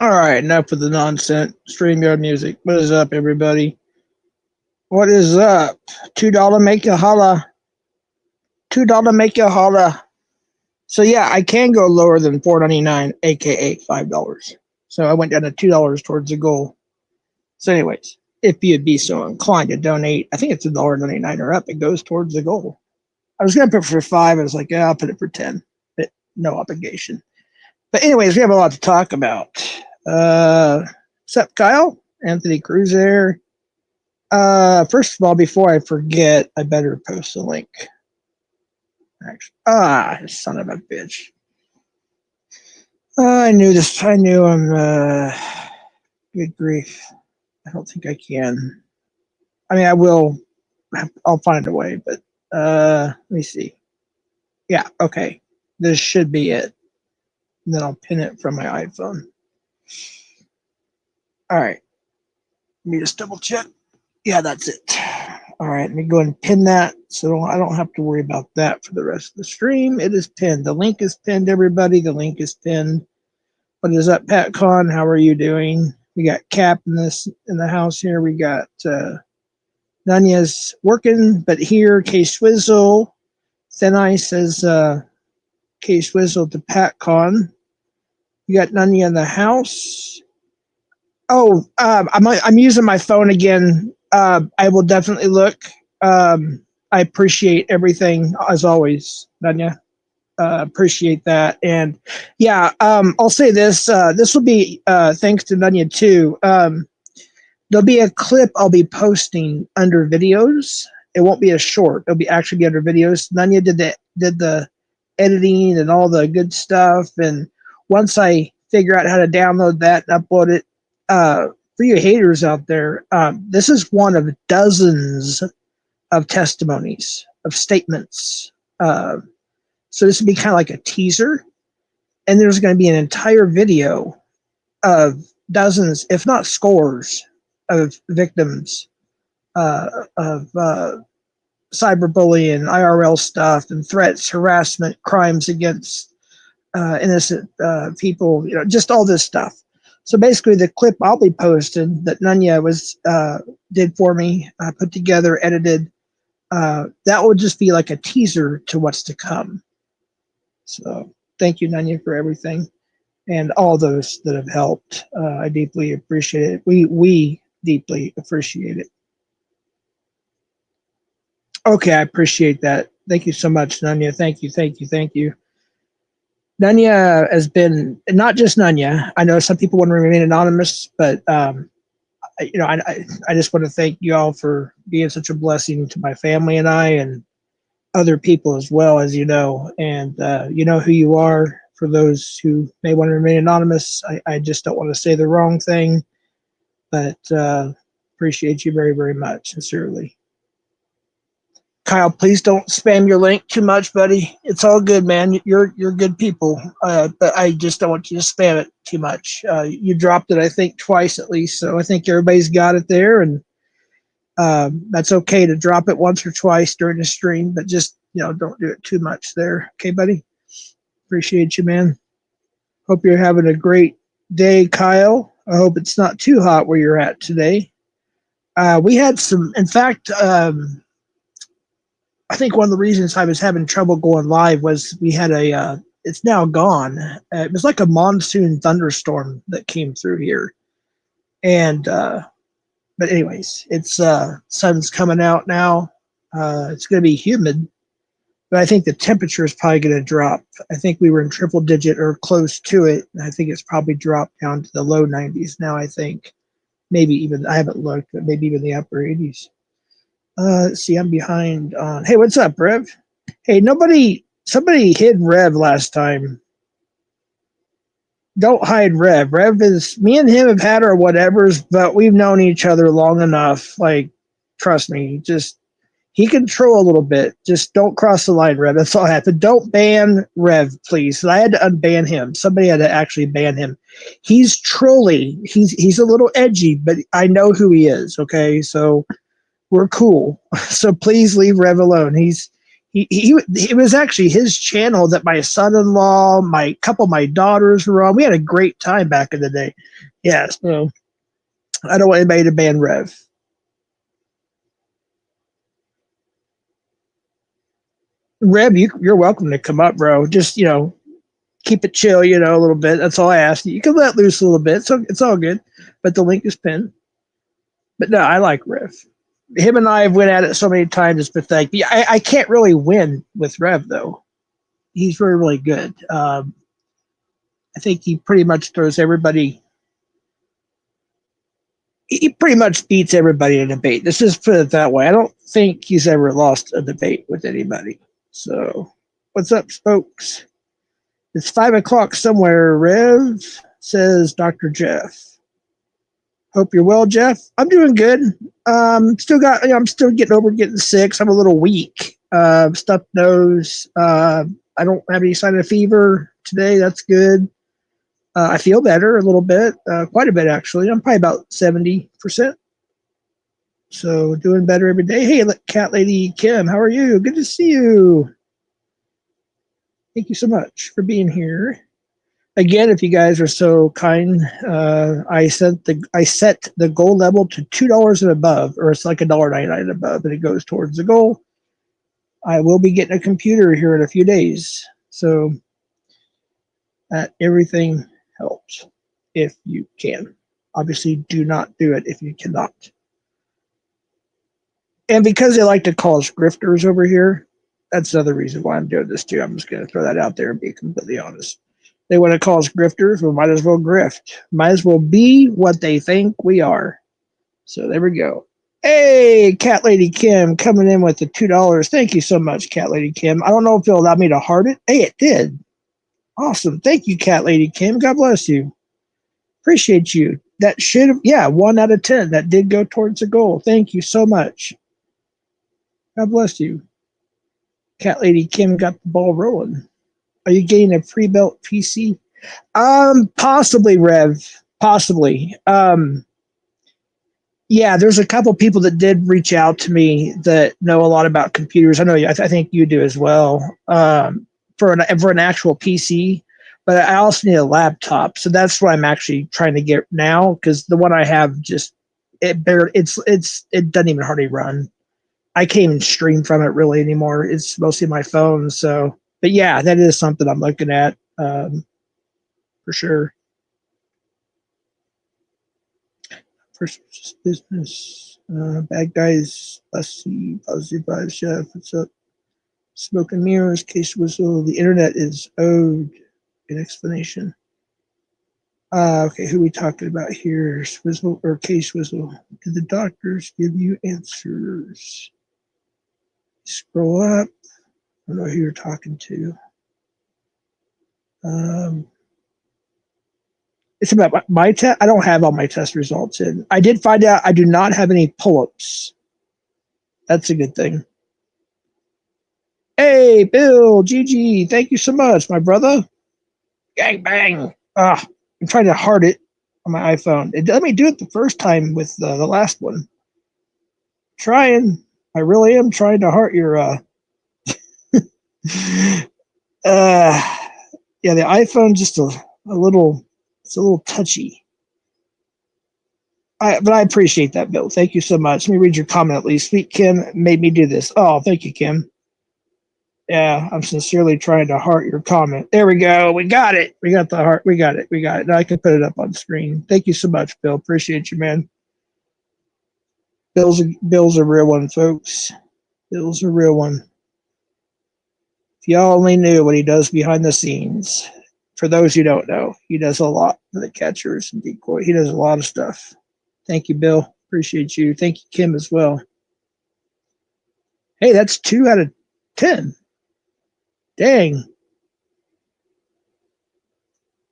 All right, enough with the nonsense. StreamYard music. What is up, everybody? What is up? $2 make you holla. $2 make you holla. So yeah, I can go lower than $4.99, aka $5. So I went down to $2 towards the goal. So, anyways, if you'd be so inclined to donate, I think it's $1.99 or up. It goes towards the goal. I was gonna put it for $5. I was like, yeah, I'll put it for 10. But no obligation. But anyways, we have a lot to talk about. What's up, Kyle? Anthony Cruz there. First of all, before I forget, I better post a link. Actually, son of a bitch. I knew this. I knew I'm. Good grief. I don't think I can. I mean, I will. I'll find a way, but let me see. Yeah, okay. This should be it. And then I'll pin it from my iPhone. All right. Let me just double check. Yeah, that's it. All right, let me go and pin that so I don't have to worry about that for the rest of the stream. It is pinned. The link is pinned, everybody. The link is pinned. What is up, PatCon? How are you doing? We got Cap in the house here. We got Nanya's working, but here, K-Swizzle. Then I says K-Swizzle to PatCon. We got Nanya in the house. I'm using my phone again. I will definitely look. I appreciate everything as always, Danya. Appreciate that. And yeah, I'll say this. This will be thanks to Nunya too. There'll be a clip I'll be posting under videos. It won't be a short. It'll be actually be under videos. Nunya did the editing and all the good stuff. And once I figure out how to download that and upload it, for you haters out there, this is one of dozens of testimonies of statements. So this would be kind of like a teaser, and there's going to be an entire video of dozens, if not scores, of victims of cyberbullying, IRL stuff, and threats, harassment, crimes against innocent people. Just all this stuff. So basically, the clip I'll be posting that Nunya did for me, put together, edited. That will just be like a teaser to what's to come. So thank you, Nunya, for everything, and all those that have helped. I deeply appreciate it. We deeply appreciate it. Okay, I appreciate that. Thank you so much, Nunya. Thank you, thank you, thank you. Nunya has been, not just Nunya. I know some people want to remain anonymous, but I just want to thank you all for being such a blessing to my family and I, and other people as well, as you know. And you know who you are. For those who may want to remain anonymous, I just don't want to say the wrong thing, but appreciate you very, very much, sincerely. Kyle, please don't spam your link too much, buddy. It's all good, man. You're good people, but I just don't want you to spam it too much. You dropped it, I think, twice at least, so I think everybody's got it there, and that's okay to drop it once or twice during the stream, but just don't do it too much there. Okay, buddy? Appreciate you, man. Hope you're having a great day, Kyle. I hope it's not too hot where you're at today. We had some, in fact, I think one of the reasons I was having trouble going live was we had it's now gone. It was like a monsoon thunderstorm that came through here. And, but anyways, it's, sun's coming out now. It's going to be humid, but I think the temperature is probably going to drop. I think we were in triple digit or close to it. I think it's probably dropped down to the low 90s now, I think. Maybe even, I haven't looked, but maybe even the upper 80s. Let's see, I'm behind on. Hey, what's up, Rev? Hey, somebody hid Rev last time. Don't hide Rev. Rev is, me and him have had our whatevers, but we've known each other long enough. Like, trust me, just, he can troll a little bit. Just don't cross the line, Rev. That's all I have to. Don't ban Rev, please. I had to unban him. Somebody had to actually ban him. He's trolly. He's a little edgy, but I know who he is, okay? So we're cool. So please leave Rev alone. It was actually his channel that my son-in-law, my couple of my daughters were on. We had a great time back in the day. Yeah, so I don't want anybody to ban Rev. Rev, you're welcome to come up, bro. Just, keep it chill, a little bit. That's all I ask. You can let loose a little bit. So it's all good. But the link is pinned. But no, I like Rev. Him and I have went at it so many times, it's pathetic. I can't really win with Rev, though. He's really, really good. I think he pretty much throws everybody. He pretty much beats everybody in a debate. Let's just put it that way. I don't think he's ever lost a debate with anybody. So, what's up, folks? It's 5 o'clock somewhere. Rev, says Dr. Jeff. Hope you're well, Jeff. I'm doing good. I'm still getting over getting sick. So I'm a little weak. Stuffed nose. I don't have any sign of fever today. That's good. I feel better a little bit, quite a bit actually. I'm probably about 70%. So doing better every day. Hey, Cat Lady Kim, how are you? Good to see you. Thank you so much for being here. Again, if you guys are so kind, I set the goal level to $2 and above, or it's like $1.99 and above, and it goes towards the goal. I will be getting a computer here in a few days, so that everything helps if you can. Obviously, do not do it if you cannot. And because they like to call us grifters over here, that's another reason why I'm doing this too. I'm just going to throw that out there and be completely honest. They want to call us grifters, we might as well grift. Might as well be what they think we are. So there we go. Hey, Cat Lady Kim coming in with the $2. Thank you so much, Cat Lady Kim. I don't know if it'll allow me to heart it. Hey, it did. Awesome. Thank you, Cat Lady Kim. God bless you. Appreciate you. That should have, yeah, 1 out of 10. That did go towards the goal. Thank you so much. God bless you. Cat Lady Kim got the ball rolling. Are you getting a pre-built PC? Possibly, Rev. Possibly. Yeah, there's a couple people that did reach out to me that know a lot about computers. I know I think you do as well. For an actual PC, but I also need a laptop, so that's what I'm actually trying to get now, because the one I have it doesn't even hardly run. I can't even stream from it really anymore. It's mostly my phone. So, but yeah, that is something I'm looking at for sure. First business, bad guys. Let's see, positive vibes, chef. What's up? Smoke and mirrors, case whistle. The internet is owed an explanation. Okay, who are we talking about here? Swizzle or case whistle? Did the doctors give you answers? Scroll up. I don't know who you're talking to. It's about my test. I don't have all my test results in. I did find out I do not have any pull-ups. That's a good thing. Hey, Bill, GG, thank you so much, my brother. Gang bang. I'm trying to heart it on my iPhone. It let me do it the first time with the last one. Trying. I really am trying to heart your yeah, the iPhone just a little, it's a little touchy. But I appreciate that, Bill. Thank you so much. Let me read your comment at least. Sweet Kim made me do this. Oh, thank you, Kim. Yeah, I'm sincerely trying to heart your comment. There we go. We got it. We got the heart. We got it. We got it. Now I can put it up on screen. Thank you so much, Bill. Appreciate you, man. Bill's a real one, folks. Bill's a real one. If y'all only knew what he does behind the scenes. For those who don't know, he does a lot for the catchers and decoy. He does a lot of stuff. Thank you, Bill. Appreciate you. Thank you, Kim, as well. Hey, that's 2 out of 10. Dang.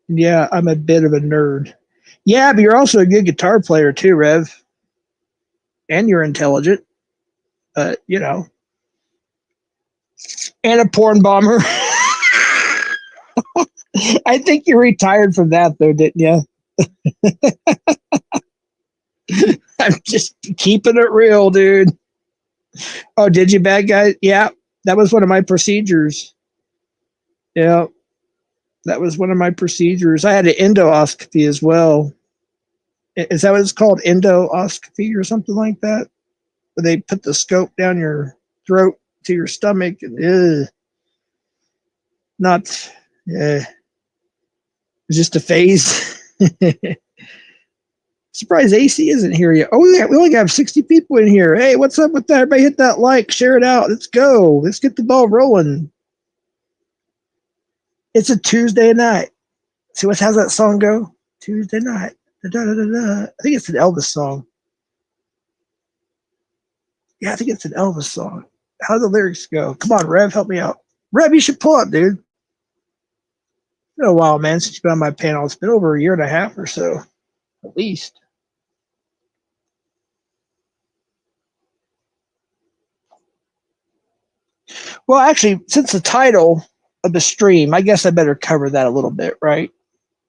Yeah, I'm a bit of a nerd. Yeah, but you're also a good guitar player too, Rev. And you're intelligent. But, you know. And a porn bomber. I think you retired from that, though, didn't you? I'm just keeping it real, dude. Oh, did you, bad guy? Yeah, that was one of my procedures. Yeah, that was one of my procedures. I had an endoscopy as well. Is that what it's called? Endoscopy or something like that? Where they put the scope down your throat to your stomach and not, it's just a phase. Surprised AC isn't here yet. Oh, we only have 60 people in here. Hey, what's up with that? Everybody hit that like, share it out. Let's go. Let's get the ball rolling. It's a Tuesday night. See, how's that song go? Tuesday night. Da, da, da, da. I think it's an Elvis song. Yeah, I think it's an Elvis song. How do the lyrics go? Come on, Rev, help me out. Rev, you should pull up, dude. It's been a while, man, since you've been on my panel. It's been over a year and a half or so, at least. Well, actually, since the title of the stream, I guess I better cover that a little bit, right?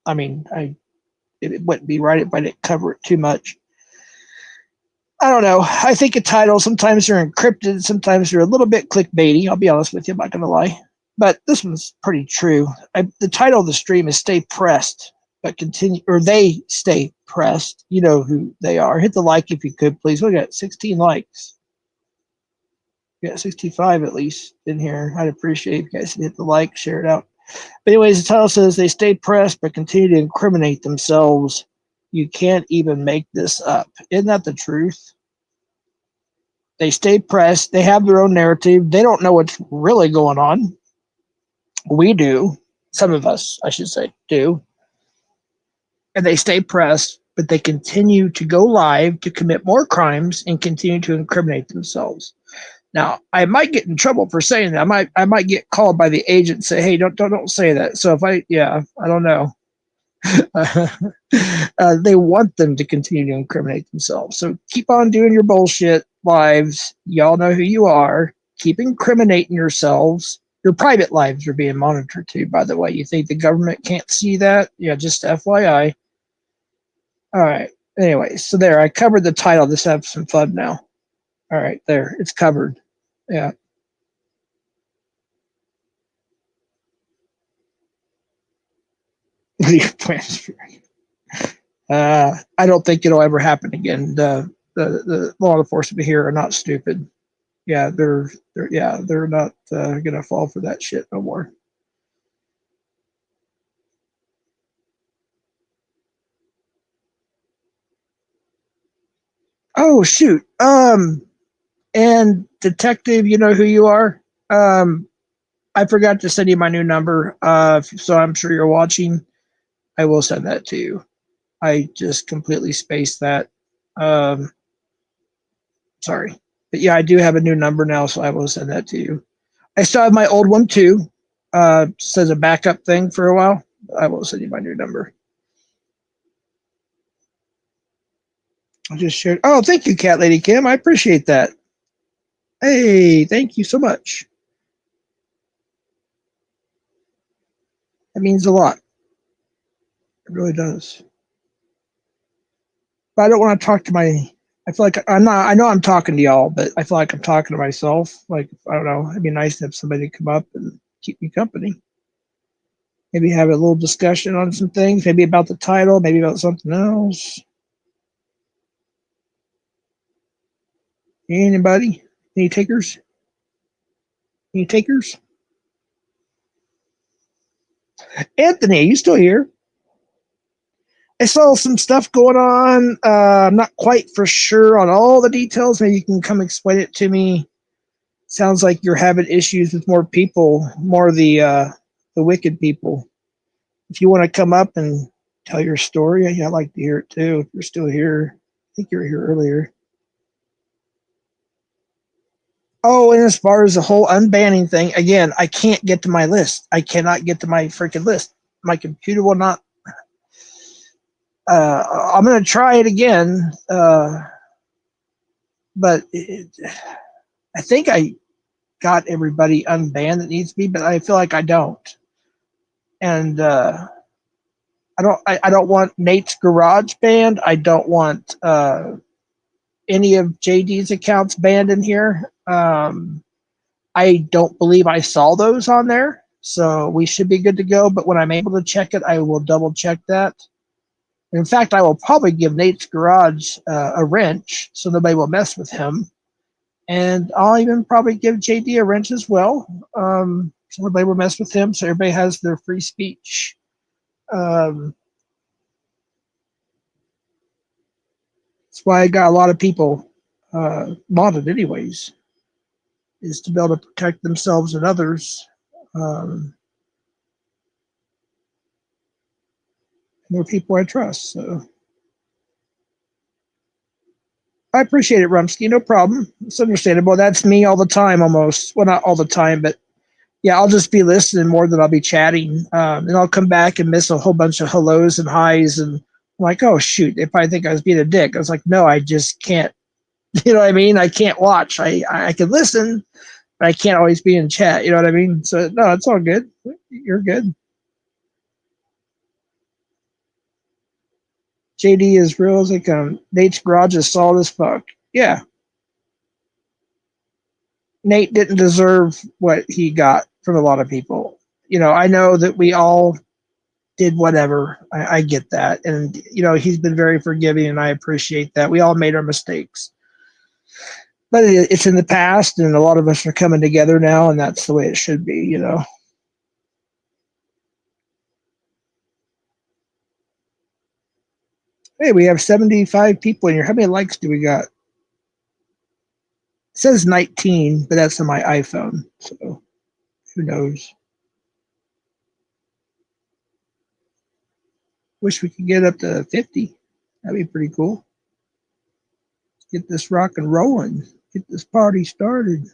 I mean, it wouldn't be right if I didn't cover it too much. I don't know. I think a title, sometimes they're encrypted, sometimes they're a little bit clickbaity. I'll be honest with you, I'm not going to lie. But this one's pretty true. The title of the stream is Stay Pressed, but continue, or they stay pressed. You know who they are. Hit the like if you could, please. We got 16 likes. We got 65 at least in here. I'd appreciate if you guys hit the like, share it out. But anyways, the title says they stay pressed, but continue to incriminate themselves. You can't even make this up. Isn't that the truth? They stay pressed. They have their own narrative. They don't know what's really going on. We do. Some of us, I should say, do. And they stay pressed, but they continue to go live to commit more crimes and continue to incriminate themselves. Now, I might get in trouble for saying that. I might get called by the agent and say, "Hey, don't say that." So if I don't know. They want them to continue to incriminate themselves. So keep on doing your bullshit lives. Y'all know who you are. Keep incriminating yourselves. Your private lives are being monitored too, by the way. You think the government can't see that? Yeah, just FYI. All right. Anyway, so there, I covered the title. Let's have some fun now. All right, there, it's covered. Yeah. What are your plans? I don't think it'll ever happen again. The law enforcement here are not stupid. Yeah, they're not gonna fall for that shit no more. Oh shoot. And detective, you know who you are. I forgot to send you my new number. So I'm sure you're watching. I will send that to you. I just completely spaced that. Um, sorry, but yeah, I do have a new number now, so I will send that to you. I still have my old one too. Says a backup thing for a while. I will send you my new number. I just shared. Oh, thank you, Cat Lady Kim. I appreciate that. Hey, thank you so much. That means a lot. It really does. But I don't want to talk to my. I feel like I'm not. I know I'm talking to y'all, but I feel like I'm talking to myself. Like I don't know. It'd be nice to have somebody come up and keep me company. Maybe have a little discussion on some things. Maybe about the title. Maybe about something else. Anybody? Any takers? Any takers? Anthony, are you still here? I saw some stuff going on. I'm not quite for sure on all the details. Maybe you can come explain it to me. Sounds like you're having issues with more people, more of the wicked people. If you want to come up and tell your story, I'd like to hear it too. If you're still here, I think you were here earlier. Oh, and as far as the whole unbanning thing, again, I can't get to my list. I cannot get to my freaking list. My computer will not. I'm going to try it again, but I think I got everybody unbanned that needs to be, but I feel like I don't. And I don't want Nate's Garage banned. I don't want any of JD's accounts banned in here. I don't believe I saw those on there, so we should be good to go. But when I'm able to check it, I will double check that. In fact, I will probably give Nate's Garage a wrench so nobody will mess with him. And I'll even probably give JD a wrench as well. So nobody will mess with him, so everybody has their free speech. That's why I got a lot of people modded anyways, is to be able to protect themselves and others. They're people I trust, so I appreciate it, Rumsky. No problem. It's understandable. That's me all the time, almost. Well, not all the time, but yeah, I'll just be listening more than I'll be chatting. And I'll come back and miss a whole bunch of hellos and highs. And I'm like, oh, shoot, they probably think I was being a dick. I was like, no, I just can't. You know what I mean? I can't watch. I can listen, but I can't always be in chat. You know what I mean? So, no, it's all good. You're good. JD is real as they come. Nate's Garage is solid as fuck. Yeah. Nate didn't deserve what he got from a lot of people. You know, I know that we all did whatever. I get that. And, you know, he's been very forgiving and I appreciate that. We all made our mistakes. But it's in the past and a lot of us are coming together now and that's the way it should be, you know. Hey, we have 75 people in here. How many likes do we got? It says 19, but that's on my iPhone. So who knows? Wish we could get up to 50. That'd be pretty cool. Get this rock and rolling. Get this party started.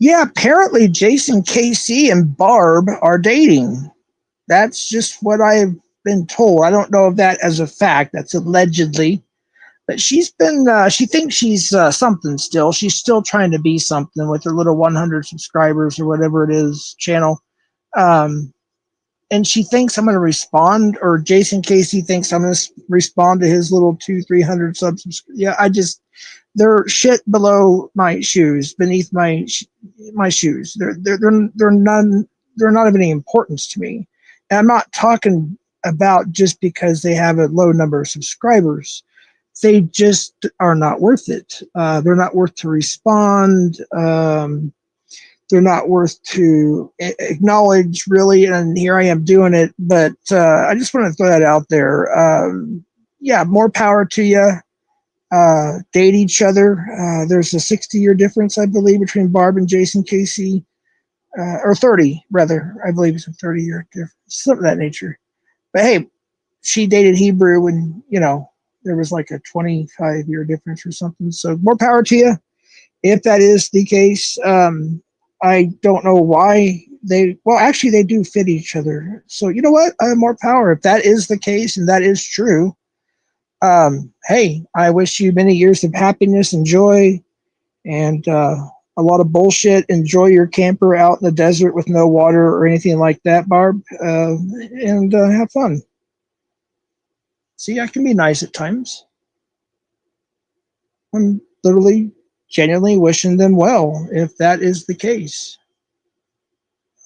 Yeah, apparently Jason, Casey, and Barb are dating. That's just what I've been told. I don't know if that as a fact. That's allegedly. But she's been, she thinks she's something still. She's still trying to be something with her little 100 subscribers or whatever it is channel. Um, and she thinks I'm going to respond, or Jason Casey thinks I'm going to respond to his little 200-300 subs. Yeah, they're shit below my shoes, beneath my shoes. They're not of any importance to me. And I'm not talking about just because they have a low number of subscribers. They just are not worth it. They're not worth to respond. They're not worth to acknowledge, really. And here I am doing it. But I just want to throw that out there. Yeah, more power to you. Date each other. There's a 60-year difference, I believe, between Barb and Jason Casey, or 30, rather. I believe it's a 30-year difference, something of that nature. But hey, she dated Hebrew, and there was like a 25-year difference or something. So more power to you, if that is the case. I don't know why actually they do fit each other. So you know what? More power. If that is the case and that is true, hey, I wish you many years of happiness and joy and a lot of bullshit. Enjoy your camper out in the desert with no water or anything like that, Barb, and have fun. See, I can be nice at times. I'm literally, genuinely wishing them well, if that is the case.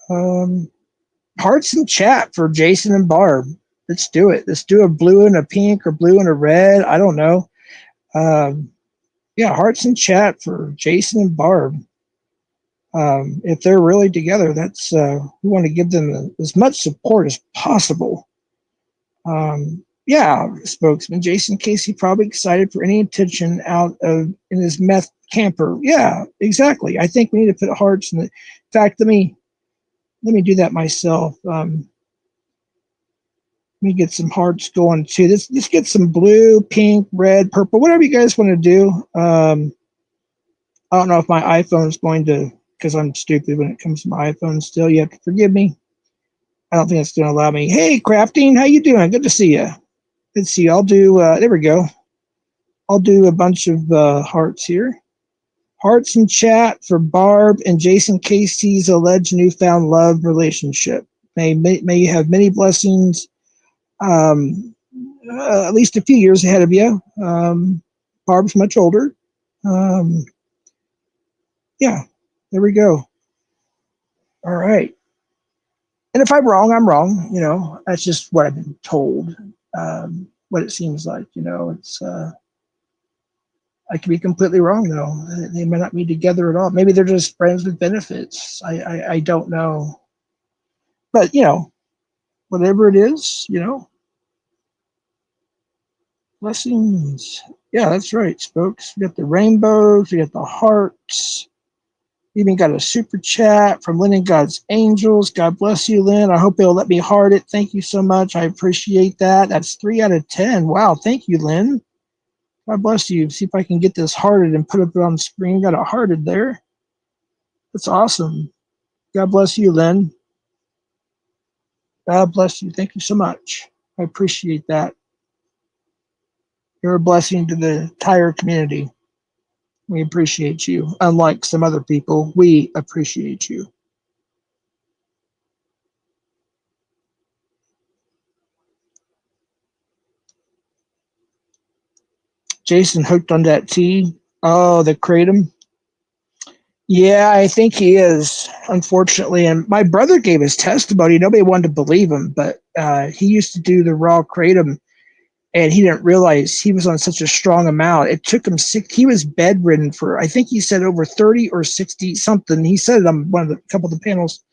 Hearts in chat for Jason and Barb. Let's do it. Let's do a blue and a pink or blue and a red. I don't know. Yeah, hearts in chat for Jason and Barb. If they're really together, that's we want to give them as much support as possible. Yeah, spokesman Jason Casey probably excited for any attention out of in his meth camper. Yeah, exactly. I think we need to put hearts in it. In fact, let me do that myself. Let me get some hearts going too. Let's get some blue, pink, red, purple, whatever you guys want to do. I don't know if my iPhone is going to, because I'm stupid when it comes to my iPhone still. You have to forgive me. I don't think it's going to allow me. Hey, Crafting, how you doing? Good to see you. Good to see you. I'll do, there we go. I'll do a bunch of hearts here. Hearts in chat for Barb and Jason Casey's alleged newfound love relationship. May you have many blessings, at least a few years ahead of you. Barb's much older. Yeah, there we go. All right. And if I'm wrong, I'm wrong. That's just what I've been told. What it seems like, it's, I could be completely wrong though. They may not be together at all. Maybe they're just friends with benefits. I don't know. But, whatever it is, blessings. Yeah, that's right, folks. We got the rainbows, we got the hearts. We even got a super chat from Lynn and God's Angels. God bless you, Lynn. I hope they'll let me heart it. Thank you so much. I appreciate that. That's 3 out of 10. Wow, thank you, Lynn. God bless you. See if I can get this hearted and put it on the screen. Got it hearted there. That's awesome. God bless you, Lynn. God bless you. Thank you so much. I appreciate that. You're a blessing to the entire community. We appreciate you. Unlike some other people, we appreciate you. Jason hooked on that tea. Oh, the kratom. Yeah, I think he is, unfortunately. And my brother gave his testimony. Nobody wanted to believe him, but he used to do the raw kratom. and he didn't realize he was on such a strong amount. It took him he was bedridden for, I think he said over 30 or 60 something. He said it on one of the couple of the panels,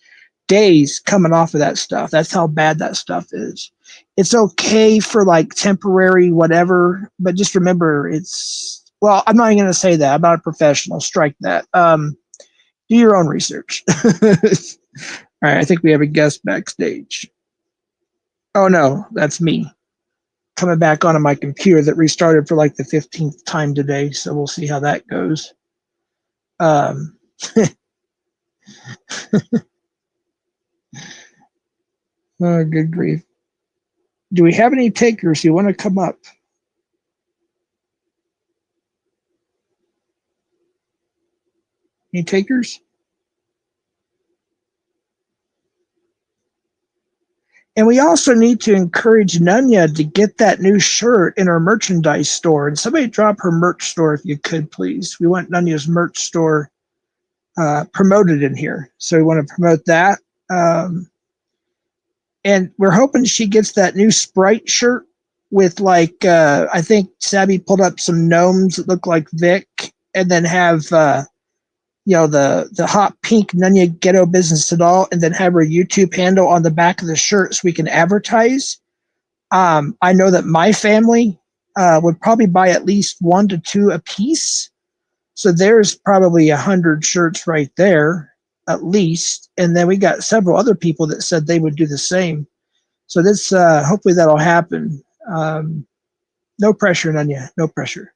days coming off of that stuff. That's how bad that stuff is. It's okay for like temporary whatever, but just remember well, I'm not even going to say that. I'm not a professional. Strike that. Do your own research. All right, I think we have a guest backstage. Oh no, that's me coming back onto my computer that restarted for like the 15th time today. So we'll see how that goes. Oh, good grief. Do we have any takers who want to come up? Any takers? And we also need to encourage Nunya to get that new shirt in our merchandise store. And somebody drop her merch store if you could, please. We want Nunya's merch store promoted in here. So we want to promote that. And we're hoping she gets that new Sprite shirt with like, I think Sabby pulled up some gnomes that look like Vic, and then have, the hot pink Nunya Ghetto Business at All, and then have her YouTube handle on the back of the shirt so we can advertise. I know that my family would probably buy at least 1 to 2 a piece. So there's probably 100 shirts right there, at least. And then we got several other people that said they would do the same. So this, hopefully that'll happen. No pressure, Nunya, no pressure.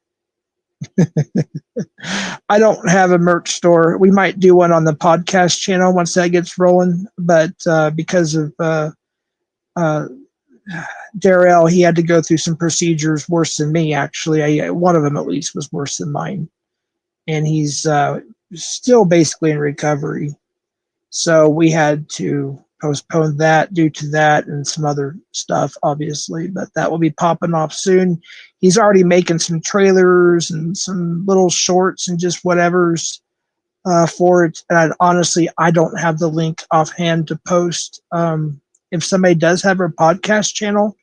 I don't have a merch store. We might do one on the podcast channel once that gets rolling, but because of Darrell, he had to go through some procedures worse than me, actually. One of them at least was worse than mine, and he's still basically in recovery. So we had to postpone that due to that and some other stuff, obviously, but that will be popping off soon. He's already making some trailers and some little shorts and just whatever's for it. And honestly, I don't have the link offhand to post. If somebody does have a podcast channel,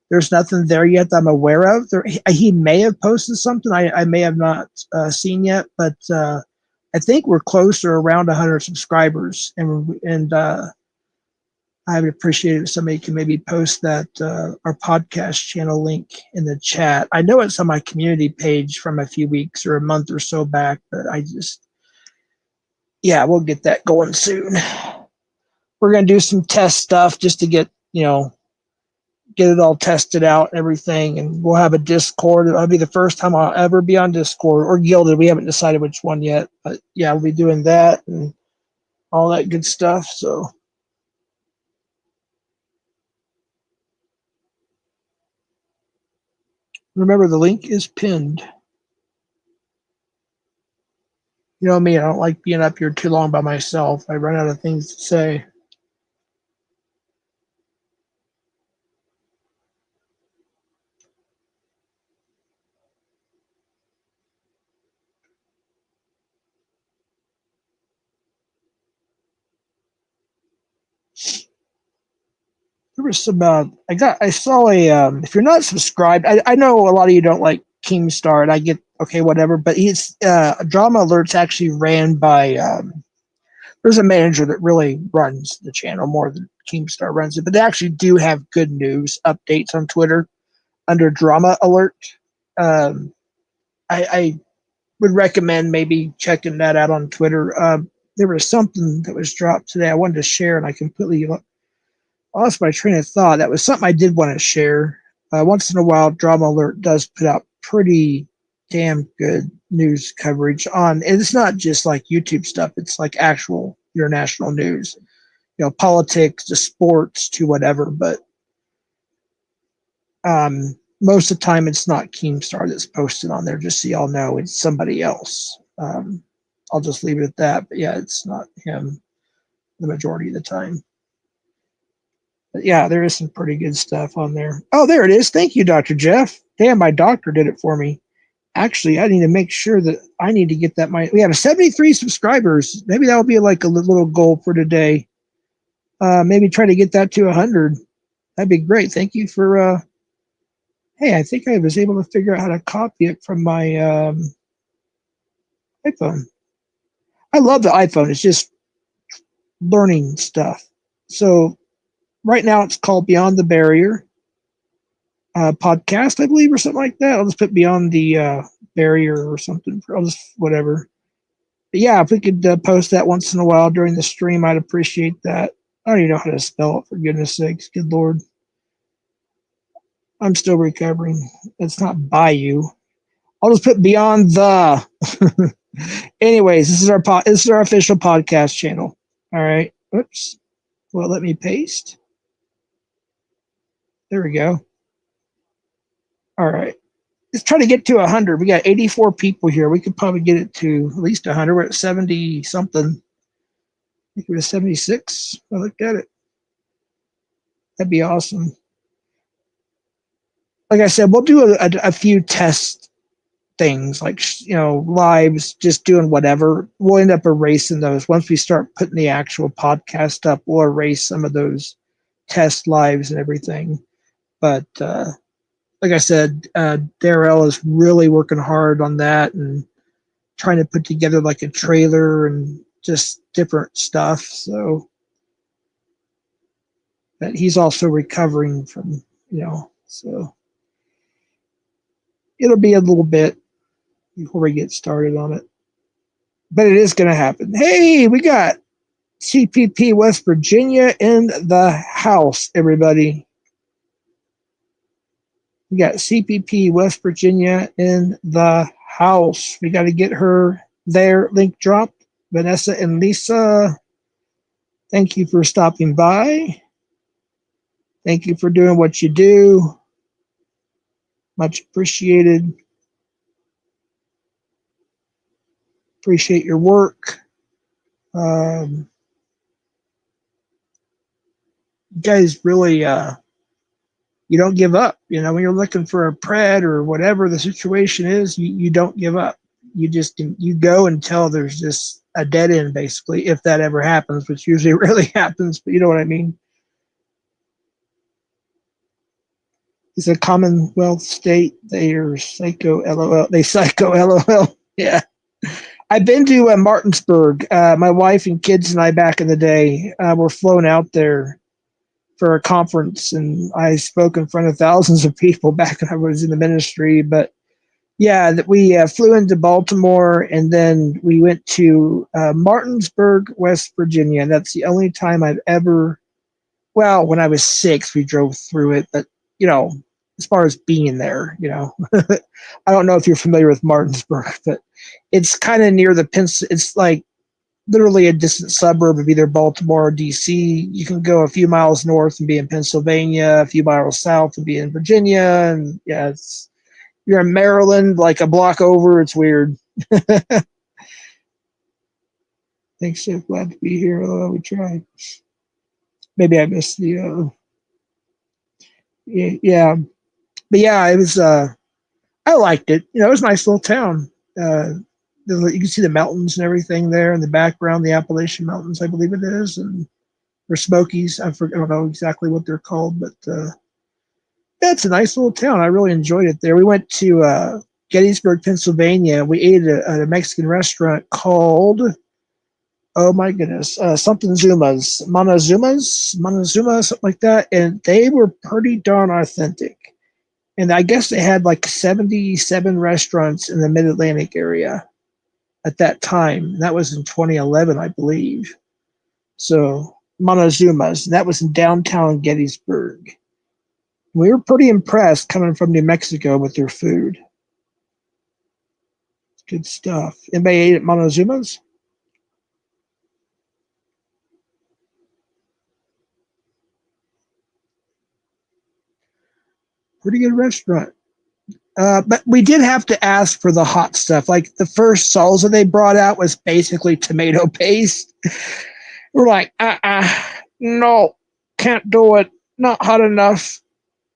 there's nothing there yet that I'm aware of. He may have posted something I may have not seen yet, but I think we're close to around 100 subscribers, and I would appreciate it if somebody can maybe post that our podcast channel link in the chat. I know it's on my community page from a few weeks or a month or so back, but we'll get that going soon. We're going to do some test stuff just to get it all tested out and everything. And we'll have a Discord. It'll be the first time I'll ever be on Discord or Gilded. We haven't decided which one yet, but yeah, we'll be doing that and all that good stuff. So. Remember, the link is pinned. You know me, I don't like being up here too long by myself. I run out of things to say. There was some, I saw if you're not subscribed, I know a lot of you don't like Keemstar, and I get, okay, whatever, but he's, Drama Alert's actually ran by, there's a manager that really runs the channel more than Keemstar runs it, but they actually do have good news updates on Twitter under Drama Alert. I would recommend maybe checking that out on Twitter. There was something that was dropped today I wanted to share, and I completely lost my train of thought. That was something I did want to share. Once in a while, Drama Alert does put out pretty damn good news coverage on, and it's not just like YouTube stuff. It's like actual international news, politics to sports to whatever. But most of the time, it's not Keemstar that's posted on there. Just so y'all know, it's somebody else. I'll just leave it at that. But yeah, it's not him the majority of the time. But yeah, there is some pretty good stuff on there. Oh, there it is. Thank you, Dr. Jeff. Damn, my doctor did it for me. Actually, I need to make sure that I need to get that. We have 73 subscribers. Maybe that will be like a little goal for today. Maybe try to get that to 100. That'd be great. Thank you for Hey, I think I was able to figure out how to copy it from my iPhone. I love the iPhone. It's just learning stuff. So right now it's called Beyond the Barrier podcast, I believe, or something like that. I'll just put Beyond the Barrier or something. I'll just whatever. But yeah, if we could post that once in a while during the stream, I'd appreciate that. I don't even know how to spell it, for goodness sakes. Good Lord. I'm still recovering. It's not Bayou. I'll just put Beyond the. Anyways, this is our official podcast channel. All right. Oops. Well, let me paste. There we go. All right. Let's try to get to 100. We got 84 people here. We could probably get it to at least 100. We're at 70 something. I think it was 76. I looked at it. That'd be awesome. Like I said, we'll do a few test things, like lives, just doing whatever. We'll end up erasing those once we start putting the actual podcast up. We'll erase some of those test lives and everything. But like I said, Darrell is really working hard on that and trying to put together like a trailer and just different stuff. So that he's also recovering from, so it'll be a little bit before we get started on it. But it is going to happen. Hey, we got CPP West Virginia in the house, everybody. We got CPP West Virginia in the house. We got to get her there. Link dropped. Vanessa and Lisa, thank you for stopping by. Thank you for doing what you do. Much appreciated. Appreciate your work. You guys really, you don't give up. When you're looking for a pred or whatever the situation is, you don't give up. You go until there's just a dead end, basically, if that ever happens, which usually rarely happens, but you know what I mean. It's a Commonwealth state. They are psycho LOL. They psycho LOL. Yeah. I've been to Martinsburg. My wife and kids and I back in the day were flown out there for a conference, and I spoke in front of thousands of people back when I was in the ministry. But yeah, we flew into Baltimore, and then we went to Martinsburg, West Virginia. That's the only time I've ever, well, when I was 6, we drove through it, but as far as being there, I don't know if you're familiar with Martinsburg, but it's kind of near it's like literally a distant suburb of either Baltimore or DC. You can go a few miles north and be in Pennsylvania, a few miles south and be in Virginia. And yeah, you're in Maryland, like a block over. It's weird. Thanks, so glad to be here. We tried. Maybe I missed the, yeah. But yeah, it was, I liked it. It was a nice little town. You can see the mountains and everything there in the background, the Appalachian Mountains, I believe it is, and or Smokies. I don't know exactly what they're called, but yeah, it's a nice little town. I really enjoyed it there. We went to Gettysburg, Pennsylvania. We ate at a Mexican restaurant called, oh my goodness, something Zuma's, Montezuma, something like that, and they were pretty darn authentic. And I guess they had like 77 restaurants in the Mid-Atlantic area at that time. That was in 2011, I believe. So Montezuma's, that was in downtown Gettysburg. We were pretty impressed coming from New Mexico with their food. Good stuff. Anybody ate at Montezuma's? Pretty good restaurant. But we did have to ask for the hot stuff. Like the first salsa they brought out was basically tomato paste. We're like, no, can't do it. Not hot enough.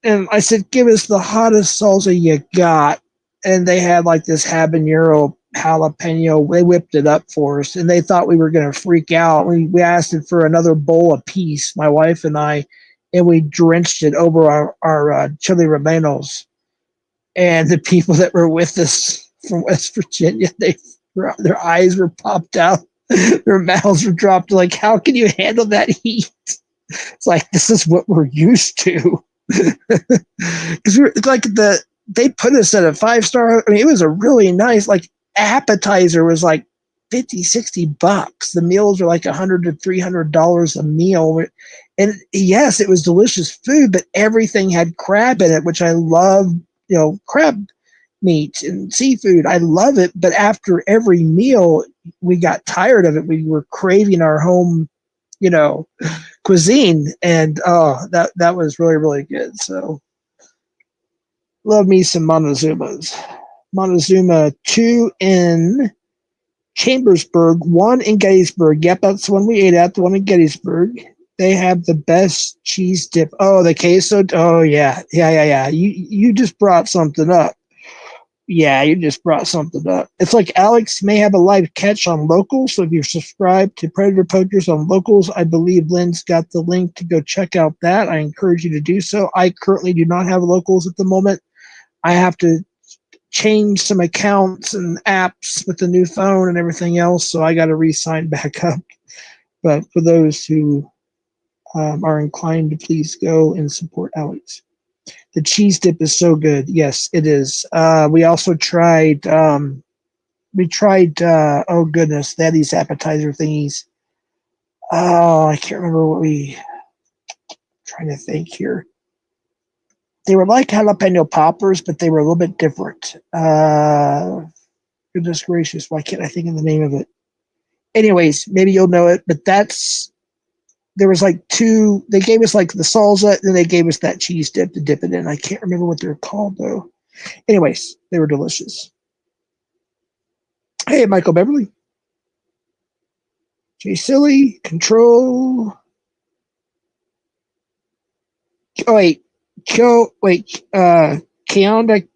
And I said, give us the hottest salsa you got. And they had like this habanero jalapeno. They whipped it up for us, and they thought we were going to freak out. We asked it for another bowl apiece, my wife and I, and we drenched it over our chili rellenos. And the people that were with us from West Virginia, their eyes were popped out, their mouths were dropped. Like, how can you handle that heat? It's like, this is what we're used to. Because it's like they put us at a 5-star. I mean, it was a really nice, like, appetizer was like $50-$60. The meals were like $100 to $300 a meal. And yes, it was delicious food, but everything had crab in it, which I love, crab meat and seafood. I love it. But after every meal, we got tired of it. We were craving our home, cuisine. And that was really, really good. So love me some Montezumas. Montezuma 2 in Chambersburg, 1 in Gettysburg. Yep, that's the one we ate at, the one in Gettysburg. They have the best cheese dip. Oh, the queso. Oh, yeah. You just brought something up. Yeah, you just brought something up. It's like Alex may have a live catch on Locals. So if you're subscribed to Predator Poachers on Locals, I believe Lynn's got the link to go check out that. I encourage you to do so. I currently do not have Locals at the moment. I have to change some accounts and apps with the new phone and everything else, so I got to re-sign back up. But for those who are inclined to please go and support Alex. The cheese dip is so good. Yes, it is. We also tried, oh goodness, they had these appetizer thingies. Oh, I can't remember trying to think here. They were like jalapeno poppers, but they were a little bit different. Goodness gracious, why can't I think of the name of it? Anyways, maybe you'll know it, but there was like 2, they gave us like the salsa, and then they gave us that cheese dip to dip it in. I can't remember what they're called though. Anyways, they were delicious. Hey, Michael Beverly. Jay Silly, Control. Oh, wait. Keonda.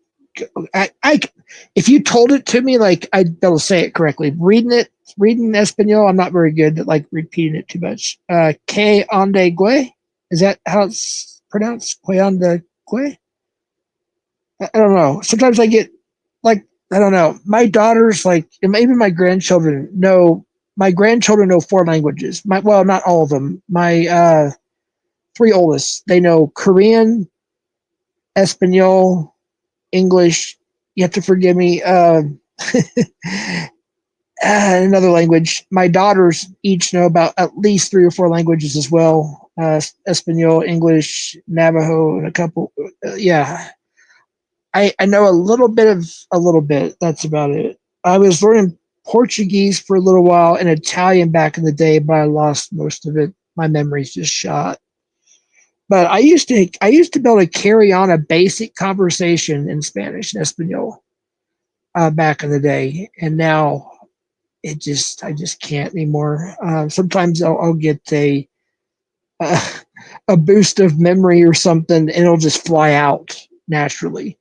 If you told it to me, like, I'd be able to say it correctly. Reading Espanol, I'm not very good at like repeating it too much. Que onde gue? Is that how it's pronounced? Que onde gue? I don't know. Sometimes I get like, I don't know. My daughters, like, and maybe my grandchildren know. My grandchildren know 4 languages. Well, not all of them. My 3 oldest, they know Korean, Espanol, English. You have to forgive me. Another language. My daughters each know about at least 3 or 4 languages as well. Espanol, English, Navajo, and a couple. Yeah. I know a little bit. That's about it. I was learning Portuguese for a little while and Italian back in the day, but I lost most of it. My memory's just shot. But I used to be able to carry on a basic conversation in Spanish and Espanol back in the day, and now I just can't anymore. Sometimes I'll get a boost of memory or something, and it'll just fly out naturally.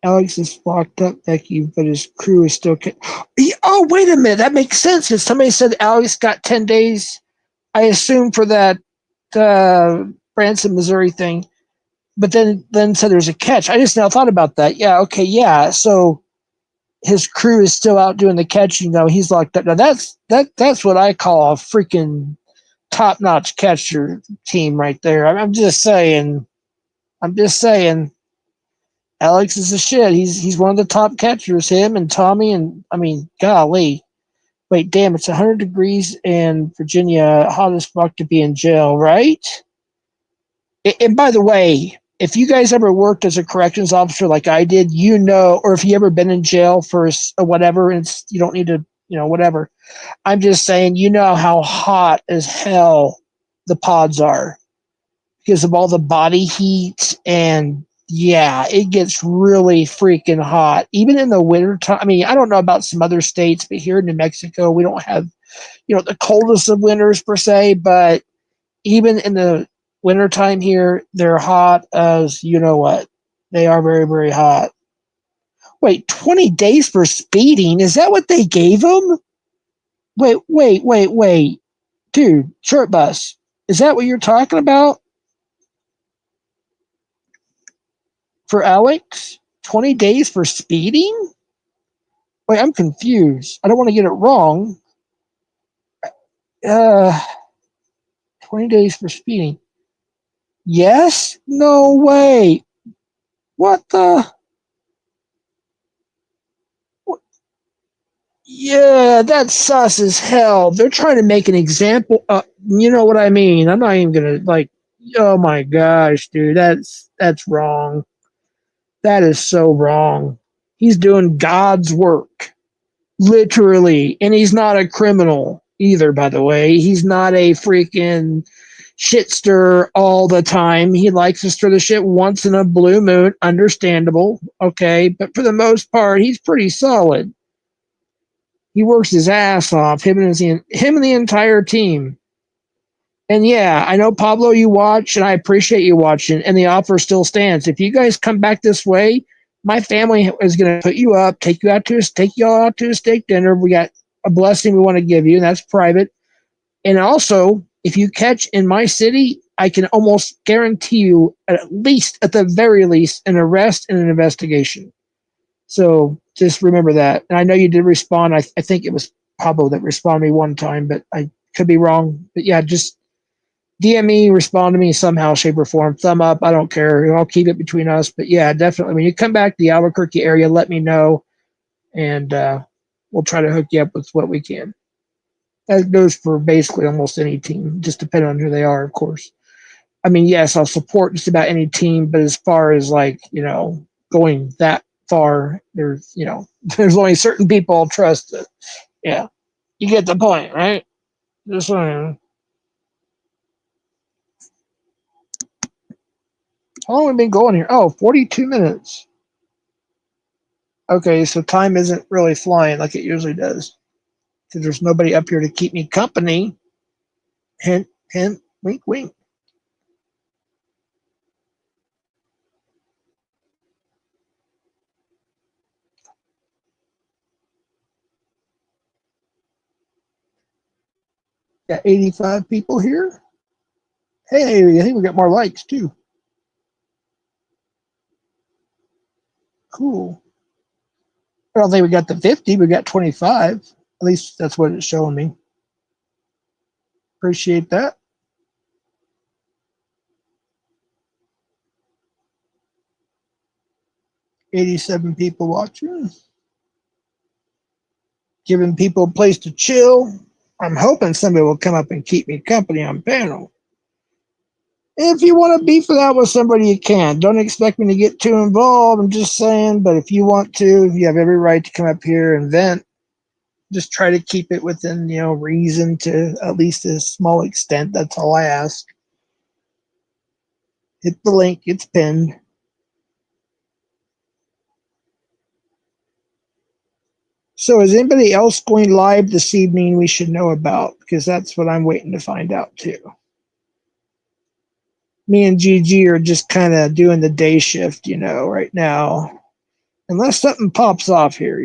Alex is locked up, Becky, but his crew is still. Oh, wait a minute. That makes sense. Because somebody said Alex got 10 days, I assume, for that Branson, Missouri thing. But then said there's a catch. I just now thought about that. Yeah, okay, yeah. So his crew is still out doing the catching, though. He's locked up. Now, that's what I call a freaking top-notch catcher team right there. I'm just saying. Alex is a shit. He's one of the top catchers. Him and Tommy, and I mean, golly. Wait, damn! It's 100 degrees in Virginia. Hot as fuck to be in jail, right? And by the way, if you guys ever worked as a corrections officer like I did, or if you ever been in jail for whatever, and you don't need to, whatever. I'm just saying, how hot as hell the pods are because of all the body heat and. Yeah, it gets really freaking hot. Even in the winter time. I mean, I don't know about some other states, but here in New Mexico, we don't have, the coldest of winters per se, but even in the wintertime here, they're hot as what. They are very, very hot. Wait, 20 days for speeding? Is that what they gave him? Wait. Dude, short bus. Is that what you're talking about? for Alex? 20 days for speeding? Wait, I'm confused. I don't want to get it wrong. Uh, 20 days for speeding. Yes? No way. What the? Yeah, that's sus as hell. They're trying to make an example. You know what I mean? I'm not even gonna like. Oh my gosh, dude, that's wrong. That is so wrong. He's doing God's work, literally, and he's not a criminal either. By the way, he's not a freaking shit stir all the time. He likes to stir the shit once in a blue moon. Understandable, okay, but for the most part, he's pretty solid. He works his ass off. Him and the entire team. And yeah, I know Pablo, you watch, and I appreciate you watching. And the offer still stands. If you guys come back this way, my family is going to put you up, take you all out to a steak dinner. We got a blessing we want to give you, and that's private. And also, if you catch in my city, I can almost guarantee you, at the very least, an arrest and an investigation. So just remember that. And I know you did respond. I think it was Pablo that responded to me one time, but I could be wrong. But yeah, just DM me, respond to me somehow, shape, or form. Thumb up. I don't care. I'll keep it between us. But yeah, definitely. When you come back to the Albuquerque area, let me know, and we'll try to hook you up with what we can. That goes for basically almost any team, just depending on who they are, of course. I mean, yes, I'll support just about any team, but as far as like, going that far, there's only certain people I'll trust. Yeah, you get the point, right? Just saying. How long have we been going here? Oh, 42 minutes. Okay, so time isn't really flying like it usually does. Because there's nobody up here to keep me company. Hint, hint, wink, wink. Got 85 people here. Hey, I think we got more likes too. Cool. I don't think we got the 50. We got 25. At least that's what it's showing me. Appreciate that. 87 people watching. Giving people a place to chill. I'm hoping somebody will come up and keep me company on panel. If you want to beef it out with somebody, you can. Don't expect me to get too involved. I'm just saying. But if you want to, you have every right to come up here and vent. Just try to keep it within, reason to at least a small extent. That's all I ask. Hit the link. It's pinned. So is anybody else going live this evening we should know about? Because that's what I'm waiting to find out too. Me and Gigi are just kind of doing the day shift, right now. Unless something pops off here.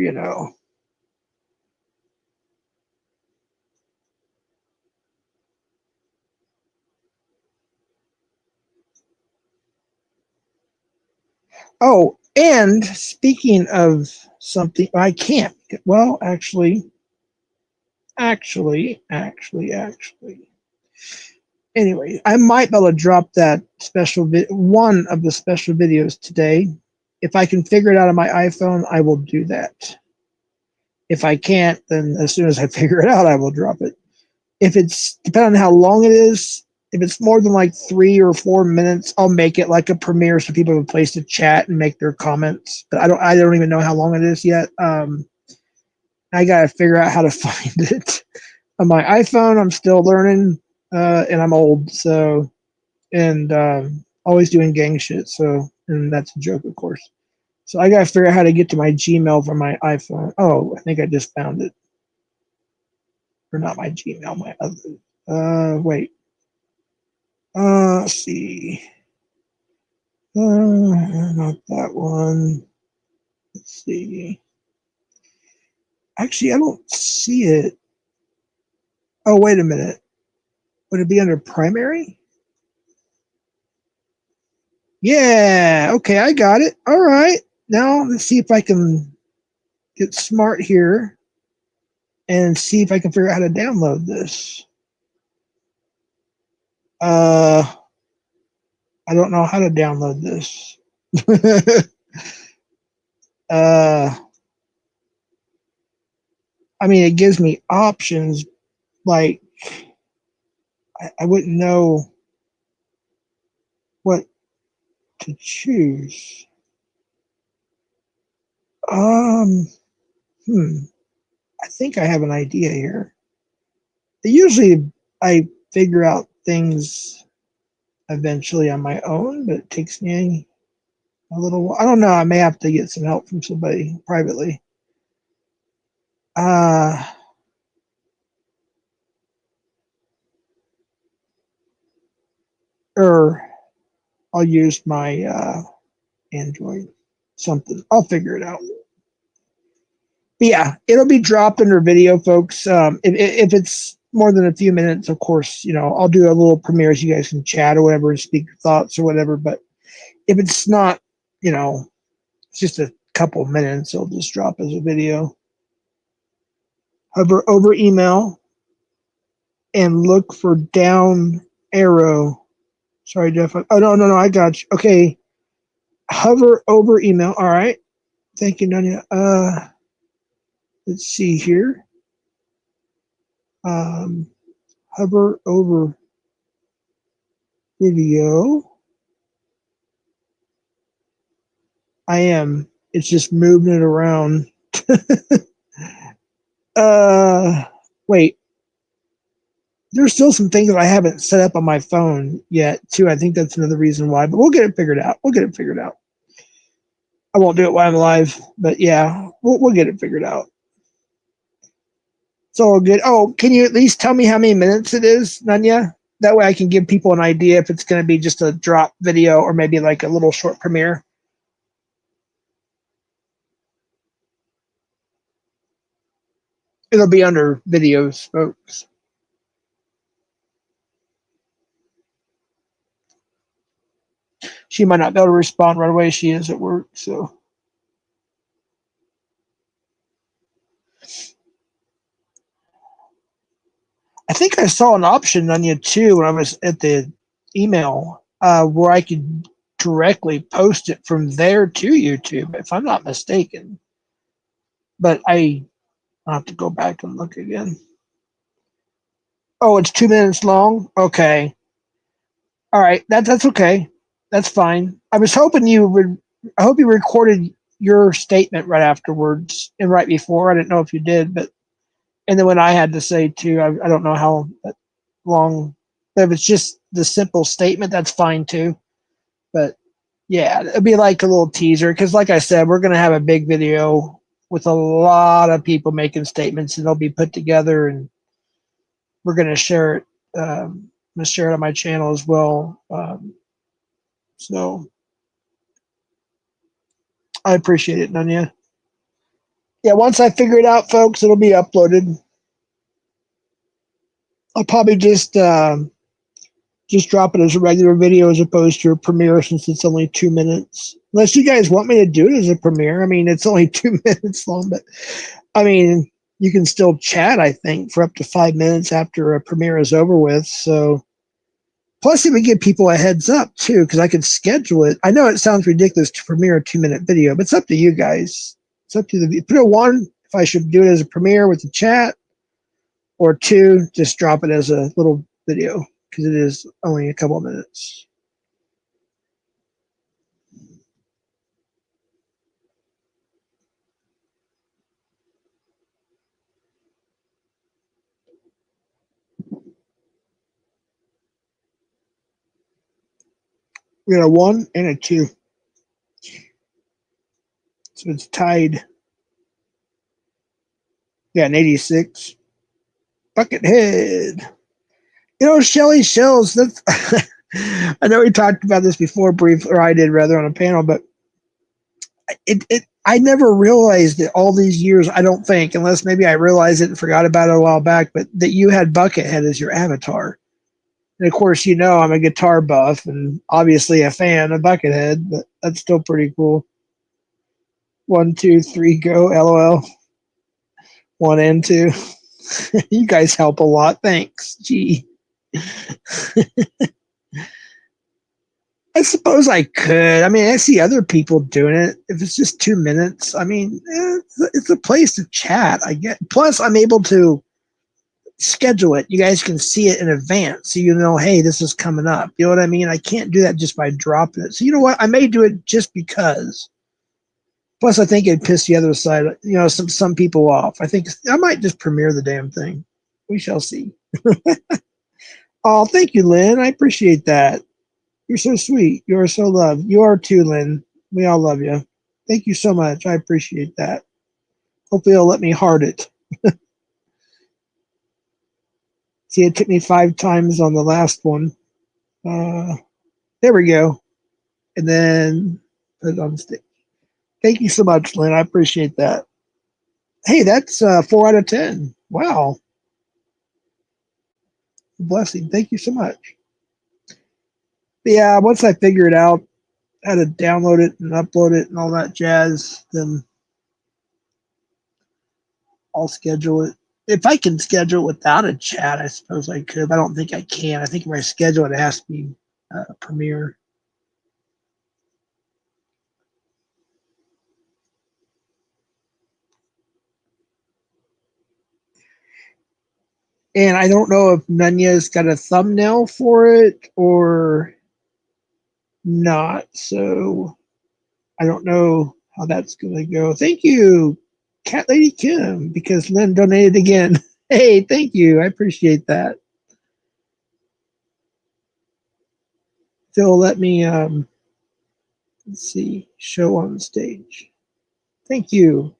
Oh, and speaking of something, I can't. Well, actually. Anyway, I might be able to drop that one of the special videos today. If I can figure it out on my iPhone, I will do that. If I can't, then as soon as I figure it out, I will drop it. If it's depending on how long it is, if it's more than like 3 or 4 minutes, I'll make it like a premiere so people have a place to chat and make their comments. But I don't even know how long it is yet. I gotta figure out how to find it. On my iPhone, I'm still learning, and I'm old, so and always doing gang shit. So, and that's a joke, of course. So I gotta figure out how to get to my Gmail from my iPhone. Oh, I think I just found it. Or not my Gmail, my other. Wait. Let's see. Not that one. Let's see. Actually, I don't see it. Oh, wait a minute. Would it be under primary? Yeah, okay, I got it. All right. Now let's see if I can get smart here and see if I can figure out how to download this. I don't know how to download this. uh, I mean, it gives me options, like I wouldn't know what to choose. Um, I think I have an idea here. Usually, I figure out things eventually on my own, but it takes me a little while. I don't know. I may have to get some help from somebody privately. Or I'll use my Android. Something. I'll figure it out. But yeah, it'll be dropped under video, folks. If it's more than a few minutes, of course, I'll do a little premiere so you guys can chat or whatever and speak your thoughts or whatever. But if it's not, it's just a couple of minutes, it'll just drop as a video. Hover over email and look for down arrow. Sorry, Jeff. Oh, no, I got you. Okay. Hover over email. All right. Thank you, Nanya. Let's see here. Hover over video. I am. It's just moving it around. Wait. There's still some things that I haven't set up on my phone yet, too. I think that's another reason why, but we'll get it figured out. I won't do it while I'm live, but yeah, we'll get it figured out. It's all good. Oh, can you at least tell me how many minutes it is, Nanya? That way I can give people an idea if it's going to be just a drop video or maybe like a little short premiere. It'll be under videos, folks. She might not be able to respond right away. She is at work, so. I think I saw an option on you too when I was at the email where I could directly post it from there to YouTube, if I'm not mistaken. But I'll have to go back and look again. Oh, it's 2 minutes long? Okay. All right. That's okay. That's fine. I was hoping I hope you recorded your statement right afterwards and right before. I didn't know if you did, but and then what I had to say too, I don't know how long. If it's just the simple statement, that's fine too. But yeah, it'd be like a little teaser because, like I said, we're gonna have a big video with a lot of people making statements, and they'll be put together, and we're gonna share it. I'm gonna share it on my channel as well. So I appreciate it, Nanya. Yeah, once I figure it out, folks, it'll be uploaded. I'll probably just drop it as a regular video as opposed to a premiere since it's only 2 minutes. Unless you guys want me to do it as a premiere. I mean, it's only 2 minutes long, but I mean, you can still chat, I think, for up to 5 minutes after a premiere is over with. So, plus it would give people a heads up too, because I could schedule it. I know it sounds ridiculous to premiere a 2-minute video, but it's up to you guys. It's up to put it one, if I should do it as a premiere with the chat, or two, just drop it as a little video because it is only a couple of minutes. We got a 1 and a 2. So it's tied. Yeah, an 86. Buckethead. Shelly Shells, that's I know we talked about this before briefly, or I did rather on a panel, but I never realized it all these years, I don't think, unless maybe I realized it and forgot about it a while back, but that you had Buckethead as your avatar. And of course, you know I'm a guitar buff and obviously a fan of Buckethead, but that's still pretty cool. 1, 2, 3, go, LOL. 1 and 2. You guys help a lot. Thanks. Gee. I suppose I could. I mean, I see other people doing it. If it's just 2 minutes, I mean, it's a place to chat. I get. Plus, I'm able to schedule it. You guys can see it in advance, so you know, hey, this is coming up. You know what I mean? I can't do that just by dropping it. So you know what? I may do it just because. Plus, I think it'd piss the other side, you know, some people off. I think I might just premiere the damn thing. We shall see. Oh, thank you, Lynn. I appreciate that. You're so sweet. You are so loved. You are too, Lynn. We all love you. Thank you so much. I appreciate that. Hopefully, you'll let me heart it. See, it took me 5 times on the last one. There we go. And then put it on stick. Thank you so much, Lynn. I appreciate that. Hey, that's 4 out of 10. Wow. Blessing. Thank you so much. But yeah, once I figure it out, how to download it and upload it and all that jazz, then I'll schedule it. If I can schedule it without a chat, I suppose I could. But I don't think I can. I think if I schedule it, it has to be Premiere. And I don't know if Nunya's got a thumbnail for it or not. So I don't know how that's going to go. Thank you, Cat Lady Kim, because Lynn donated again. Hey, thank you. I appreciate that. Phil, let me, let's see, show on stage. Thank you.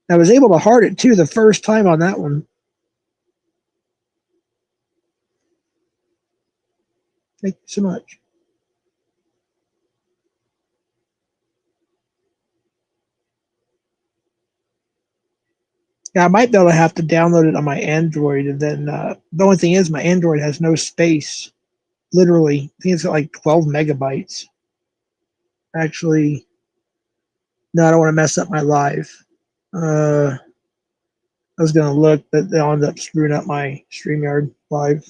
I was able to heart it too the first time on that one. Thank you so much. Yeah, I might be able to have to download it on my Android, and then the only thing is my Android has no space. Literally, I think it's got like 12 megabytes. Actually, no, I don't want to mess up my live. I was gonna look, but they'll end up screwing up my StreamYard live.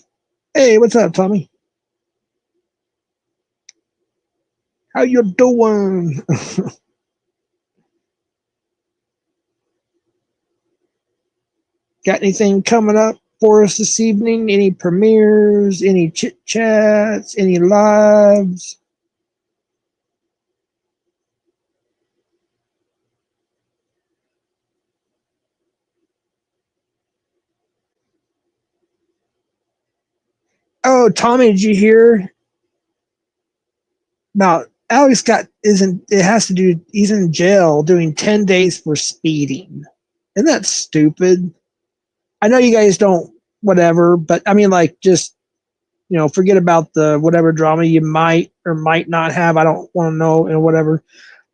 Hey, what's up, Tommy? How you doing? Got anything coming up for us this evening? Any premieres? Any chit chats? Any lives? Oh, Tommy, did you hear about Alex got isn't it has to do he's in jail doing 10 days for speeding. Isn't that stupid? I know you guys don't whatever, but I mean like just forget about the whatever drama you might or might not have. I don't want to know and whatever.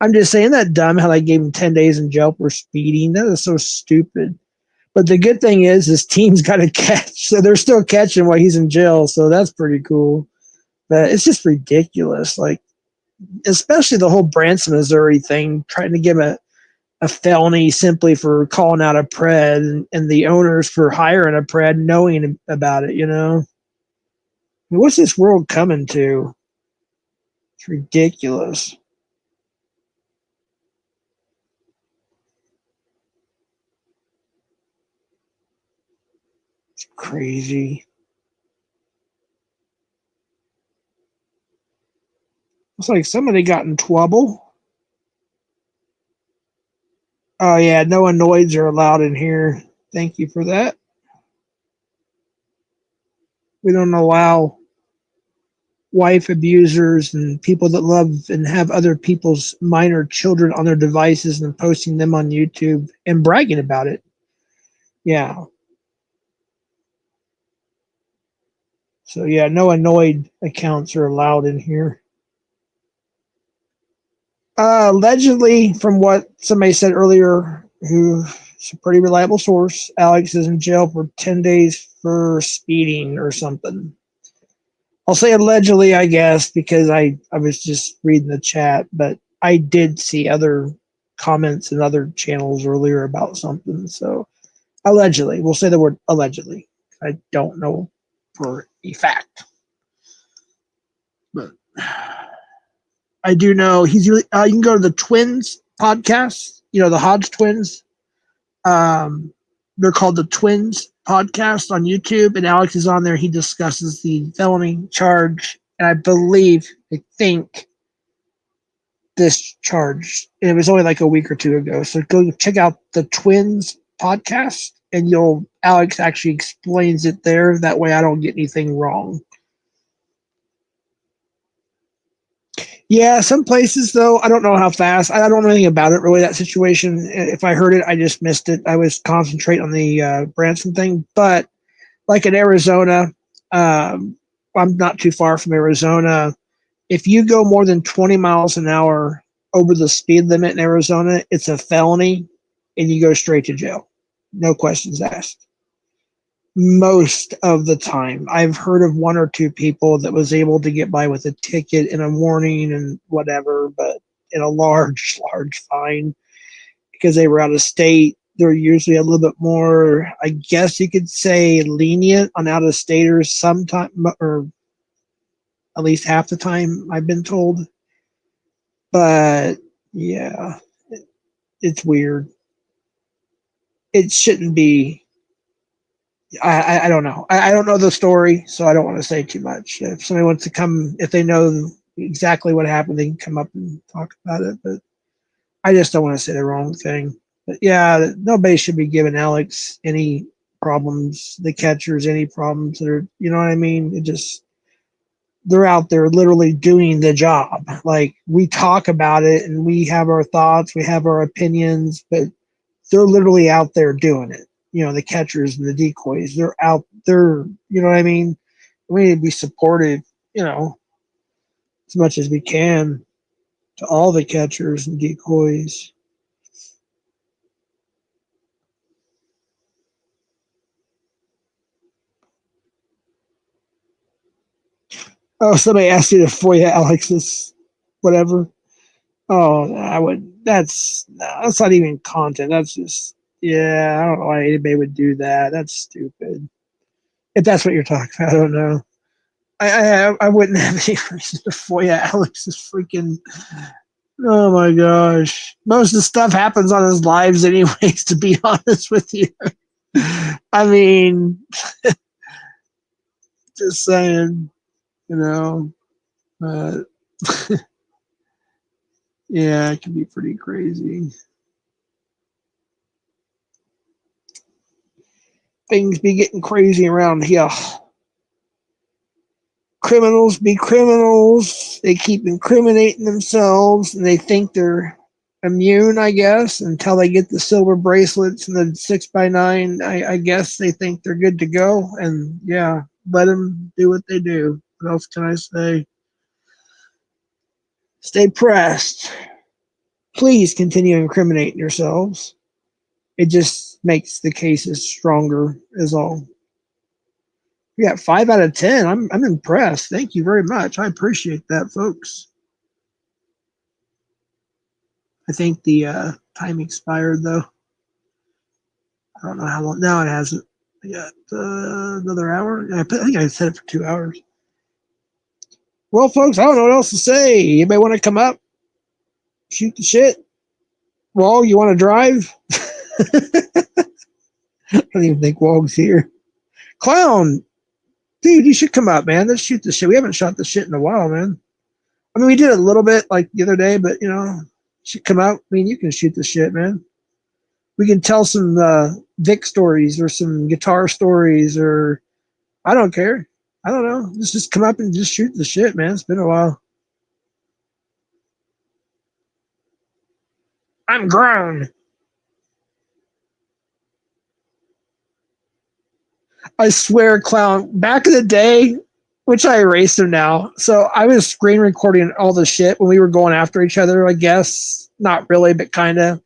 I'm just saying that dumb how they gave him 10 days in jail for speeding. That is so stupid. But the good thing is his team's got to catch, so they're still catching while he's in jail. So that's pretty cool. But it's just ridiculous. Like, especially the whole Branson, Missouri thing, trying to give a felony simply for calling out a pred and the owners for hiring a pred knowing about it, What's this world coming to? It's ridiculous. It's crazy. It's like somebody got in trouble. Oh, yeah, no annoyeds are allowed in here. Thank you for that. We don't allow wife abusers and people that love and have other people's minor children on their devices and posting them on YouTube and bragging about it. Yeah. So, yeah, no annoyed accounts are allowed in here. Allegedly, from what somebody said earlier, who's a pretty reliable source, Alex is in jail for 10 days for speeding or something. I'll say allegedly, I guess, because I was just reading the chat, but I did see other comments in other channels earlier about something. So allegedly, we'll say the word allegedly. I don't know for a fact, but I do know he's really. You can go to the Twins podcast. You know the Hodge twins. They're called the Twins podcast on YouTube, and Alex is on there. He discusses the felony charge, and I think this charge. And it was only like a week or two ago. So go check out the Twins podcast, and Alex actually explains it there. That way, I don't get anything wrong. Yeah, some places though, I don't know how fast. I don't know anything about it really. That situation. If I heard it, I just missed it. I was concentrating on the Branson thing, but like in Arizona, I'm not too far from Arizona. If you go more than 20 miles an hour over the speed limit in Arizona, it's a felony, and you go straight to jail. No questions asked. Most of the time, I've heard of one or two people that was able to get by with a ticket and a warning and whatever, but in a large fine because they were out of state. They're usually a little bit more, I guess you could say, lenient on out of staters sometime, or at least half the time I've been told. But yeah, it's weird. It shouldn't be. I don't know. I don't know the story, so I don't want to say too much. If somebody wants to come, if they know exactly what happened, they can come up and talk about it. But I just don't want to say the wrong thing. But yeah, nobody should be giving Alex any problems, the catchers any problems. You know what I mean? They're out there literally doing the job. Like, we talk about it and we have our thoughts, we have our opinions, but they're literally out there doing it. You know, the catchers and the decoys, they're out there, you know what I mean? We need to be supportive, you know, as much as we can to all the catchers and decoys. Oh, somebody asked you to FOIA Alex's whatever. Oh, I would. That's not even content. That's just, yeah. I don't know why anybody would do that. That's stupid. If that's what you're talking about, I don't know. I wouldn't have any reason to FOIA Alex's freaking. Oh my gosh! Most of the stuff happens on his lives, anyways. To be honest with you, I mean, just saying, you know. Yeah, it can be pretty crazy. Things be getting crazy around here. Criminals be criminals. They keep incriminating themselves, and they think they're immune, I guess, until they get the silver bracelets and the 6x9. I guess they think they're good to go, and yeah, let them do what they do. What else can I say? Stay pressed. Please continue incriminating yourselves. It just makes the cases stronger, is all. We got 5 out of 10. I'm impressed. Thank you very much. I appreciate that, folks. I think the time expired, though. I don't know how long. Now it hasn't. I got another hour. I think I set it for 2 hours. Well, folks, I don't know what else to say. Anybody want to come up? Shoot the shit? Wall, you want to drive? I don't even think Wog's here. Clown, dude, you should come up, man. Let's shoot the shit. We haven't shot the shit in a while, man. I mean, we did a little bit like the other day, but you know, should come out. I mean, you can shoot the shit, man. We can tell some Vic stories or some guitar stories, or I don't care. I don't know. Let's just come up and just shoot the shit, man. It's been a while. I'm grown. I swear, Clown, back in the day, which I erased them now. So I was screen recording all the shit when we were going after each other, I guess. Not really, but kind of.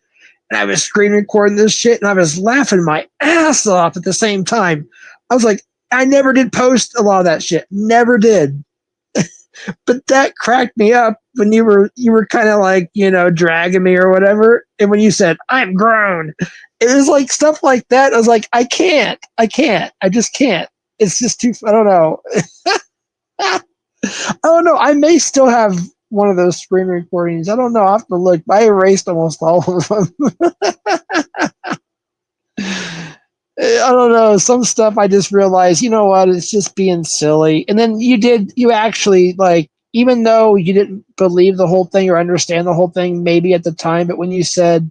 And I was screen recording this shit, and I was laughing my ass off at the same time. I was like, I never did post a lot of that shit. Never did. But that cracked me up when you were kind of like, dragging me or whatever. And when you said, I'm grown, it was like stuff like that. I was like, I just can't. It's just too, I don't know. I don't know. I may still have one of those screen recordings. I don't know. I have to look. I erased almost all of them. I don't know. Some stuff I just realized, you know what? It's just being silly. And then you actually, like, even though you didn't believe the whole thing or understand the whole thing, maybe at the time, but when you said,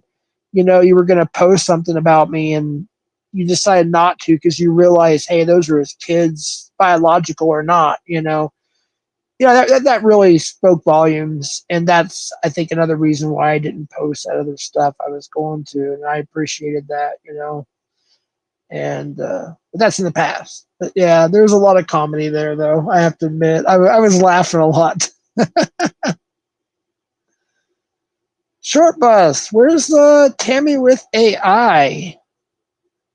you were going to post something about me and you decided not to because you realized, hey, those are his kids, biological or not. That really spoke volumes. And that's, I think, another reason why I didn't post that other stuff I was going to. And I appreciated that. And but that's in the past. But yeah, there's a lot of comedy there, though. I have to admit, I was laughing a lot. Short bus. Where's Tammy with AI?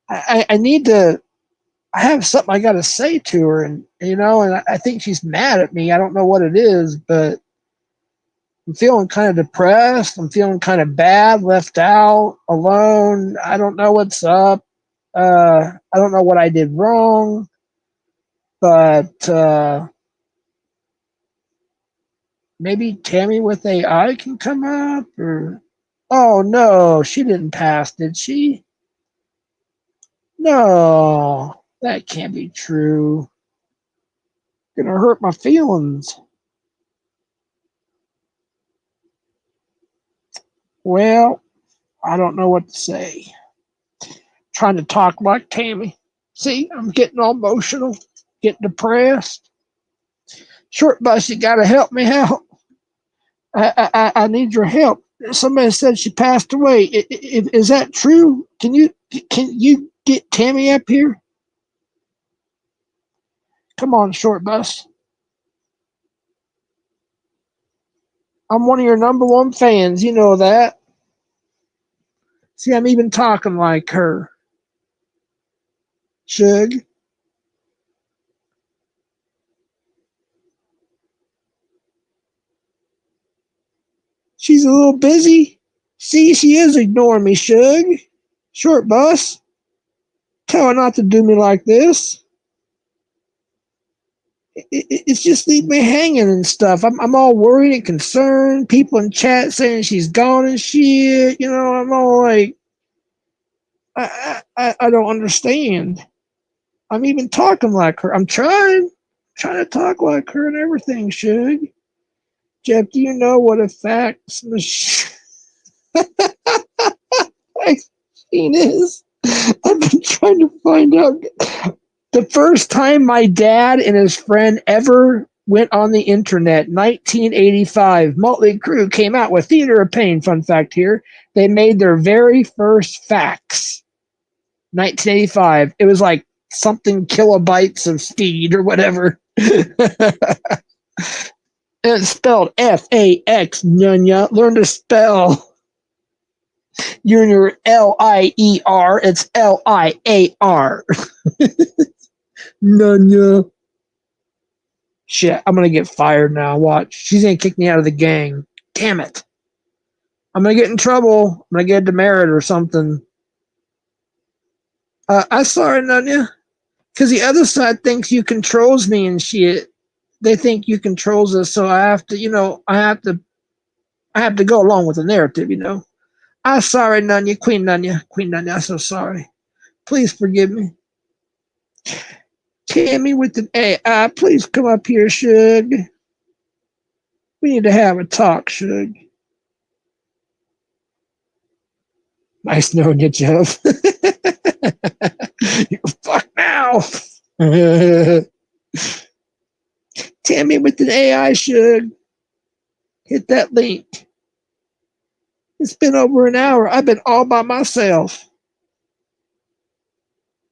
I need to. I have something I got to say to her, and I think she's mad at me. I don't know what it is, but I'm feeling kind of depressed. I'm feeling kind of bad, left out, alone. I don't know what's up. I don't know what I did wrong, but maybe Tammy with AI can come up. Or oh no, she didn't pass, did she? No, that can't be true. Gonna hurt my feelings. Well, I don't know what to say. Trying to talk like Tammy. See, I'm getting all emotional, getting depressed. Short bus, you gotta help me out. I need your help. Somebody said she passed away. Is that true? Can you get Tammy up here? Come on, short bus. I'm one of your number one fans. You know that. See, I'm even talking like her. Shug. She's a little busy. See, she is ignoring me, Shug. Short bus. Tell her not to do me like this. It's just leave me hanging and stuff. I'm all worried and concerned. People in chat saying she's gone and shit. I'm all like, I don't understand. I'm even talking like her. I'm trying to talk like her and everything, Shug. Jeff, do you know what a fax machine is? I've been trying to find out. The first time my dad and his friend ever went on the internet, 1985, Motley Crue came out with Theater of Pain. Fun fact here. They made their very first fax. 1985. It was like something kilobytes of speed or whatever. It's spelled F-A-X, Nunya. Learn to spell. You're in your L-I-E-R. It's L-I-A-R. Nunya. Shit, I'm going to get fired now. Watch. She's going to kick me out of the gang. Damn it. I'm going to get in trouble. I'm going to get a demerit or something. I'm sorry, Nunya. Because the other side thinks you controls me and shit. They think you controls us, so I have to, I have to go along with the narrative. I'm sorry, Nunya, Queen Nunya, Queen Nunya. I'm so sorry. Please forgive me. Tammy with an AI, please come up here, Shug. We need to have a talk, Shug. Nice knowing you, Jeff. You fuck now. Tammy with an AI, Shug. Hit that link. It's been over an hour. I've been all by myself.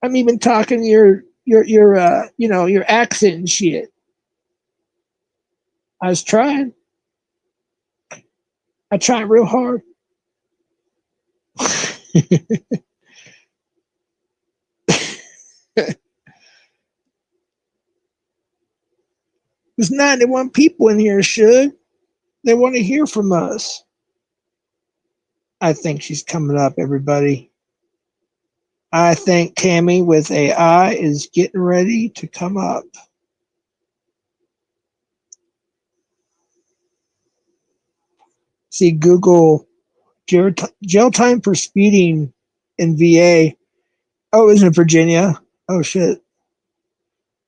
I'm even talking your accent and shit. I was trying. I tried real hard. There's 91 people in here, Shug. They want to hear from us. I think she's coming up, everybody. I think Tammy with AI is getting ready to come up. See, Google jail time for speeding in VA. Oh, it was in Virginia. Oh, shit.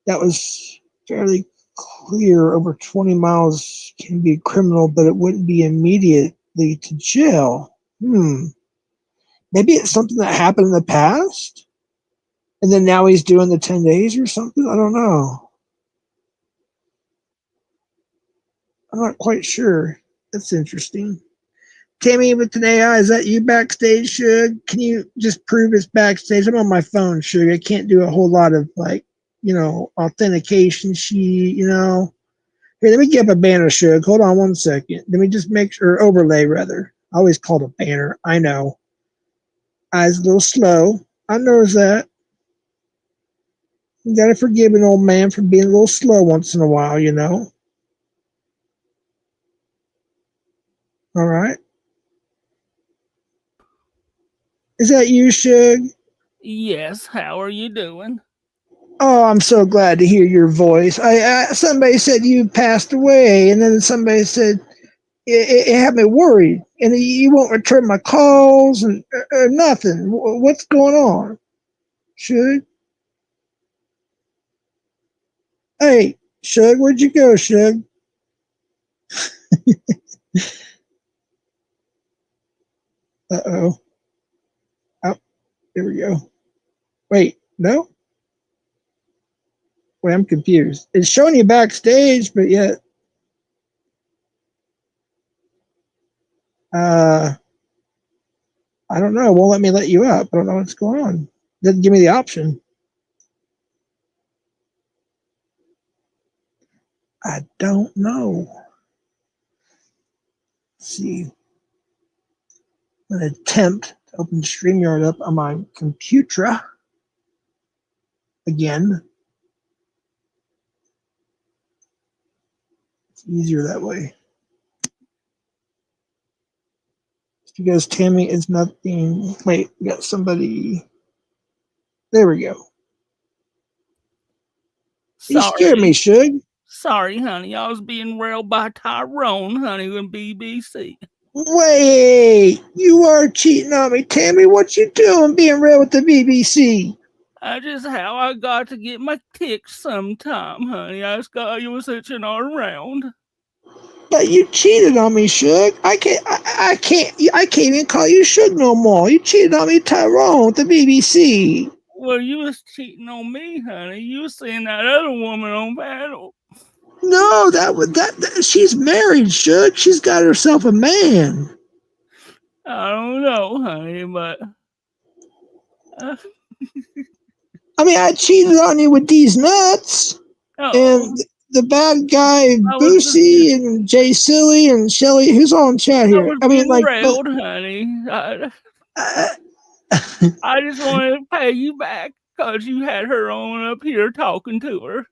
That was fairly clear. Over 20 miles can be criminal, but it wouldn't be immediately to jail. Maybe it's something that happened in the past, and then now he's doing the 10 days or something. I don't know. I'm not quite sure. That's interesting. Tammy with an AI, is that you backstage, Shug? Can you just prove it's backstage? I'm on my phone, Shug. I can't do a whole lot of authentication sheet, Here, let me get up a banner, Shug. Hold on one second. Let me just make sure, overlay rather. I always called a banner. I know. I was a little slow. I noticed that. You gotta forgive an old man for being a little slow once in a while, All right. Is that you, Shug? Yes, how are you doing? Oh, I'm so glad to hear your voice. Somebody said you passed away, and then somebody said it had me worried, and you won't return my calls and or nothing. What's going on? Shug? Hey, Shug, where'd you go, Shug? Uh-oh. Oh, there we go. Wait, no? Wait, I'm confused. It's showing you backstage, but yet I don't know. It won't let me let you up. I don't know what's going on. It doesn't give me the option. I don't know. Let's see. I'm going to attempt to open StreamYard up on my computer again. It's easier that way. It's because Tammy is nothing. Wait, we got somebody. There we go. You scared me, Shug. Sorry, honey. I was being railed by Tyrone, honey, with BBC. Wait, you are cheating on me. Tammy, what you doing being real with the BBC? That's just how I got to get my kicks sometime, honey. I just got you was hitching all around. But you cheated on me, Shug. I can't even call you Shug no more. You cheated on me, Tyrone, with the BBC. Well, you was cheating on me, honey. You was seeing that other woman on panel. No, that she's married, Shug. She's got herself a man. I don't know, honey, but I mean, I cheated on you with these nuts. And the bad guy Boosie and Jay Silly and Shelly, who's on chat here? I mean, like, railed, honey. I just wanted to pay you back because you had her on up here talking to her.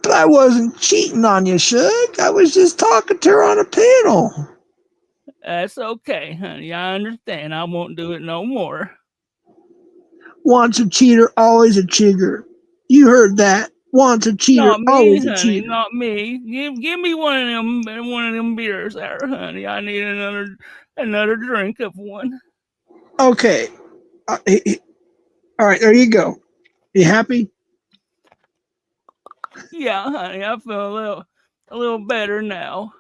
But I wasn't cheating on you, Shug. I was just talking to her on a panel. That's okay, honey. I understand. I won't do it no more. Once a cheater, always a cheater. You heard that. Once a cheater, Not me, always honey, a cheater. Not me. Give me one of them beers there, honey. I need another drink of one. Okay. All right, there you go. You happy? Yeah, honey. I feel a little better now.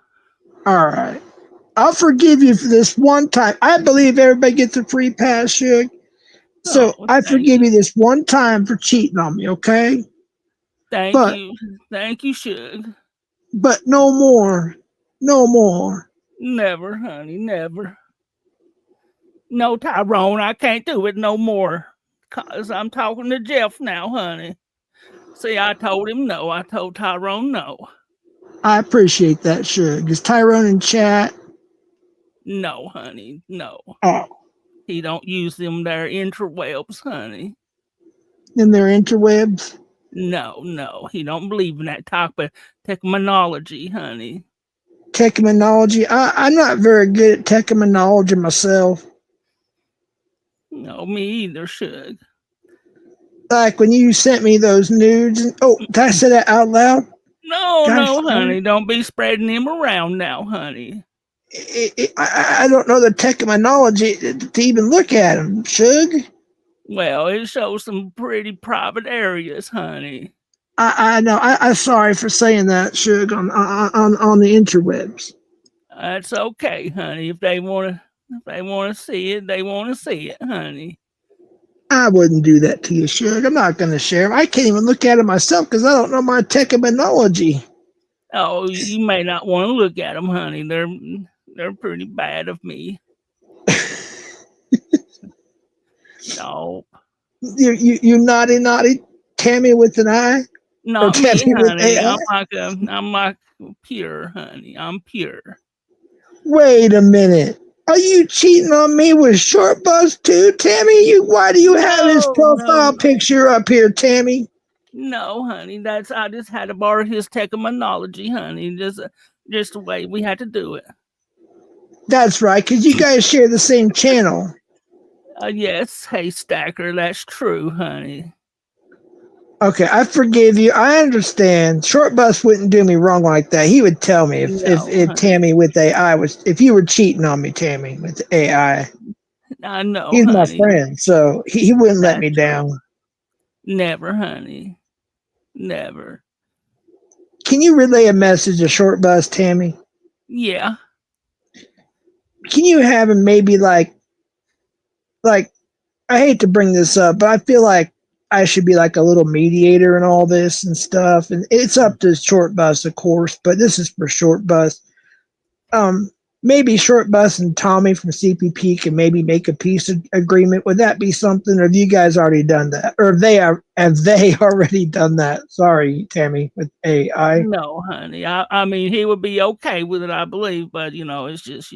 All right. I'll forgive you for this one time. I believe everybody gets a free pass, Shug. So I forgive you this one time for cheating on me, okay? Thank you, Shug. But no more. No more. Never, honey, never. No, Tyrone, I can't do it no more. Cause I'm talking to Jeff now, honey. See, I told him no. I told Tyrone no. I appreciate that, Shug. Is Tyrone in chat? No, honey, no. Oh. He don't use them there interwebs, honey. In their interwebs? No, he don't believe in that type of technology, honey. Technology. I'm not very good at technology myself. No, me either, Shug. Like when you sent me those nudes. Did I say that out loud? Gosh, No, honey, don't be spreading him around now, honey. I don't know the technology to even look at them, Shug. Well, it shows some pretty private areas, honey. I know. I'm sorry for saying that, Shug, on the interwebs. That's okay, honey. If they wanna see it, they wanna see it, honey. I wouldn't do that to you, Shug. I'm not going to share them. I can't even look at them myself because I don't know my technology. Oh, you may not want to look at them, honey. They're pretty bad of me. No, You naughty Tammy with an eye, or not me, Tammy with honey. AI. I'm like pure, honey. I'm pure. Wait a minute. Are you cheating on me with Short Bus too, Tammy? Why do you have his profile No. picture up here, Tammy? No, honey. That's I just had to borrow his technology, honey. Just the way we had to do it. That's right, because you guys share the same channel. Yes, hey Stacker, that's true, honey. Okay, I forgive you. I understand. Short Bus wouldn't do me wrong like that. He would tell me if No, Tammy with AI was, if you were cheating on me, Tammy with AI. I know, He's my honey. friend, so he wouldn't let me That's down. never, honey. Never. Can you relay a message to Short Bus, Tammy? Yeah. Can you have him maybe like I hate to bring this up, but I feel like I should be like a little mediator in all this and stuff. And it's up to Short Bus, of course, but this is for Short Bus. Maybe Short Bus and Tommy from CPP can maybe make a peace agreement. Would that be something, or have you guys already done that, or have they already done that? Sorry, Tammy with AI. No, honey. I mean, he would be okay with it, I believe, but it's just,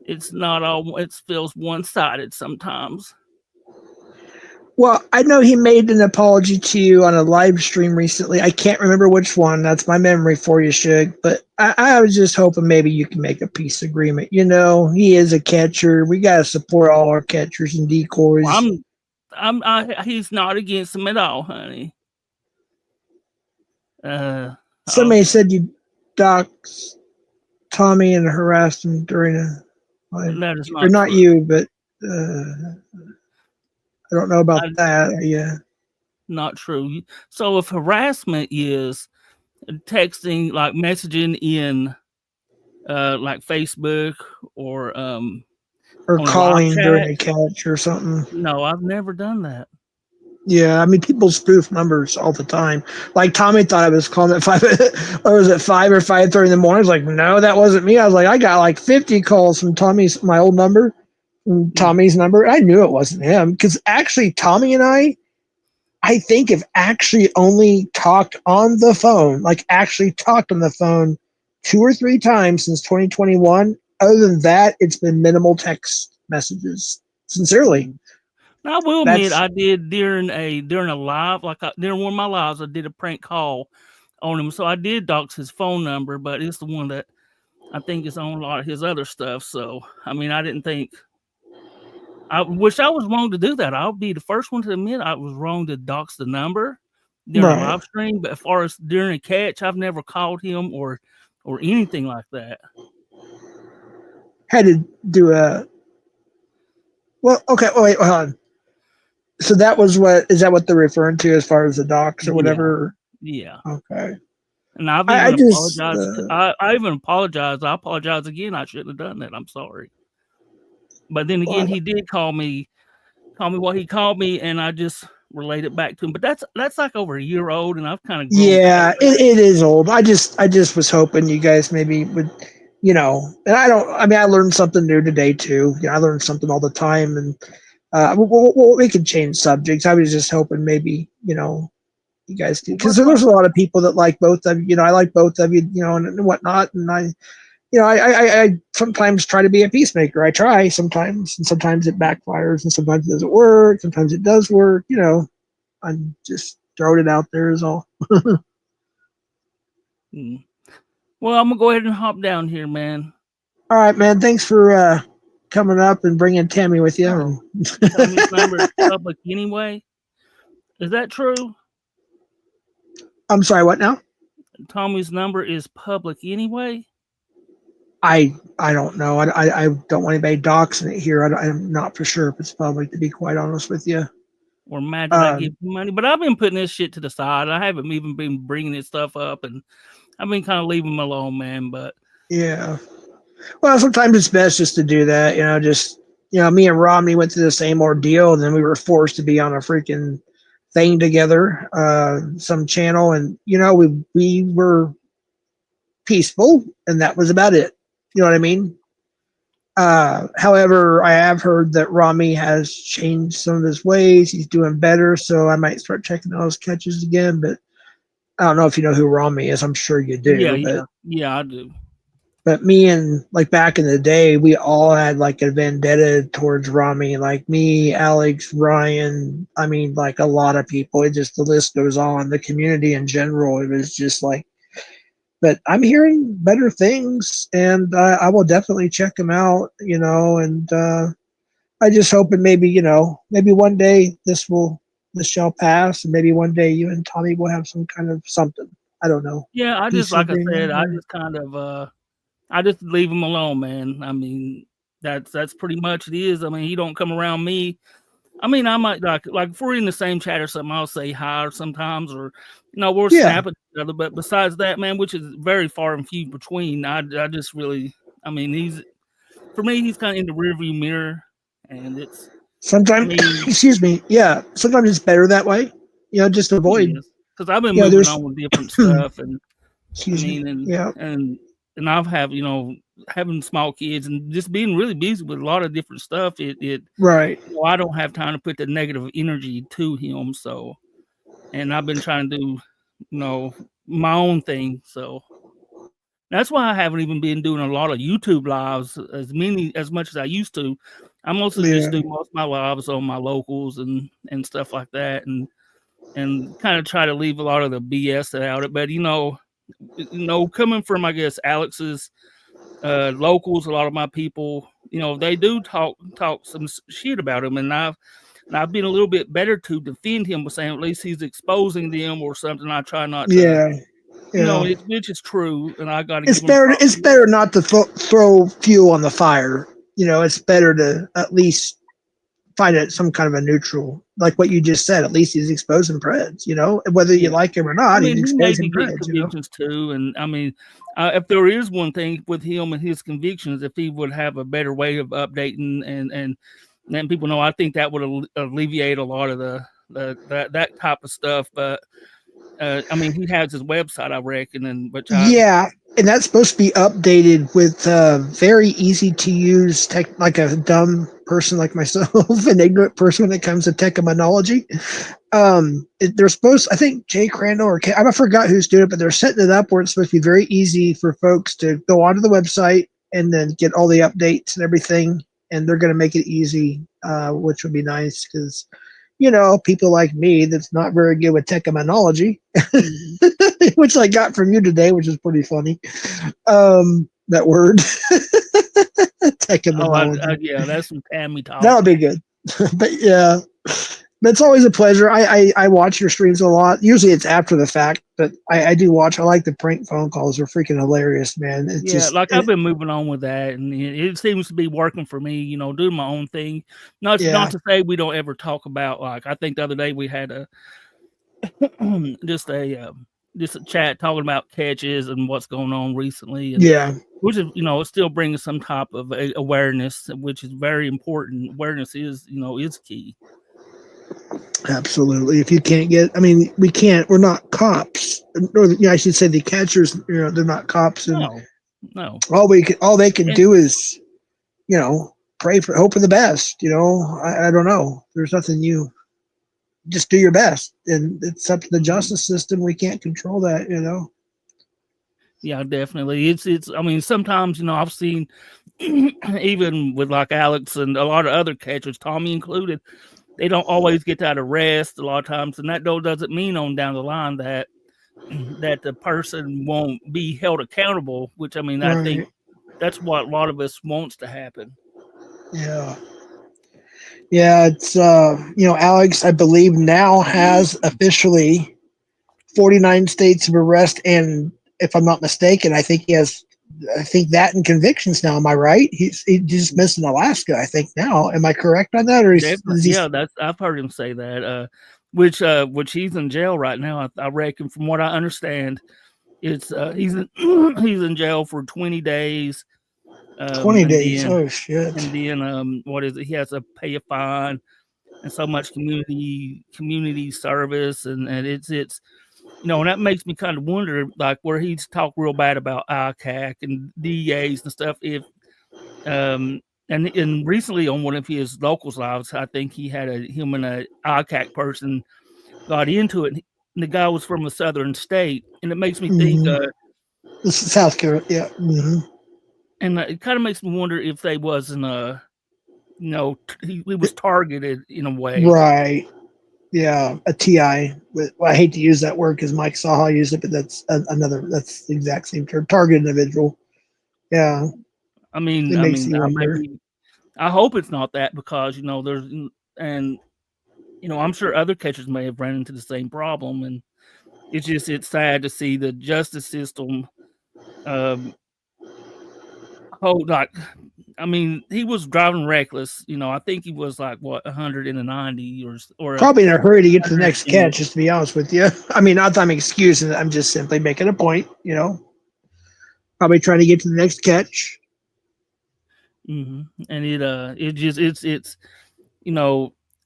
it's not all. It feels one sided sometimes. Well, I know he made an apology to you on a live stream recently. I can't remember which one. That's my memory for you, Shug. But I was just hoping maybe you can make a peace agreement. He is a catcher. We got to support all our catchers and decoys. He's not against him at all, honey. Somebody said you doxed Tommy and harassed him during a live. That is Or not true. you, but I don't know about that. Yeah. Not true. So if harassment is texting, like messaging in like Facebook or calling during a catch or something. No, I've never done that. Yeah, I mean, people spoof numbers all the time. Like Tommy thought I was calling at 5, or was it 5 or 5:30 in the morning? I was like, no, that wasn't me. I was like, I got like 50 calls from my old number, from Tommy's number. I knew it wasn't him because actually, Tommy and I think have actually only talked on the phone, like actually talked on the phone 2 or 3 times since 2021. Other than that, it's been minimal text messages. Sincerely. I will admit, I did during a live, during one of my lives, I did a prank call on him. So I did dox his phone number, but it's the one that I think is on a lot of his other stuff. So I mean, I didn't think. I wish I was wrong to do that. I'll be the first one to admit I was wrong to dox the number during a live stream. But as far as during a catch, I've never called him or anything like that. Had to do a. Well, okay. Oh, wait, hold on. So is that what they're referring to as far as the docs or whatever? Yeah. Okay. And I've even apologized. I even apologized. I apologize again. I shouldn't have done that. I'm sorry. But then again, he did call me what he called me, and I just related back to him. But that's like over a year old, and I've kind of grown. Yeah, it is old. I just was hoping you guys maybe would, and I learned something new today too. I learned something all the time, and we could change subjects. I was just hoping maybe, you guys could, because there's a lot of people that like both of you. I like both of you, and whatnot. And I sometimes try to be a peacemaker. I try sometimes, and sometimes it backfires, and sometimes it doesn't work. Sometimes it does work. I'm just throwing it out there is all. Well, I'm gonna go ahead and hop down here, man. All right, man. Thanks for coming up and bringing Tammy with you. Oh, Tommy's number is public anyway. Is that true? I'm sorry. What now? Tommy's number is public anyway. I don't know. I don't want anybody doxing it here. I'm not for sure if it's public, to be quite honest with you. Or mad that I give you money, but I've been putting this shit to the side. I haven't even been bringing this stuff up, and I've been kind of leaving them alone, man. But yeah, well, sometimes it's best just to do that. Me and Romney went through the same ordeal, and then we were forced to be on a freaking thing together, some channel, and we were peaceful, and that was about it. You know what I mean? However, I have heard that Rami has changed some of his ways. He's doing better, so I might start checking those catches again. But I don't know if you know who Rami is. I'm sure you do. Yeah, I do. But me and like back in the day, we all had like a vendetta towards Rami. Like me, Alex, Ryan. I mean, like a lot of people. It just the list goes on. The community in general, it was just like. But I'm hearing better things, and I will definitely check them out. And I just hope that maybe one day this shall pass, and maybe one day you and Tommy will have some kind of something. I don't know. Yeah, I just like I said, I just kind of I just leave him alone, man. I mean, that's pretty much it is. I mean, he don't come around me. I mean, I might like if we're in the same chat or something, I'll say hi or sometimes, or we'll snap at each other. But besides that, man, which is very far and few between, I just really, I mean, he's kind of in the rearview mirror, and it's sometimes. Excuse me. Yeah, sometimes it's better that way. Just avoid. Because I've been moving on with different stuff, and and I've have having small kids and just being really busy with a lot of different stuff. Right. I don't have time to put the negative energy to him. So, and I've been trying to do, my own thing. So that's why I haven't even been doing a lot of YouTube lives as much as I used to. I mostly just do most of my lives on my locals and stuff like that, and kind of try to leave a lot of the BS out of it. But coming from, I guess, Alex's locals, a lot of my people, they do talk some shit about him, and I've been a little bit better to defend him by saying at least he's exposing them or something. I try not to, which is true, and I got to. It's better not to throw fuel on the fire. It's better to at least find it some kind of a neutral, like what you just said. At least he's exposing Preds, whether you like him or not. He's exposing Preds, convictions too. And I mean, if there is one thing with him and his convictions, if he would have a better way of updating and letting people know, I think that would alleviate a lot of that type of stuff. But I mean, he has his website, I reckon, and and that's supposed to be updated with very easy to use tech, like a dumb person like myself, an ignorant person when it comes to technology. They're supposed, I think Jay Crandall I forgot who's doing it, but they're setting it up where it's supposed to be very easy for folks to go onto the website and then get all the updates and everything. And they're going to make it easy, which would be nice because, people like me that's not very good with technology, which I got from you today, which is pretty funny. That word. Technology. Yeah, that's some Tammy talk. That would be good. But yeah. But it's always a pleasure. I watch your streams a lot. Usually it's after the fact, but I do watch. I like the prank phone calls. They're freaking hilarious, man. I've been moving on with that, and it seems to be working for me. Doing my own thing. Not to say we don't ever talk about, like, I think the other day we had just a chat talking about catches and what's going on recently. And, which is, it's still bringing some type of awareness, which is very important. Awareness is key. Absolutely. If you can't we're not cops. Or, I should say the catchers, they're not cops. And no. All they can do is, pray hope for the best. I don't know. There's nothing just do your best. And it's up to the justice system. We can't control that, Yeah, definitely. It's, I mean, sometimes, I've seen even with like Alex and a lot of other catchers, Tommy included, they don't always get that arrest a lot of times, and that though doesn't mean on down the line that the person won't be held accountable. Which I mean, I think that's what a lot of us wants to happen. Yeah. Yeah, it's Alex, I believe now has officially 49 states of arrest, and if I'm not mistaken, I think that and convictions now. Am I right? He's just missing Alaska, I think now. Am I correct on that? Or I've heard him say that. Which he's in jail right now. I reckon, from what I understand, it's he's in jail for 20 days. 20 days. Oh shit! And then what is it? He has to pay a fine and so much community service, and it's and that makes me kind of wonder, like, where he's talked real bad about ICAC and DEAs and stuff. If and recently on one of his locals lives, I think he had him and a ICAC person got into it. And the guy was from a southern state, and it makes me think. This is South Carolina, yeah. Mm-hmm. And it kind of makes me wonder if they wasn't he was targeted in a way, right? Yeah, a TI. Well, I hate to use that word because Mike Saha used it, but that's that's the exact same term. Target individual. Yeah. I mean, I hope it's not that, because I'm sure other catchers may have run into the same problem, and it's sad to see the justice system. He was driving reckless. I think he was like 190 or probably in a hurry to get to the next catch. Just to be honest with you, I mean, not that I'm excusing it. I'm just simply making a point. Probably trying to get to the next catch. Mm-hmm. And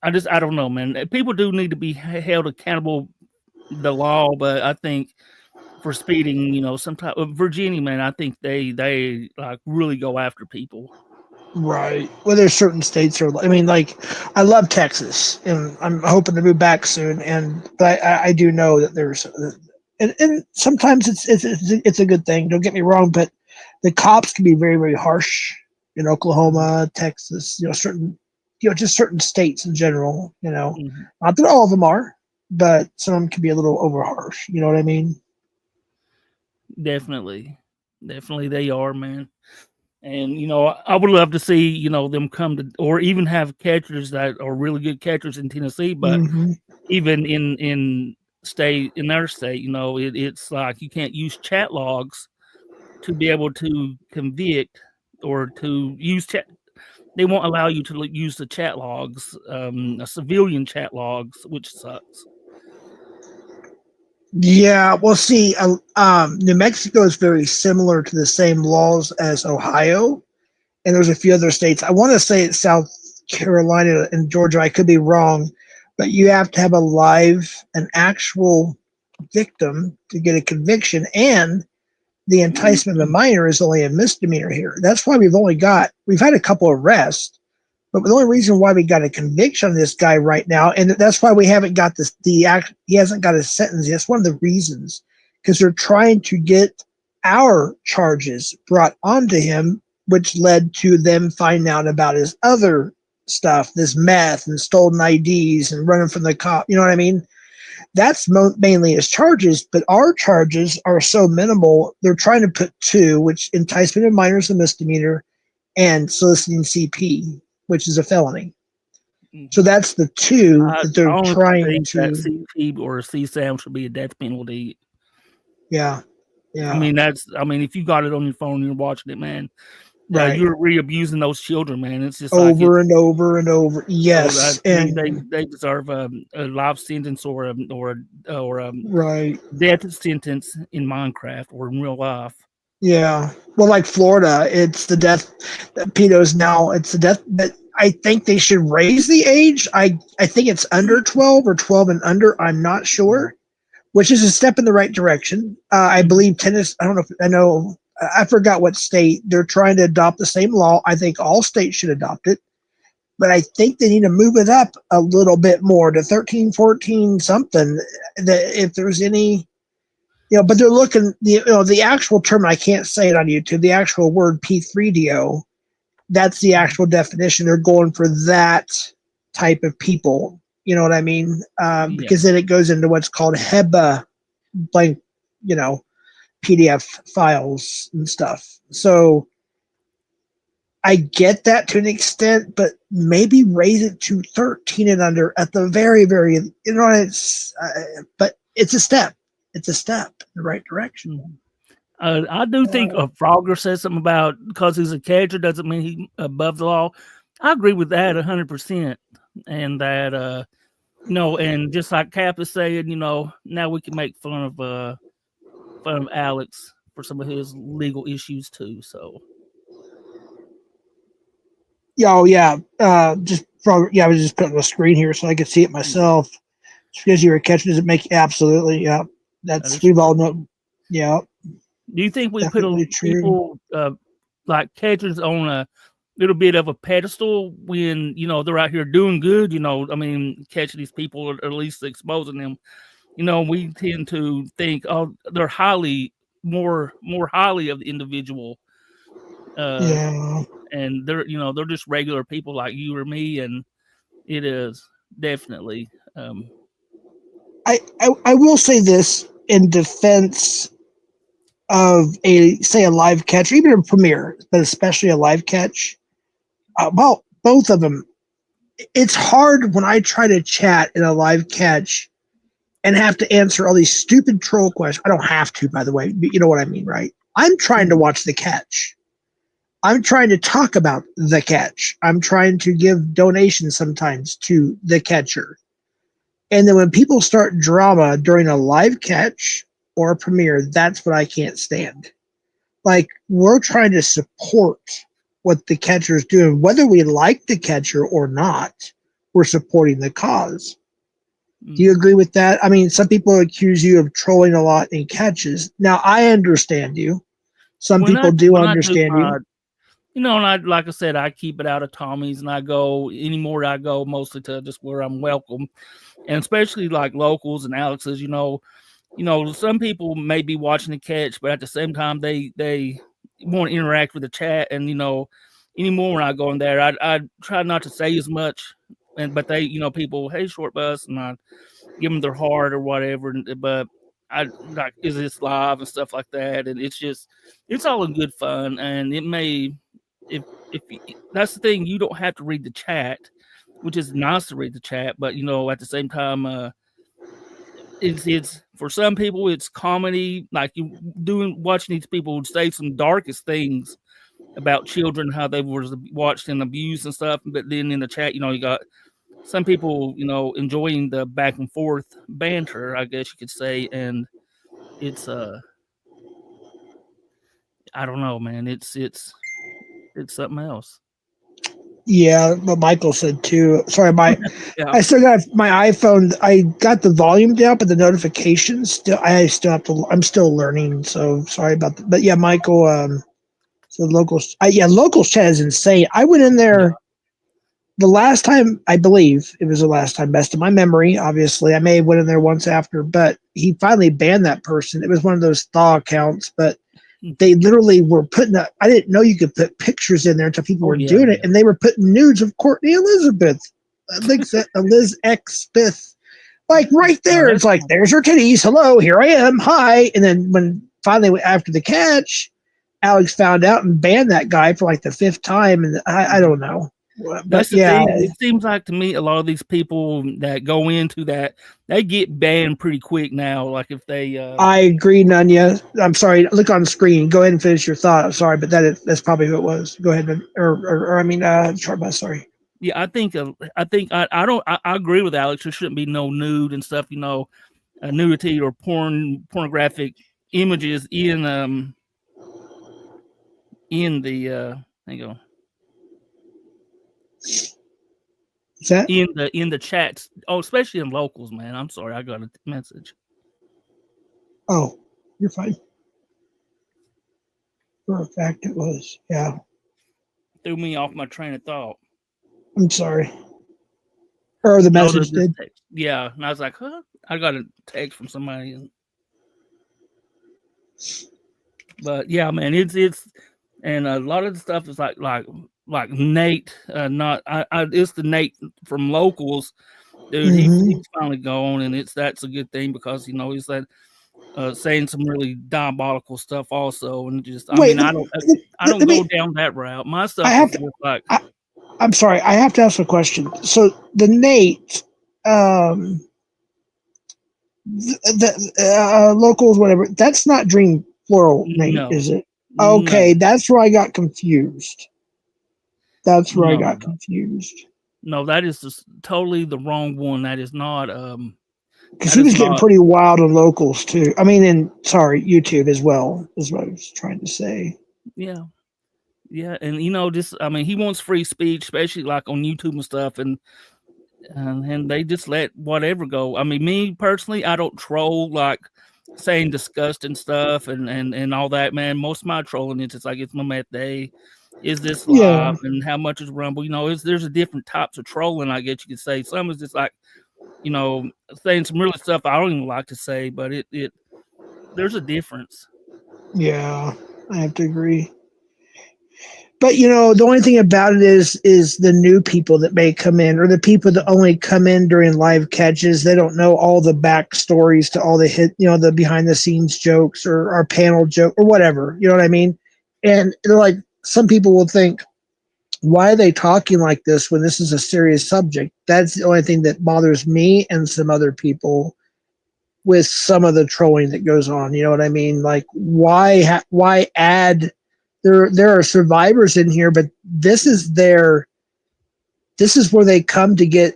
I don't know, man. People do need to be held accountable, the law, but I think for speeding, sometimes Virginia, man, I think they like really go after people. Right. Well, there's certain states I love Texas, and I'm hoping to move back soon. But I do know that there's, and sometimes it's a good thing. Don't get me wrong, but the cops can be very, very harsh in Oklahoma, Texas. Just certain states in general. Mm-hmm. Not that all of them are, but some can be a little over harsh. You know what I mean? Definitely they are, man. And I would love to see them come to, or even have catchers that are really good catchers in Tennessee, but even in their state, it's like you can't use chat logs to be able to convict, or to use chat. They won't allow you to use the chat logs, civilian chat logs, which sucks. Yeah, well, see, New Mexico is very similar to the same laws as Ohio, and there's a few other states. I want to say it's South Carolina and Georgia. I could be wrong, but you have to have an actual victim to get a conviction, and the enticement of a minor is only a misdemeanor here. That's why we've had a couple of arrests, but the only reason why we got a conviction on this guy right now, and that's why we haven't got he hasn't got a sentence. That's one of the reasons, because they're trying to get our charges brought onto him, which led to them finding out about his other stuff, this meth and stolen IDs and running from the cop. You know what I mean? That's mainly his charges, but our charges are so minimal. They're trying to put 2, which enticement of minors, a misdemeanor, and soliciting CP, which is a felony. So that's the 2 that they're trying to. That CP or CSAM should be a death penalty. Yeah. I mean, if you got it on your phone and you're watching it, man, right, you're re-abusing those children, man. It's just over and over and over. Yes, and they deserve a life sentence or a right death sentence in Minecraft or in real life. Yeah, well, like Florida, it's the death. Pedos now, it's the death. But I think they should raise the age. I think it's under 12 or 12 and under. I'm not sure, which is a step in the right direction. I believe Tennessee. I forgot what state they're trying to adopt the same law. I think all states should adopt it, but I think they need to move it up a little bit more to 13, 14, something. That if there's any. But they're looking, the actual term, I can't say it on YouTube, the actual word P3DO, that's the actual definition. They're going for that type of people. You know what I mean? Yeah. Because then it goes into what's called HEBA blank, PDF files and stuff. So I get that to an extent, but maybe raise it to 13 and under at the very, very, but it's a step. It's a step in the right direction. I do think Frogger says something about because he's a catcher doesn't mean he's above the law. I agree with that 100%. And that, and just like Cap is saying, now we can make fun of Alex for some of his legal issues too. So. Oh yeah. I was just putting on the screen here so I could see it myself. Just because you're a catcher doesn't make absolutely. Yeah. We've all known. Yeah. Do you think we put people like catchers on a little bit of a pedestal when they're out here doing good? Catching these people or at least exposing them. We tend to think, oh, they're more highly of the individual. And they're just regular people like you or me, and it is definitely. I will say this in defense of a live catch, or even a premiere, but especially a live catch. Both of them. It's hard when I try to chat in a live catch and have to answer all these stupid troll questions. I don't have to, by the way. You know what I mean, right? I'm trying to watch the catch. I'm trying to talk about the catch. I'm trying to give donations sometimes to the catcher. And then when people start drama during a live catch or a premiere, that's what I can't stand. Like, we're trying to support what the catcher is doing. Whether we like the catcher or not, we're supporting the cause. Do you agree with that? I mean, some people accuse you of trolling a lot in catches. Now, I understand you. Some people do understand you. And like I said, I keep it out of Tommy's, and I go mostly to just where I'm welcome. And especially like locals and Alex's, some people may be watching the catch, but at the same time, they want to interact with the chat. And, anymore when I go in there, I try not to say as much. But they, people, hey, Short Bus, and I give them their heart or whatever. But I like, is this live and stuff like that? And it's all in good fun. And it may, if that's the thing, you don't have to read the chat, which is nice to read the chat. But, at the same time, it's for some people, it's comedy. Like watching these people say some darkest things about children, how they were watched and abused and stuff. But then in the chat, you got some people, enjoying the back and forth banter, I guess you could say. And it's, I don't know, man. It's something else. Yeah, what Michael said too. Sorry, Yeah. I still got my iPhone. I got the volume down, but the notifications still. I'm still learning. So sorry about that. But yeah, Michael. So locals. Locals chat is insane. I went in there the last time. I believe it was the last time. Best of my memory. Obviously, I may have went in there once after, but he finally banned that person. It was one of those thaw accounts, but they literally were putting I didn't know you could put pictures in there until people were doing it, and they were putting nudes of Courtney Elizabeth, Liz X Smith, like right there. It's like, there's her titties. Hello, here I am. Hi. And then when finally after the catch, Alex found out and banned that guy for like the 5th time, and I don't know. That's the thing. It seems like to me a lot of these people that go into that, they get banned pretty quick now. Like if they I agree, Nunya. I'm sorry. Look on the screen. Go ahead and finish your thought. I'm sorry, but that's probably who it was. Go ahead, Short Bus. Sorry. Yeah, I agree with Alex. There shouldn't be no nude and stuff. Nudity or pornographic images in the hang on. Is that in the chats? Oh, especially in locals, man. I'm sorry, I got a message. Oh, you're fine. For a fact, it was. Yeah. Threw me off my train of thought. I'm sorry. Or the message did. Text. Yeah, and I was like, huh? I got a text from somebody. But yeah, man, it's and a lot of the stuff is like like Nate, not it's the Nate from Locals, dude. Mm-hmm. He's finally gone, and that's a good thing because he's that saying some really diabolical stuff also, and just I Wait, mean let, I don't let go me. down that route. My I stuff is have to. just like I, I'm sorry. I have to ask a question. So the Nate, the locals, whatever. That's not Dream Plural Nate, no, is it? no, Okay, that's where I got confused. That's where I no, got no, confused no. That is just totally the wrong one. because That he is was getting not. pretty wild on locals too. I mean, and sorry, YouTube as well is what I was trying to say. Yeah, yeah, and just I mean, he wants free speech, especially like on YouTube and stuff, and they just let whatever go. I mean, me personally, I don't troll like saying disgusting stuff and all that, man. Most of my trolling is just like it's my meth day. Is this Yeah, live and how much is Rumble? There's a different types of trolling, I guess you could say. Some is just like, saying some really stuff I don't even like to say, but it there's a difference. yeah, I have to agree. But the only thing about it is the new people that may come in, or the people that only come in during live catches. They don't know all the backstories to all the the behind the scenes jokes or our panel joke or whatever. You know what I mean? And they're like, some people will think, why are they talking like this when this is a serious subject? That's the only thing that bothers me and some other people with some of the trolling that goes on. You know what I mean? Like, why add? There are survivors in here, but this is where they come to get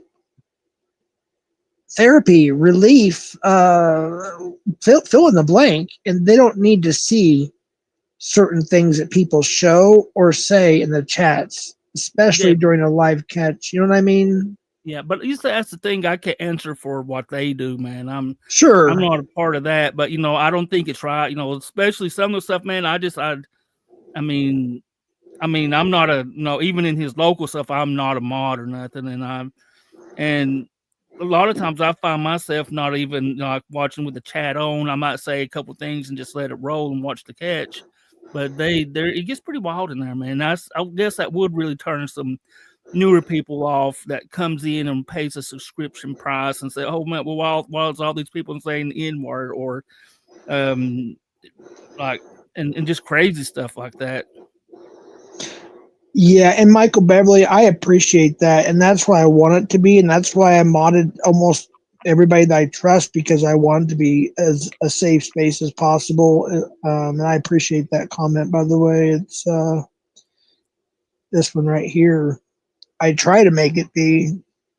therapy, relief, fill in the blank, and they don't need to see certain things that people show or say in the chats, especially during a live catch. You know what I mean? Yeah, but that's the thing. I can't answer for what they do, man. I'm Sure. not a part of that, but I don't think it's right. Especially some of the stuff, man. I mean, I'm not a even in his local stuff, I'm not a mod or nothing, and a lot of times I find myself not even like watching with the chat on. I might say a couple things and just let it roll and watch the catch. But it gets pretty wild in there, man. I guess that would really turn some newer people off that comes in and pays a subscription price and say, "Oh man, well, why is all these people saying the N word or um like and just crazy stuff like that?" Yeah, and Michael Beverly, I appreciate that, and that's why I want it to be, and that's why I modded almost everybody that I trust because I want it to be as a safe space as possible. And I appreciate that comment. By the way, it's this one right here. I try to make it be,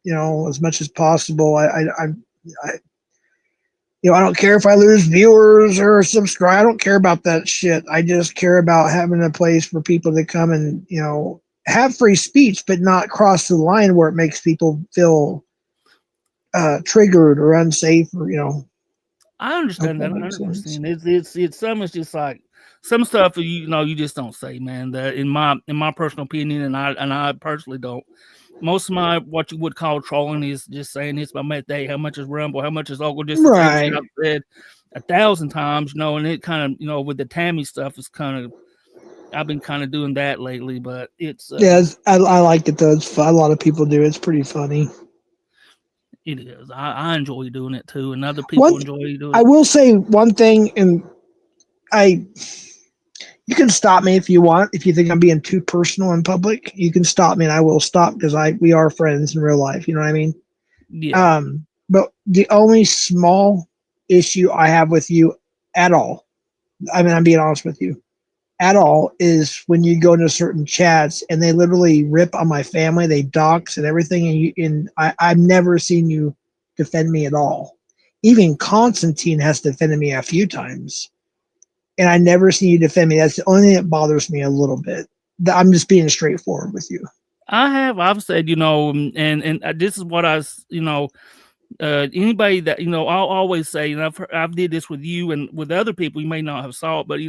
as much as possible. I I don't care if I lose viewers or subscribe. I don't care about that shit. I just care about having a place for people to come and have free speech, but not cross the line where it makes people feel triggered or unsafe, or I hope understand that that makes sense. 100%. It's some is just like some stuff you just don't say, man. That in my personal opinion, and I personally don't. Most of my what you would call trolling is just saying it's my meth day, how much is Rumble, how much is Local, just the same shit Right. I've said 1,000 times, and it kind of with the Tammy stuff is kind of I've been kind of doing that lately, but it's Yeah, I like it though. It's fun. A lot of people do. It's pretty funny. it is. I enjoy doing it too, and other people One, enjoy doing I it. will say one thing, and I you can stop me if you want. If you think I'm being too personal in public, you can stop me, and I will stop because we are friends in real life. You know what I mean? Yeah. But the only small issue I have with you at all, I mean, I'm being honest with you, at all, is when you go into certain chats and they literally rip on my family, they dox and everything, I've never seen you defend me at all. Even Constantine has defended me a few times, and I never seen you defend me. That's the only thing that bothers me a little bit. I'm just being straightforward with you. I've said, and this is what anybody that I'll always say, and I've did this with you and with other people you may not have saw it, but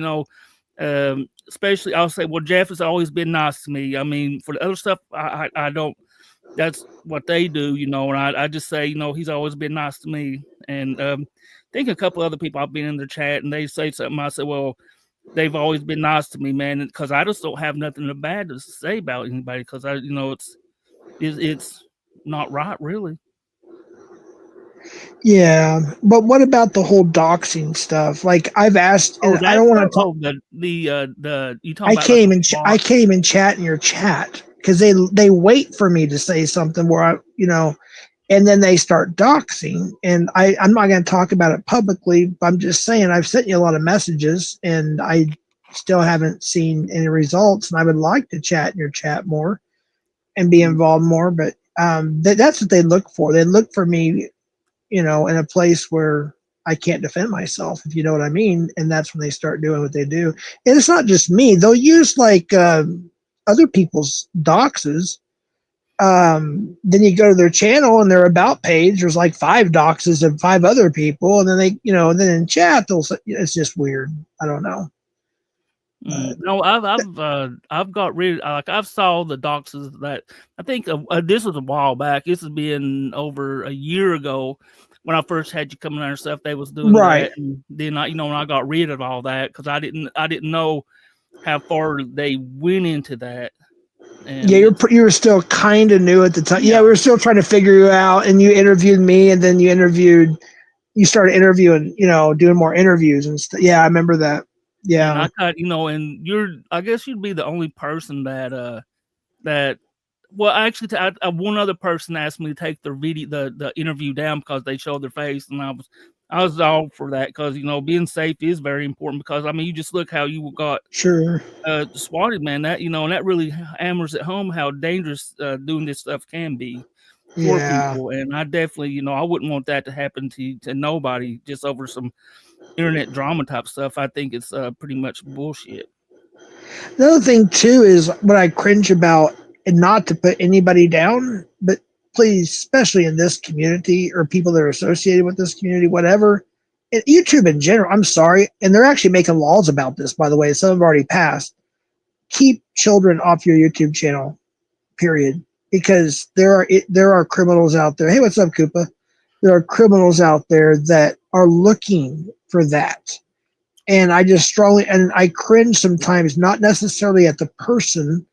especially I'll say, well, Jeff has always been nice to me. I mean, for the other stuff, I don't. That's what they do, and I just say, he's always been nice to me. And I think a couple other people I've been in the chat and they say something. I say, well, they've always been nice to me, man, because I just don't have nothing bad to say about anybody because it's not right, really. Yeah, but what about the whole doxing stuff? Like I've asked, Oh, and I that don't want stuff. to talk. Oh, the you talking I about like came the and I bot? came and chat in your chat because they wait for me to say something where and then they start doxing, and I'm not going to talk about it publicly. But I'm just saying I've sent you a lot of messages, and I still haven't seen any results, and I would like to chat in your chat more and be involved more. But that's what they look for. They look for me, in a place where I can't defend myself, if you know what I mean. And that's when they start doing what they do. And it's not just me. They'll use like other people's doxes. Then you go to their channel and their about page, there's like 5 doxes of 5 other people. And then then in chat, it's just weird. I don't know. No, I've got rid like I've saw the doxes that I think this was a while back. This has been over a year ago when I first had you coming on and stuff. They was doing Right. that, and then when I got rid of all that because I didn't know how far they went into that. And Yeah, you were still kind of new at the time. Yeah, yeah, we were still trying to figure you out, and you interviewed me, and then you started interviewing, doing more interviews and stuff. Yeah, I remember that. and Yeah. I got and I guess you'd be the only person that well, actually, one other person asked me to take their video, the interview down because they showed their face, and I was all for that because being safe is very important. Because I mean, you just look how you got Sure. swatted, man. That and that really hammers at home how dangerous doing this stuff can be for Yeah. people. And I definitely, I wouldn't want that to happen to nobody just over some internet drama type stuff. I think it's pretty much bullshit. The other thing too is what I cringe about, and not to put anybody down, but please, especially in this community or people that are associated with this community, whatever, and YouTube in general, I'm sorry, and they're actually making laws about this, by the way. Some have already passed. Keep children off your YouTube channel, period. Because there are criminals out there. Hey, what's up, Koopa? There are criminals out there that are looking for that. And I just strongly, and I cringe sometimes, not necessarily at the person,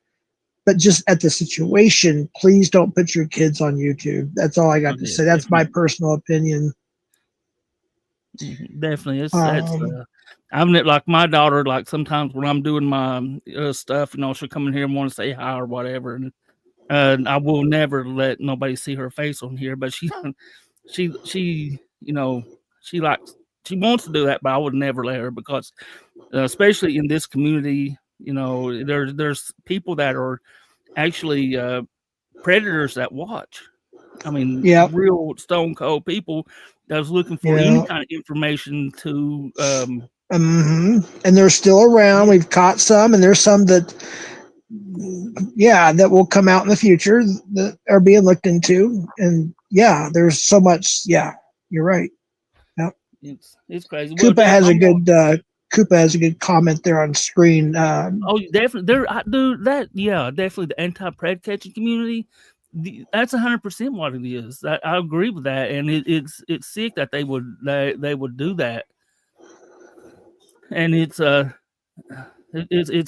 but just at the situation. Please don't put your kids on YouTube. That's all I Oh, got to yeah, say. That's my definitely. personal opinion. Definitely, that's Um, I've like my daughter. Like sometimes when I'm doing my stuff, she'll come in here and want to say hi or whatever, and I will never let nobody see her face on here. But she she likes she wants to do that, but I would never let her because especially in this community, there's people that are actually predators that watch. I mean, yeah, real stone cold people that was looking for any yeah. kind of information to And they're still around. yeah, We've caught some, and there's some that, yeah, that will come out in the future that are being looked into. And yeah, there's so much. Yeah, you're right. Yeah. it's crazy. Well, Koopa Jeff, has a I'm going. good comment there on screen. Oh, definitely. Dude, definitely the anti-pred catching community. That's 100% what it is. I agree with that, and it's sick that they would do that, and it's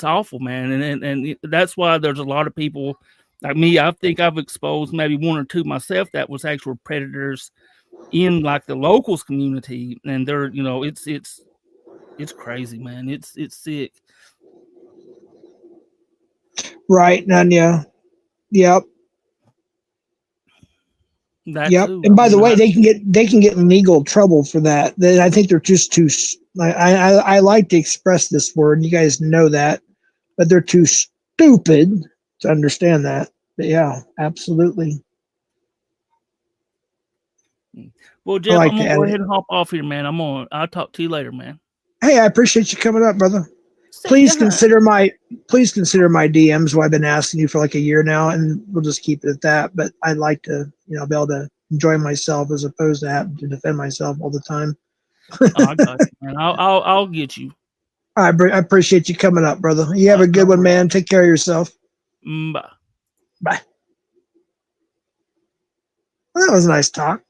awful, man, and that's why there's a lot of people like me. I think I've exposed maybe 1 or 2 myself that was actual predators in like the locals community, and they're it's crazy, man. It's sick. right, Nanya. Yep. That Yep. too. And I by the mean, way, they can get in legal trouble for that. I think they're just too. I like to express this word. You guys know that, but they're too stupid to understand that. But yeah, absolutely. well, I Jeff, like I'm to gonna add go it. ahead and hop off here, man. I'll talk to you later, man. Hey, I appreciate you coming up, brother. See Please ya, honey. consider my DMs. What I've been asking you for like a year now, and we'll just keep it at that. But I'd like to, be able to enjoy myself as opposed to having to defend myself all the time. Oh, I got you, man. I'll get you. I appreciate you coming up, brother. You have a No good one, worries. man. Take care of yourself. Bye. Bye. Well, that was a nice talk.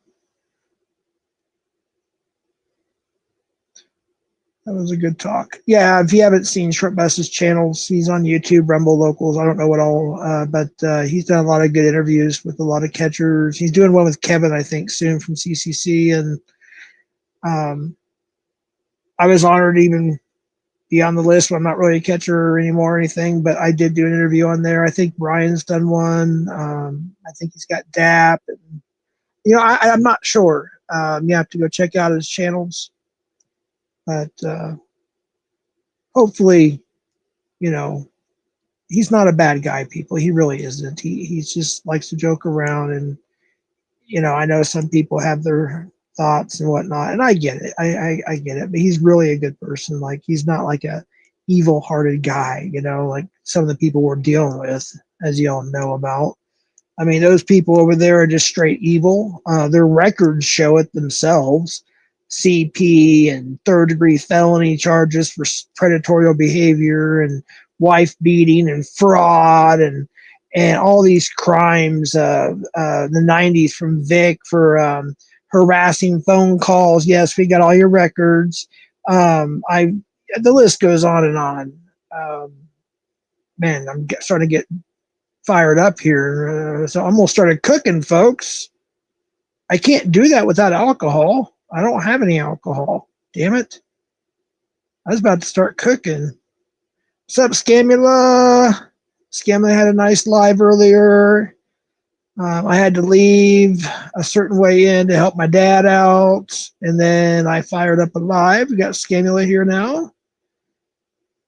That was a good talk. Yeah, if you haven't seen Short Bus's channels, he's on YouTube, Rumble Locals. I don't know what all, but he's done a lot of good interviews with a lot of catchers. He's doing one with Kevin, I think, soon from CCC. And I was honored to even be on the list. I'm not really a catcher anymore or anything, but I did do an interview on there. I think Brian's done one. I think he's got DAP. And, I'm not sure. You have to go check out his channels. But hopefully, he's not a bad guy, people. He really isn't. He just likes to joke around. And, I know some people have their thoughts and whatnot, and I get it. I get it. But he's really a good person. Like, he's not like a evil-hearted guy, like some of the people we're dealing with, as you all know about. I mean, those people over there are just straight evil. Their records show it themselves. CP and third-degree felony charges for predatory behavior and wife beating and fraud and all these crimes. The 90s from Vic for harassing phone calls. Yes, we got all your records. The list goes on and on. Man, I'm starting to get fired up here. So I'm almost started cooking, folks. I can't do that without alcohol. I don't have any alcohol. Damn it. I was about to start cooking. What's up, Scamula? Scamula had a nice live earlier. I had to leave a certain way in to help my dad out. And then I fired up a live. We got Scamula here now.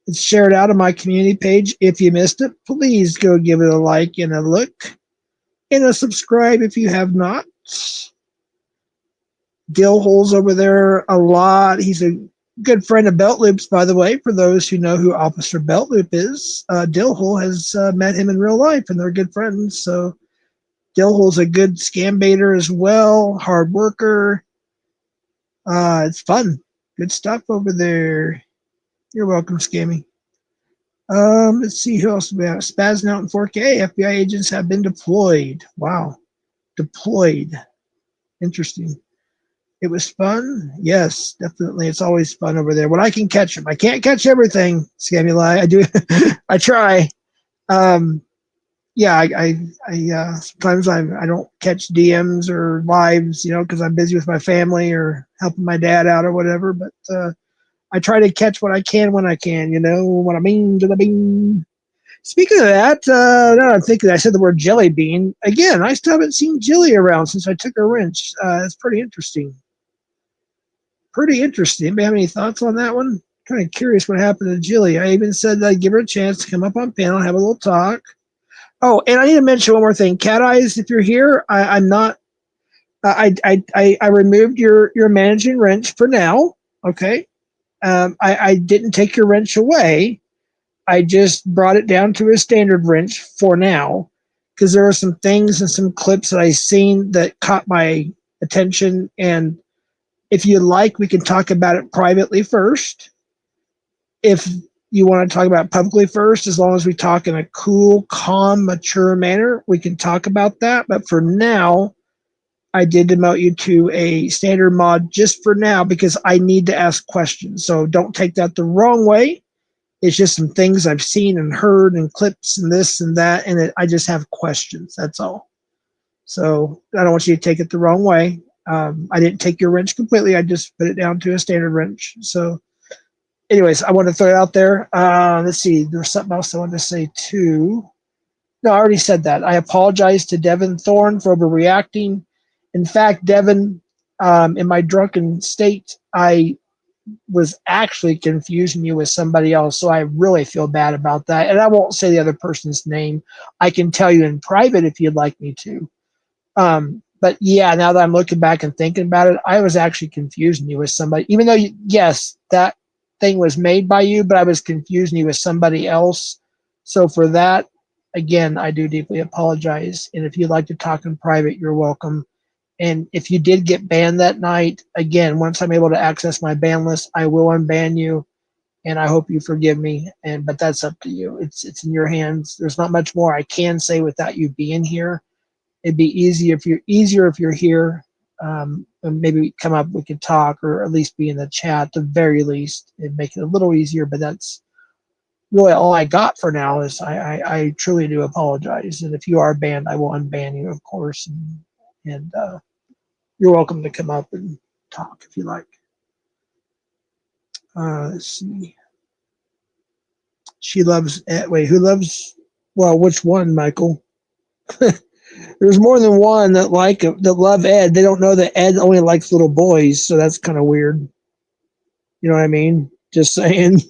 It's shared out on my community page. If you missed it, please go give it a like and a look. And a subscribe if you have not. Dillhole's over there a lot. He's a good friend of Belt Loop's, by the way, for those who know who Officer Belt Loop is. Dillhole has met him in real life, and they're good friends. So Dillhole's a good scam baiter as well, hard worker. It's fun. Good stuff over there. You're welcome, Scammy. Let's see who else we have. Spazzing out in 4K. FBI agents have been deployed. Wow. Deployed. Interesting. It was fun. Yes, definitely. It's always fun over there when I can catch them. I can't catch everything, Scamuli. I do. I try. Yeah, I sometimes I don't catch DMs or lives, because I'm busy with my family or helping my dad out or whatever. But I try to catch what I can when I can. What I mean to the bean. Speaking of that, now I'm thinking I said the word jelly bean again. I still haven't seen Jilly around since I took her wrench. It's pretty interesting. Anybody have any thoughts on that one? Kind of curious what happened to Jilly. I even said I'd give her a chance to come up on panel, have a little talk. Oh, and I need to mention one more thing. Cat Eyes, if you're here, I'm not. I removed your managing wrench for now. Okay. I didn't take your wrench away. I just brought it down to a standard wrench for now, because there are some things and some clips that I seen that caught my attention. And if you like, we can talk about it privately first. If you want to talk about it publicly first, as long as we talk in a cool, calm, mature manner, we can talk about that. But for now, I did demote you to a standard mod just for now because I need to ask questions. So don't take that the wrong way. It's just some things I've seen and heard and clips and this and that, and I just have questions. That's all. So I don't want you to take it the wrong way. I didn't take your wrench completely. I just put it down to a standard wrench. So anyways, I want to throw it out there. Let's see. There's something else I wanted to say too. No, I already said that. I apologize to Devin Thorne for overreacting. In fact, Devin, in my drunken state, I was actually confusing you with somebody else. So I really feel bad about that. And I won't say the other person's name. I can tell you in private if you'd like me to. But yeah, now that I'm looking back and thinking about it, I was actually confusing you with somebody, even though, yes, that thing was made by you, but I was confusing you with somebody else. So for that, again, I do deeply apologize. And if you'd like to talk in private, you're welcome. And if you did get banned that night, again, once I'm able to access my ban list, I will unban you. And I hope you forgive me. But that's up to you. It's in your hands. There's not much more I can say without you being here. It'd be easier if you're here. and maybe come up, we could talk, or at least be in the chat at the very least, and make it a little easier. But that's really all I got for now. Is I truly do apologize, and if you are banned, I will unban you, of course, and you're welcome to come up and talk if you like. Let's see. She loves Ed. Wait, who loves? Well, which one, Michael? There's more than one that love Ed. They don't know that Ed only likes little boys, so that's kind of weird. You know what I mean? Just saying.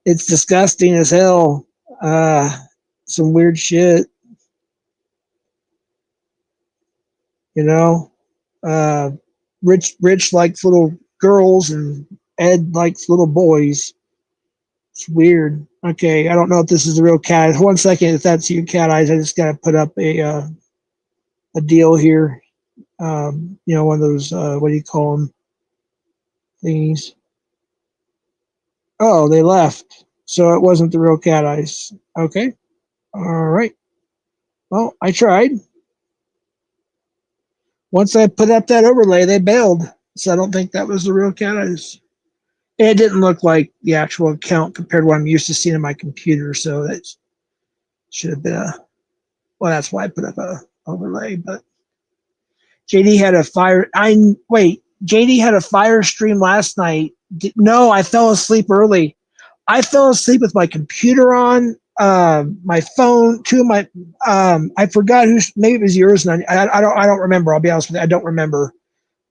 It's disgusting as hell. Some weird shit. You know, Rich likes little girls, and Ed likes little boys. It's weird. Okay, I don't know if this is a real cat. 1 second, if that's you, Cat Eyes, I just gotta put up a deal here. You know, one of those what do you call them? Thingies. Oh, they left. So it wasn't the real Cat Eyes. Okay. All right. Well, I tried. Once I put up that overlay, they bailed. So I don't think that was the real Cat Eyes. It didn't look like the actual account compared to what I'm used to seeing on my computer. So that should have been well, that's why I put up a overlay. But JD had a JD had a fire stream last night. No, I fell asleep early. I fell asleep with my computer on, my phone, I forgot maybe it was yours, and I don't remember. I'll be honest with you, I don't remember.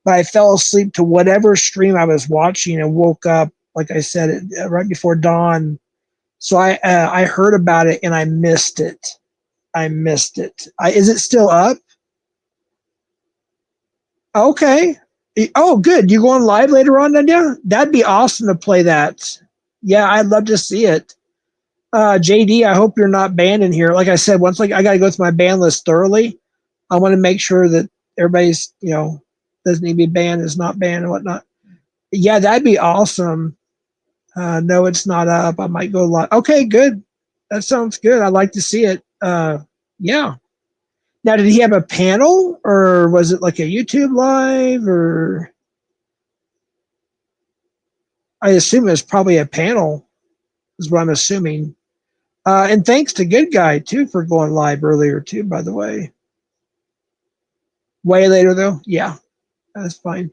But I fell asleep to whatever stream I was watching and woke up, like I said, right before dawn. So I heard about it and I missed it. Is it still up? Okay. Oh, good. You going live later on, then? Yeah, that'd be awesome to play that. Yeah, I'd love to see it. JD, I hope you're not banned in here. Like I said, once I got to go through my ban list thoroughly. I want to make sure that everybody's, doesn't need to be banned, is not banned and whatnot. Yeah, that'd be awesome. No, it's not up. I might go live. Okay, good. That sounds good. I'd like to see it. Yeah. Now, did he have a panel, or was it like a YouTube live, or? I assume it's probably a panel, is what I'm assuming. And thanks to Good Guy, too, for going live earlier, too, by the way. Way later, though? Yeah, that's fine.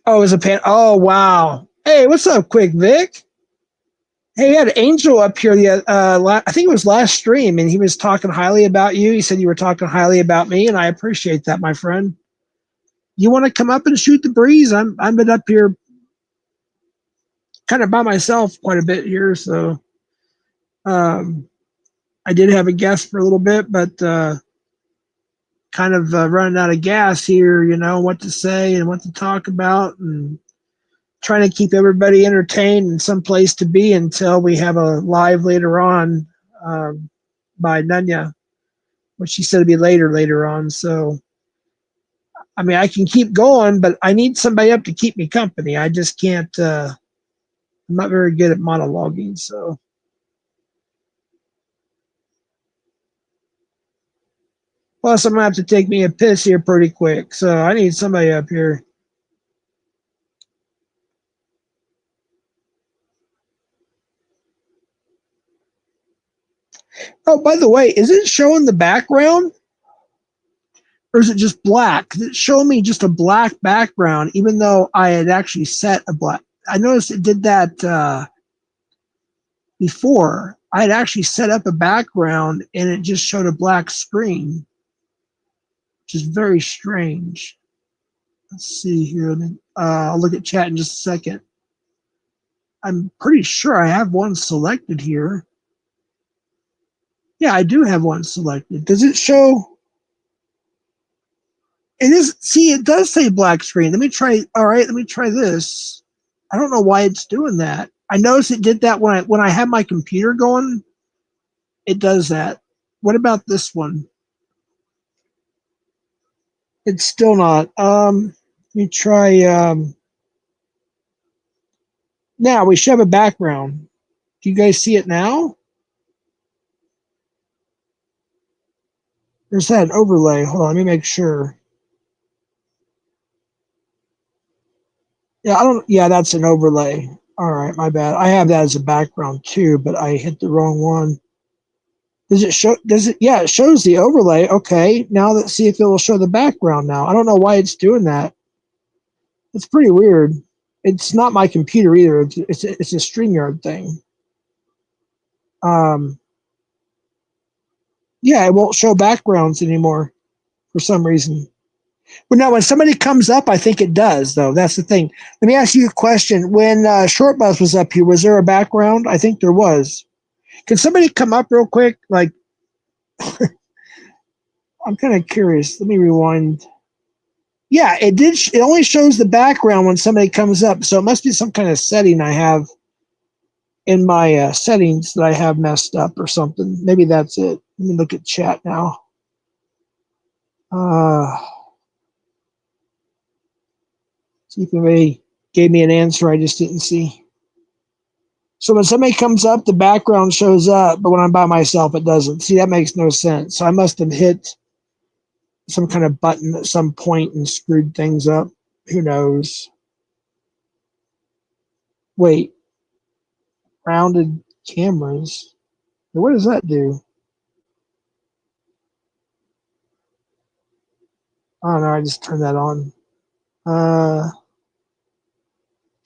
Oh, it was a panel. Oh, wow. Hey, what's up, Quick Vic? Hey, you had Angel up here. I think it was last stream, and he was talking highly about you. He said you were talking highly about me, and I appreciate that, my friend. You want to come up and shoot the breeze? I'm been up here kind of by myself quite a bit here, so I did have a guest for a little bit, but kind of running out of gas here, what to say and what to talk about, and trying to keep everybody entertained and some place to be until we have a live later on by Nunya, which she said to be later on. So, I mean, I can keep going, but I need somebody up to keep me company. I just can't. I'm not very good at monologuing, so. Plus, I'm going to have to take me a piss here pretty quick, so I need somebody up here. Oh, by the way, is it showing the background? Or is it just black? Because it's showing me just a black background, even though I had actually set a black. I noticed it did that before. I had actually set up a background, and it just showed a black screen, which is very strange. Let's see here. I'll look at chat in just a second. I'm pretty sure I have one selected here. Yeah, I do have one selected. Does it show? It does say black screen. Let me try. All right, let me try this. I don't know why it's doing that. I noticed it did that when I had my computer going. It does that. What about this one? It's still not. Let me try. Now we should have a background. Do you guys see it now? There's that overlay. Hold on, let me make sure. Yeah, I don't. Yeah, that's an overlay. All right, my bad. I have that as a background too, but I hit the wrong one. Does it show? Does it? Yeah, it shows the overlay. Okay, now let's see if it will show the background. Now I don't know why it's doing that. It's pretty weird. It's not my computer either. It's a StreamYard thing. Um, yeah, it won't show backgrounds anymore for some reason. But now, when somebody comes up, I think it does, though. That's the thing. Let me ask you a question. When Short Bus was up here, was there a background? I think there was. Can somebody come up real quick? Like, I'm kind of curious. Let me rewind. Yeah, it did. It only shows the background when somebody comes up, so it must be some kind of setting I have in my settings that I have messed up or something. Maybe that's it. Let me look at chat now. See if anybody gave me an answer I just didn't see. So when somebody comes up, the background shows up, but when I'm by myself, it doesn't. See, that makes no sense. So I must have hit some kind of button at some point and screwed things up. Who knows? Wait, rounded cameras. What does that do? I don't know. I just turned that on.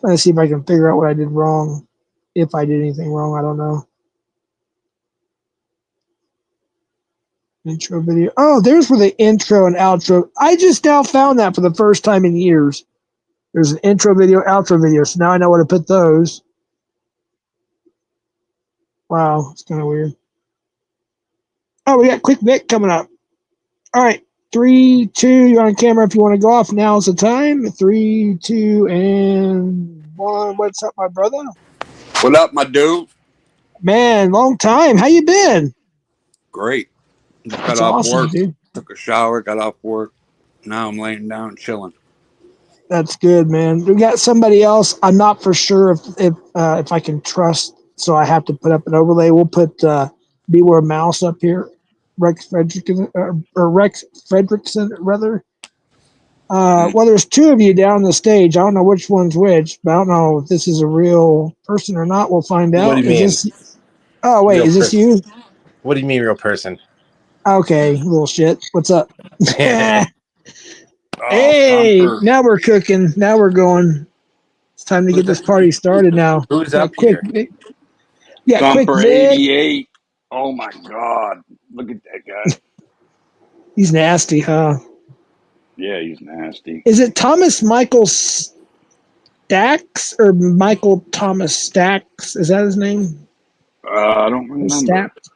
Trying to see if I can figure out what I did wrong. If I did anything wrong, I don't know. Intro video. Oh, there's where the intro and outro. I just now found that for the first time in years. There's an intro video, outro video. So now I know where to put those. Wow, it's kind of weird. Oh, we got Quick Vic coming up. All right. 3, 2, you're on camera if you want to go off. Now's the time. 3, 2, and 1. What's up, my brother? What up, my dude? Man, long time. How you been? Great. Just got That's off awesome, work, dude. took a shower, got off work. Now I'm laying down chilling. That's good, man. We got somebody else. I'm not for sure if I can trust, so I have to put up an overlay. We'll put Beware Mouse up here, Rex Fredrickson, or Rex Fredrickson rather. Well, there's two of you down the stage. I don't know which one's which, but I don't know if this is a real person or not. We'll find out. What do you mean? Is this? Oh wait, Real is this you? What do you mean, real person? Okay, little shit. What's up? Oh, Hey, Thumper. now we're cooking. Now we're going. It's time to get this party started now. Who's Yeah, up quick here? Vic. Yeah, quick Thumper Vic. 88. Oh my God. Look at that guy. He's nasty, huh? Yeah, he's nasty. Is it Thomas Michael Stacks or Michael Thomas Stacks? Is that his name? I don't Or remember. Stacks?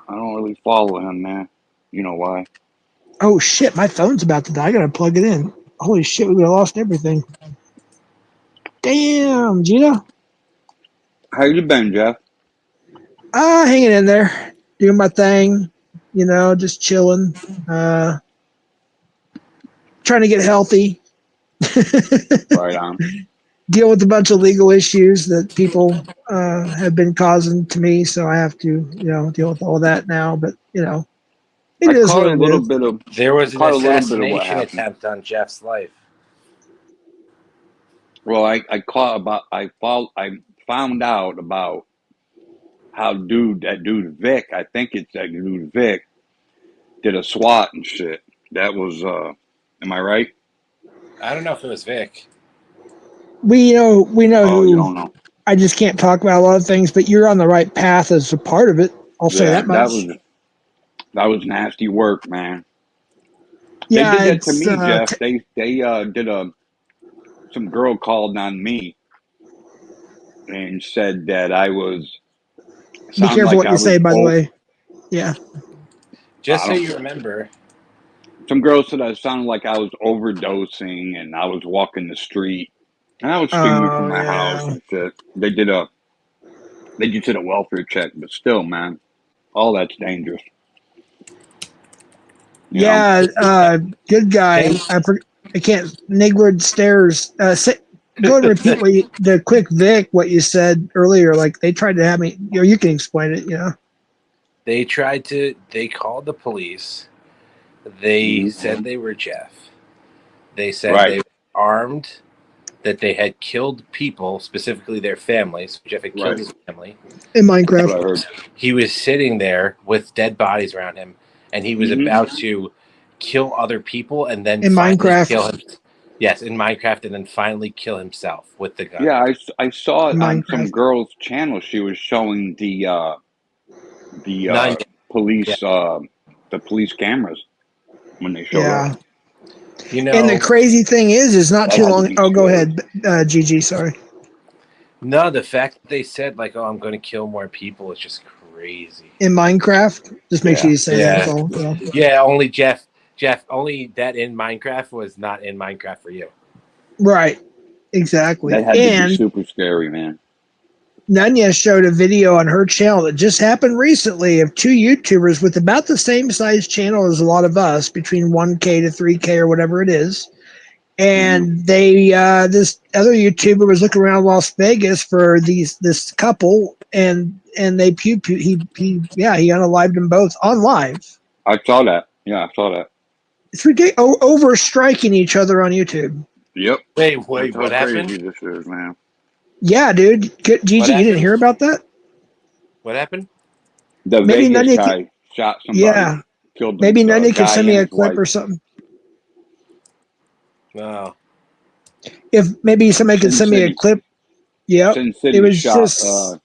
I don't really follow him, man. You know why? Oh shit, my phone's about to die. I gotta plug it in. Holy shit, we would have lost everything. Damn, Gina. How you been, Jeff? Hanging in there, doing my thing, just chilling. Trying to get healthy. Right on. Deal with a bunch of legal issues that people have been causing to me, so I have to, deal with all that now. But it I is caught what a it little is. bit of There was an caught a little bit of what assassination happened. attempt on Jeff's life. Well, I found out about how that dude Vic, I think it's that dude Vic, did a SWAT and shit. That was am I right? I don't know if it was Vic. We know Oh, you who. don't know. I just can't talk about a lot of things, but you're on the right path as a part of it. I'll say Yeah, that much. that was nasty work, man. They Yeah, did that to it's. me, Jeff. They did some girl called on me and said that I was Be sound careful like what I you was say, by the way. Yeah. Just I so don't you remember, some girl said I sounded like I was overdosing and I was walking the street and I was streaming from Oh my house yeah. and shit. They just did a welfare check, but still, man, all that's dangerous. You know? Yeah. Good guy. Tim, I can't. Nigwood Stairs. Go and repeat the quick Vic what you said earlier. Like they tried to have me. You can explain it. they called the police. They Mm-hmm. said they were Jeff. They said Right. they were armed that they had killed people, specifically their families. Jeff had killed Right. his family. In That's what I Minecraft. heard. He was sitting there with dead bodies around him, and he was Mhm. about to kill other people and then In finally Minecraft. kill him. Yes, in Minecraft, and then finally kill himself with the gun. Yeah, I saw it on some Minecraft. girl's channel. She was showing the Nine. police the police cameras when they showed Yeah. up. You And the know, crazy thing is not That too had to long. be Oh, go scary. ahead, GG. Sorry. no, the fact that they said like, "Oh, I'm going to kill more people," is just crazy. In Minecraft, just make sure you say Yeah. that's all. Yeah. Yeah, only Jeff, only that in Minecraft was not in Minecraft for you. Right. Exactly. That had to be And super scary, man. Nanya showed a video on her channel that just happened recently of two YouTubers with about the same size channel as a lot of us, between 1K to 3K or whatever it is. And they, this other YouTuber was looking around Las Vegas for this couple, and they he unalived them both on live. I saw that. Yeah, I saw that. It's ridiculous. Over striking each other on YouTube. Yep. Wait, That's what how happened? crazy this is, man. Yeah, dude. Gigi, you didn't happened? hear about that? What happened? The Maybe Vegas Nanya guy shot somebody, Yeah. killed Maybe the Nanya could guy send me and a his clip wife. or something. No. If maybe somebody could Sin send me a City. clip. Yep. Sin It City was shot just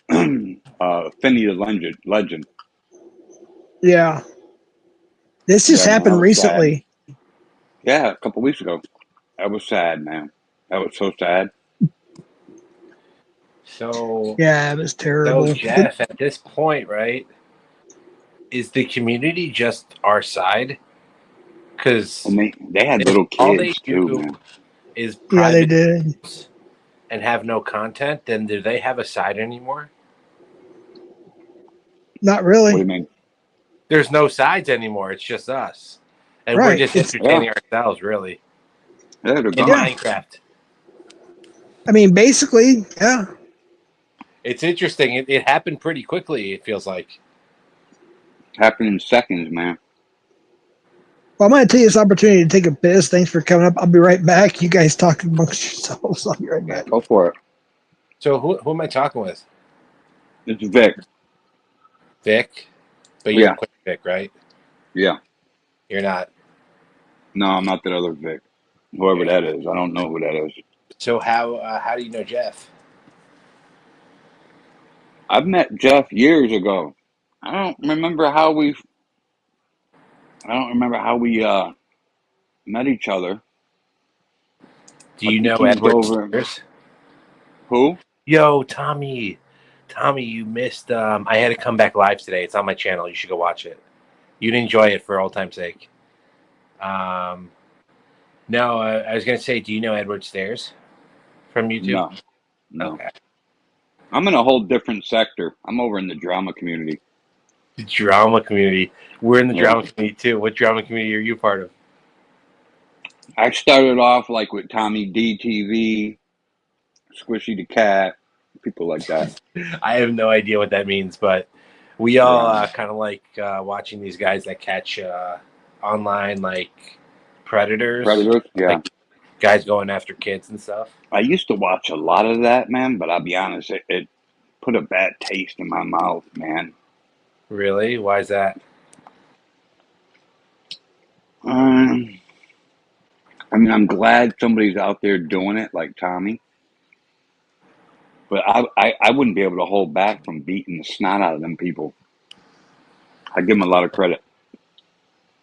Finney the legend. yeah. This just Yeah, man, that happened was sad. recently. Yeah, a couple weeks ago. That was sad, man. That was so sad. So, Yeah, it was terrible. Jeff, at this point, right, is the community just our side? Because And they had little all they kids too, do man. is Yeah, they private did. and have no content, then do they have a side anymore? Not What do really. you mean? There's no sides anymore. It's just us. And we're Right. just entertaining ourselves, really. Yeah, they're In gone. Minecraft. I mean, basically, yeah. It's interesting. It happened pretty quickly, it feels like. Happened in seconds, man. Well, I'm going to take this opportunity to take a piss. Thanks for coming up. I'll be right back. You guys talk amongst yourselves. I'll be right back. Go for it. So who am I talking with? It's Vic. Vic? But you're Yeah. Quick Vic, right? Yeah. You're not. No, I'm not that other Vic. Whoever that is. I don't know who that is. So how do you know Jeff? I've met Jeff years ago. I don't remember how we met each other. Do you I know think he was Edward over. Stairs? Who? Yo, Tommy, you missed. I had to come back live today. It's on my channel. You should go watch it. You'd enjoy it for old time's sake. No, I was gonna say, do you know Edward Stairs from YouTube? No. No. Okay. I'm in a whole different sector. I'm over in the drama community. The drama community. We're in the Yeah. drama community too. What drama community are you part of? I started off like with Tommy DTV, Squishy the Cat, people like that. I have no idea what that means, but we all kind of like watching these guys that catch online like predators. Predators? Yeah. Like guys going after kids and stuff. I used to watch a lot of that, man, but I'll be honest, it put a bad taste in my mouth, man. Really? Why is that? I mean, I'm glad somebody's out there doing it like Tommy, but I wouldn't be able to hold back from beating the snot out of them people. I give them a lot of credit.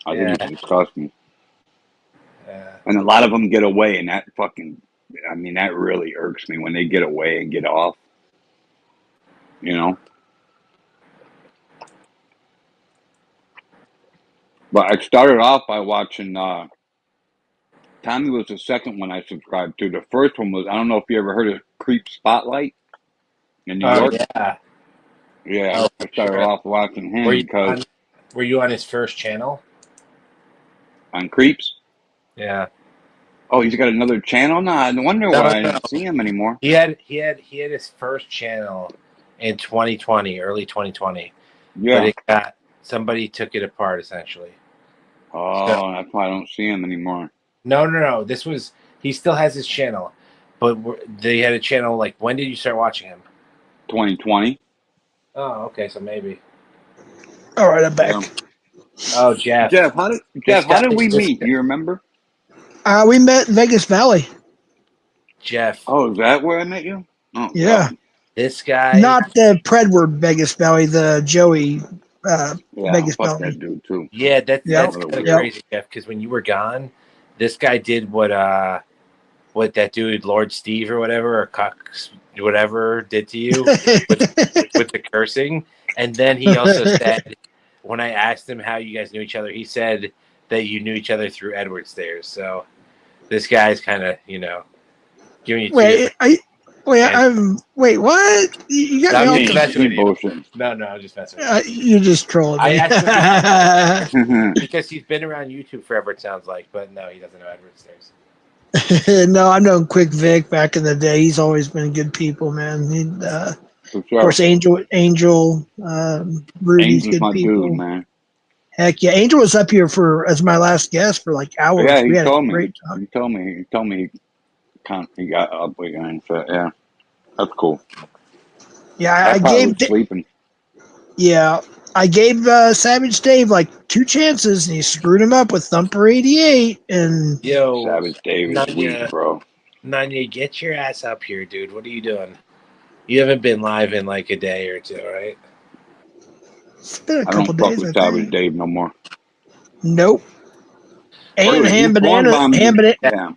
I think it's disgusting. Yeah. And a lot of them get away, and that really irks me when they get away and get off. You know? But I started off by watching, Tommy was the second one I subscribed to. The first one was, I don't know if you ever heard of Creep Spotlight in New York. Yeah. Yeah, I started off watching him because... Were you on his first channel? On Creeps? Yeah. Oh, he's got another channel now. I wonder why I don't see him anymore. He had his first channel in 2020, early 2020. Yeah. But somebody took it apart essentially. Oh, that's why I don't see him anymore. No. He still has his channel, but they had a channel. Like, when did you start watching him? 2020. Oh, okay, so maybe. All right, I'm back. Oh, Jeff. Jeff, how did we meet? Do you remember? We met in Vegas Valley. Jeff. Oh, is that where I met you? Oh, Yeah. God. This guy. Not the Predward Vegas Valley, the Joey Vegas fuck Valley. that dude too. Yeah, that's Yep. kind of Yep. crazy, Jeff. Because when you were gone, this guy did what that dude Lord Steve or whatever or Cox whatever did to you with the cursing, and then he also said, when I asked him how you guys knew each other, he said that you knew each other through Edward Stairs. So this guy's kind of giving you two different. Wait, what? You got me all just messing with you. Bullshit. No, I'm just messing with you. You're just trolling me. I asked him because he's been around YouTube forever, it sounds like, but no, he doesn't know Edward Stairs. No, I've known Quick Vic back in the day. He's always been good people, man. Of course, Angel, Rudy's Angel's good my people. dude, man. Heck yeah, Angel was up here as my last guest for like hours. Yeah, we had told a me. great talk. He told me he got up again. So yeah, that's cool. Yeah, I probably was sleeping. Yeah, I gave Savage Dave like 2 chances, and he screwed him up with Thumper 88. And Savage Dave is weak, bro. Nanya, get your ass up here, dude. What are you doing? You haven't been live in like a day or two, right? It's been a I couple don't days. fuck with Savage Dave no more. Nope. And Ham Banana. Yeah.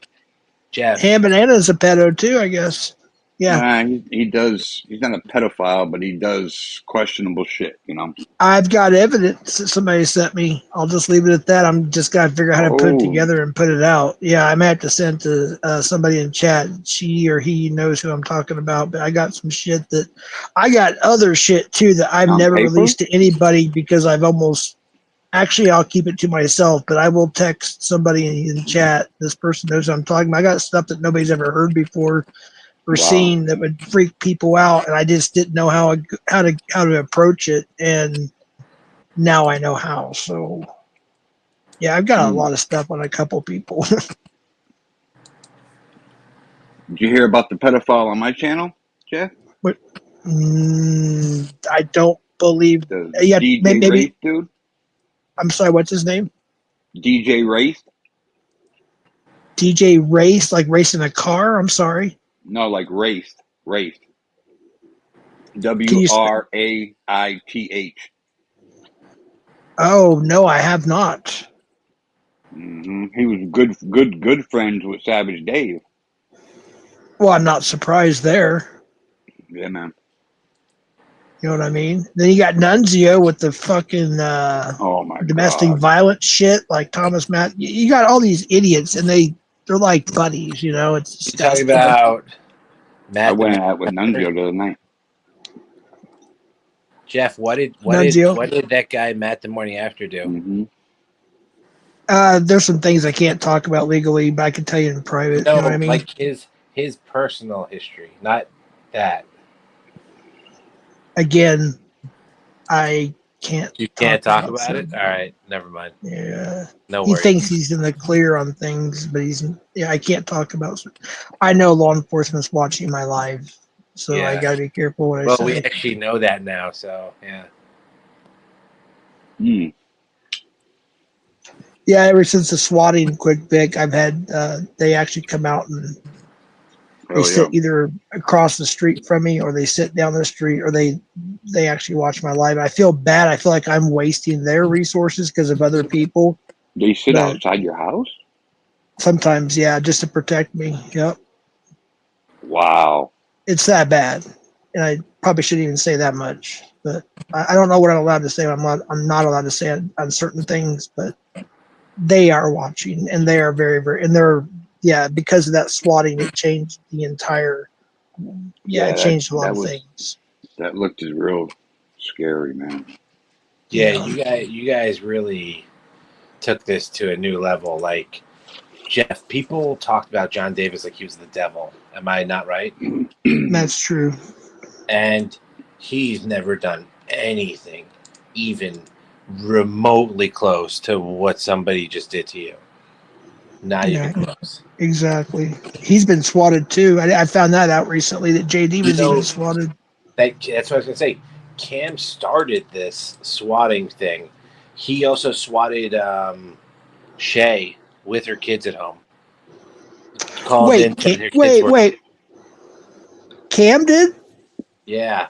Jeff. Ham Banana's a pedo too, I guess. Yeah. He does. He's not a pedophile, but he does questionable shit. I've got evidence that somebody sent me. I'll just leave it at that. I'm just got to figure out how to put it together and put it out. Yeah, I might have to send to somebody in chat. She or he knows who I'm talking about. But I got some shit I got other shit too that I've never released to anybody because I've almost. Actually, I'll keep it to myself, but I will text somebody in chat. This person knows what I'm talking about. I got stuff that nobody's ever heard before or seen that would freak people out, and I just didn't know how to approach it, and now I know how. So, yeah, I've got a lot of stuff on a couple people. Did you hear about the pedophile on my channel, Jeff? What? I don't believe. Yeah, DJ maybe. Race, dude. I'm sorry. What's his name? DJ Race. DJ Race, like racing a car. I'm sorry. No, like raced. WRAITH. Oh no, I have not. He was good friends with Savage Dave. Well, I'm not surprised there. Yeah, man. You know what I mean? Then you got Nunzio with the fucking domestic violence shit, like Thomas Matt. You got all these idiots, and they're like buddies. It's disgusting. Talking about Matt. I went out with Nunzio the other night. Jeff, what did that guy Matt the morning after do? There's some things I can't talk about legally, but I can tell you in private. No, you know what I mean? like his personal history, not that. Again, I can't. You can't talk about it? All right, never mind. Yeah. No worries. He thinks he's in the clear on things, but I can't talk about it. I know law enforcement's watching my live, so I got to be careful what I say. Well, we actually know that now, so yeah. Yeah, ever since the swatting Quick Vic, I've had they actually come out and they sit either across the street from me or they sit down the street or they actually watch my live. I feel bad. I feel like I'm wasting their resources because of other people. They sit outside your house? Sometimes, yeah, just to protect me. Yep. Wow. It's that bad. And I probably shouldn't even say that much. But I don't know what I'm allowed to say. I'm not allowed to say on certain things, but they are watching and they are very, very, and they're, because of that swatting, it changed the entire, it changed a lot of things. That looked real scary, man. Yeah, you guys really took this to a new level. Like, Jeff, people talked about John Davis like he was the devil. Am I not right? That's true. And he's never done anything even remotely close to what somebody just did to you. Not Yeah. even close. Exactly. He's been swatted too. I found that out recently that JD was even swatted. That's what I was gonna say. Cam started this swatting thing. He also swatted Shay with her kids at home. Called in. Wait. Cam did? Yeah.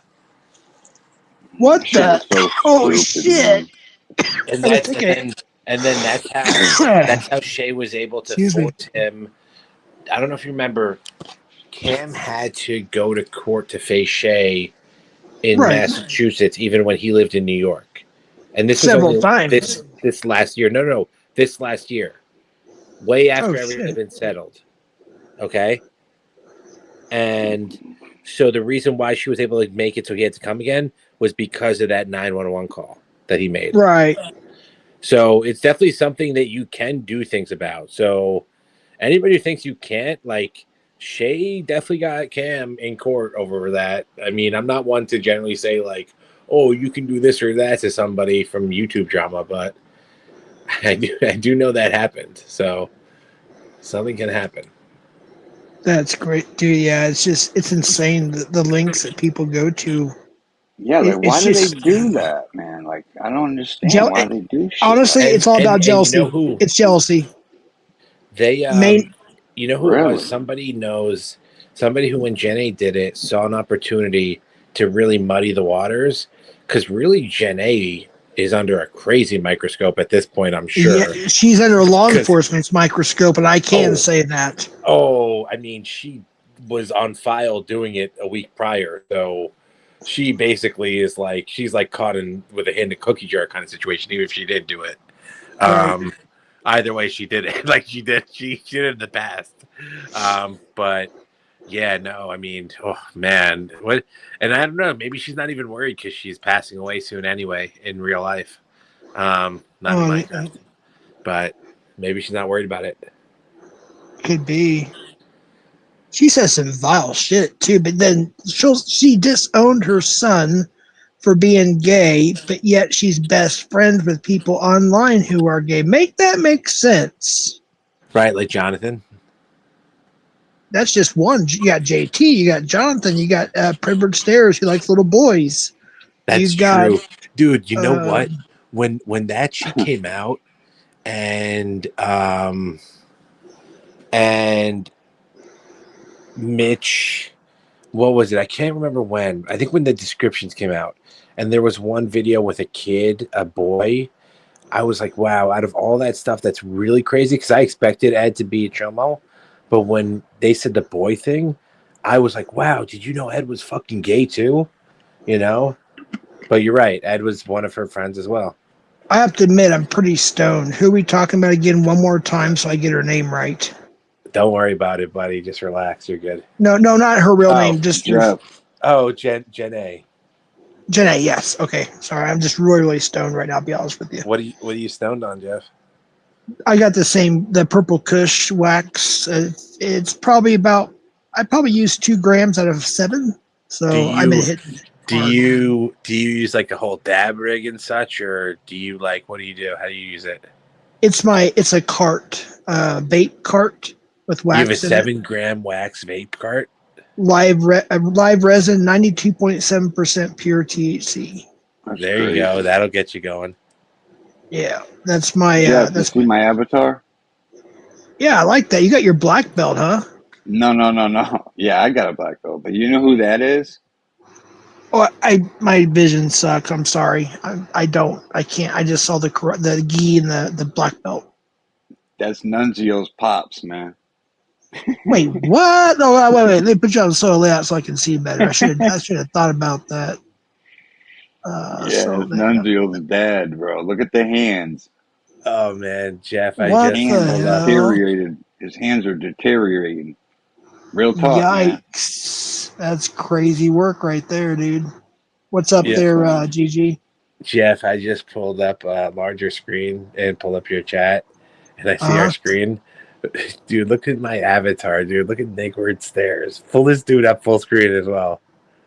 What Shit the? was so Oh stupid, shit! man. And then that's how Shay was able to Excuse me. force him. I don't know if you remember, Cam had to go to court to face Shay in Right. Massachusetts, even when he lived in New York. And this Several was times. this last year. No, this last year, way after Oh, everything had shit. been settled. Okay, and so the reason why she was able to make it so he had to come again was because of that 911 call that he made. Right. So it's definitely something that you can do things about. So anybody who thinks you can't, like, Shay definitely got Cam in court over that. I mean, I'm not one to generally say, like, oh, you can do this or that to somebody from YouTube drama, but I do know that happened. So something can happen. That's great, dude. Yeah, it's insane the links that people go to. Yeah, like why It's do they just do that, man? Like I don't understand why they do shit honestly, like it's all about And jealousy. you know who It's jealousy. they Main you know who it Really? was? Somebody who, when Jenny did it, saw an opportunity to really muddy the waters, because really Jenny is under a crazy microscope at this point, I'm sure. Yeah, she's under law 'Cause- enforcement's microscope, and I can say that. Oh, I mean, she was on file doing it a week prior, so she basically is like, she's like caught in with a hand in cookie jar kind of situation, even if she did do it. Right. Either way, she did it. Like she did it in the past. But yeah, no, I mean, oh man, what? And I don't know. Maybe she's not even worried because she's passing away soon anyway in real life. Not in Minecraft, but maybe she's not worried about it. Could be. She says some vile shit too, but then she disowned her son for being gay, but yet she's best friends with people online who are gay. Make that make sense. Right, like Jonathan. That's just one. You got JT, you got Jonathan, you got Privileged Stairs who likes little boys. That's You got, true, dude. You know what? When that shit came out, and Mitch, what was it? I can't remember when. I think when the descriptions came out, and there was one video with a kid, a boy. I was like, wow, out of all that stuff, that's really crazy, because I expected Ed to be a chomo. But when they said the boy thing, I was like, wow, did you know Ed was fucking gay too? You know? But you're right. Ed was one of her friends as well. I have to admit, I'm pretty stoned. Who are we talking about again one more time so I get her name right? Don't worry about it, buddy. Just relax. You're good. No, not her real name. Just Jeff. Oh, Jen A. Jenna, yes. Okay. Sorry, I'm just really stoned right now, I'll be honest with you. What are you stoned on, Jeff? I got the purple Kush wax. It's probably I probably used 2 grams out of 7. So I've been hitting. Do you use like the whole dab rig and such, or do you like, what do you do? How do you use it? It's a cart, vape cart with wax. You have a 7-gram wax vape cart? Live resin, 92.7% pure THC. There you go. That'll get you going. Yeah, that's my. Jeff, that's you see my avatar? Yeah, I like that. You got your black belt, huh? No. Yeah, I got a black belt, but you know who that is? Oh, my vision sucks. I'm sorry. I don't. I can't. I just saw the gi and the black belt. That's Nunzio's pops, man. Wait, what? No, wait. They put you on solo layout so I can see better. I should have thought about that. Yeah, it's Nunzio's dad, bro. Look at the hands. Oh man, Jeff, What I the just hell? Deteriorated. His hands are deteriorating. Real talk, Yikes! Man. That's crazy work right there, dude. What's up there, GG? Jeff, I just pulled up a larger screen and pulled up your chat, and I see our screen. Dude, look at my avatar, dude. Look at Nickward Stairs. Pull this dude up full screen as well.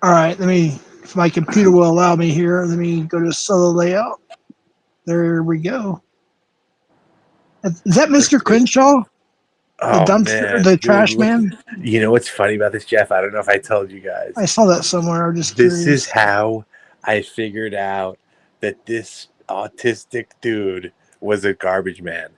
All right, if my computer will allow me here, let me go to solo layout. There we go. Is that Mr. Crenshaw? Oh dumpster, man, the dude, trash look! man. You know what's funny about this, Jeff? I don't know if I told you guys. I saw that somewhere. I'm just This curious. is how I figured out that this autistic dude was a garbage man,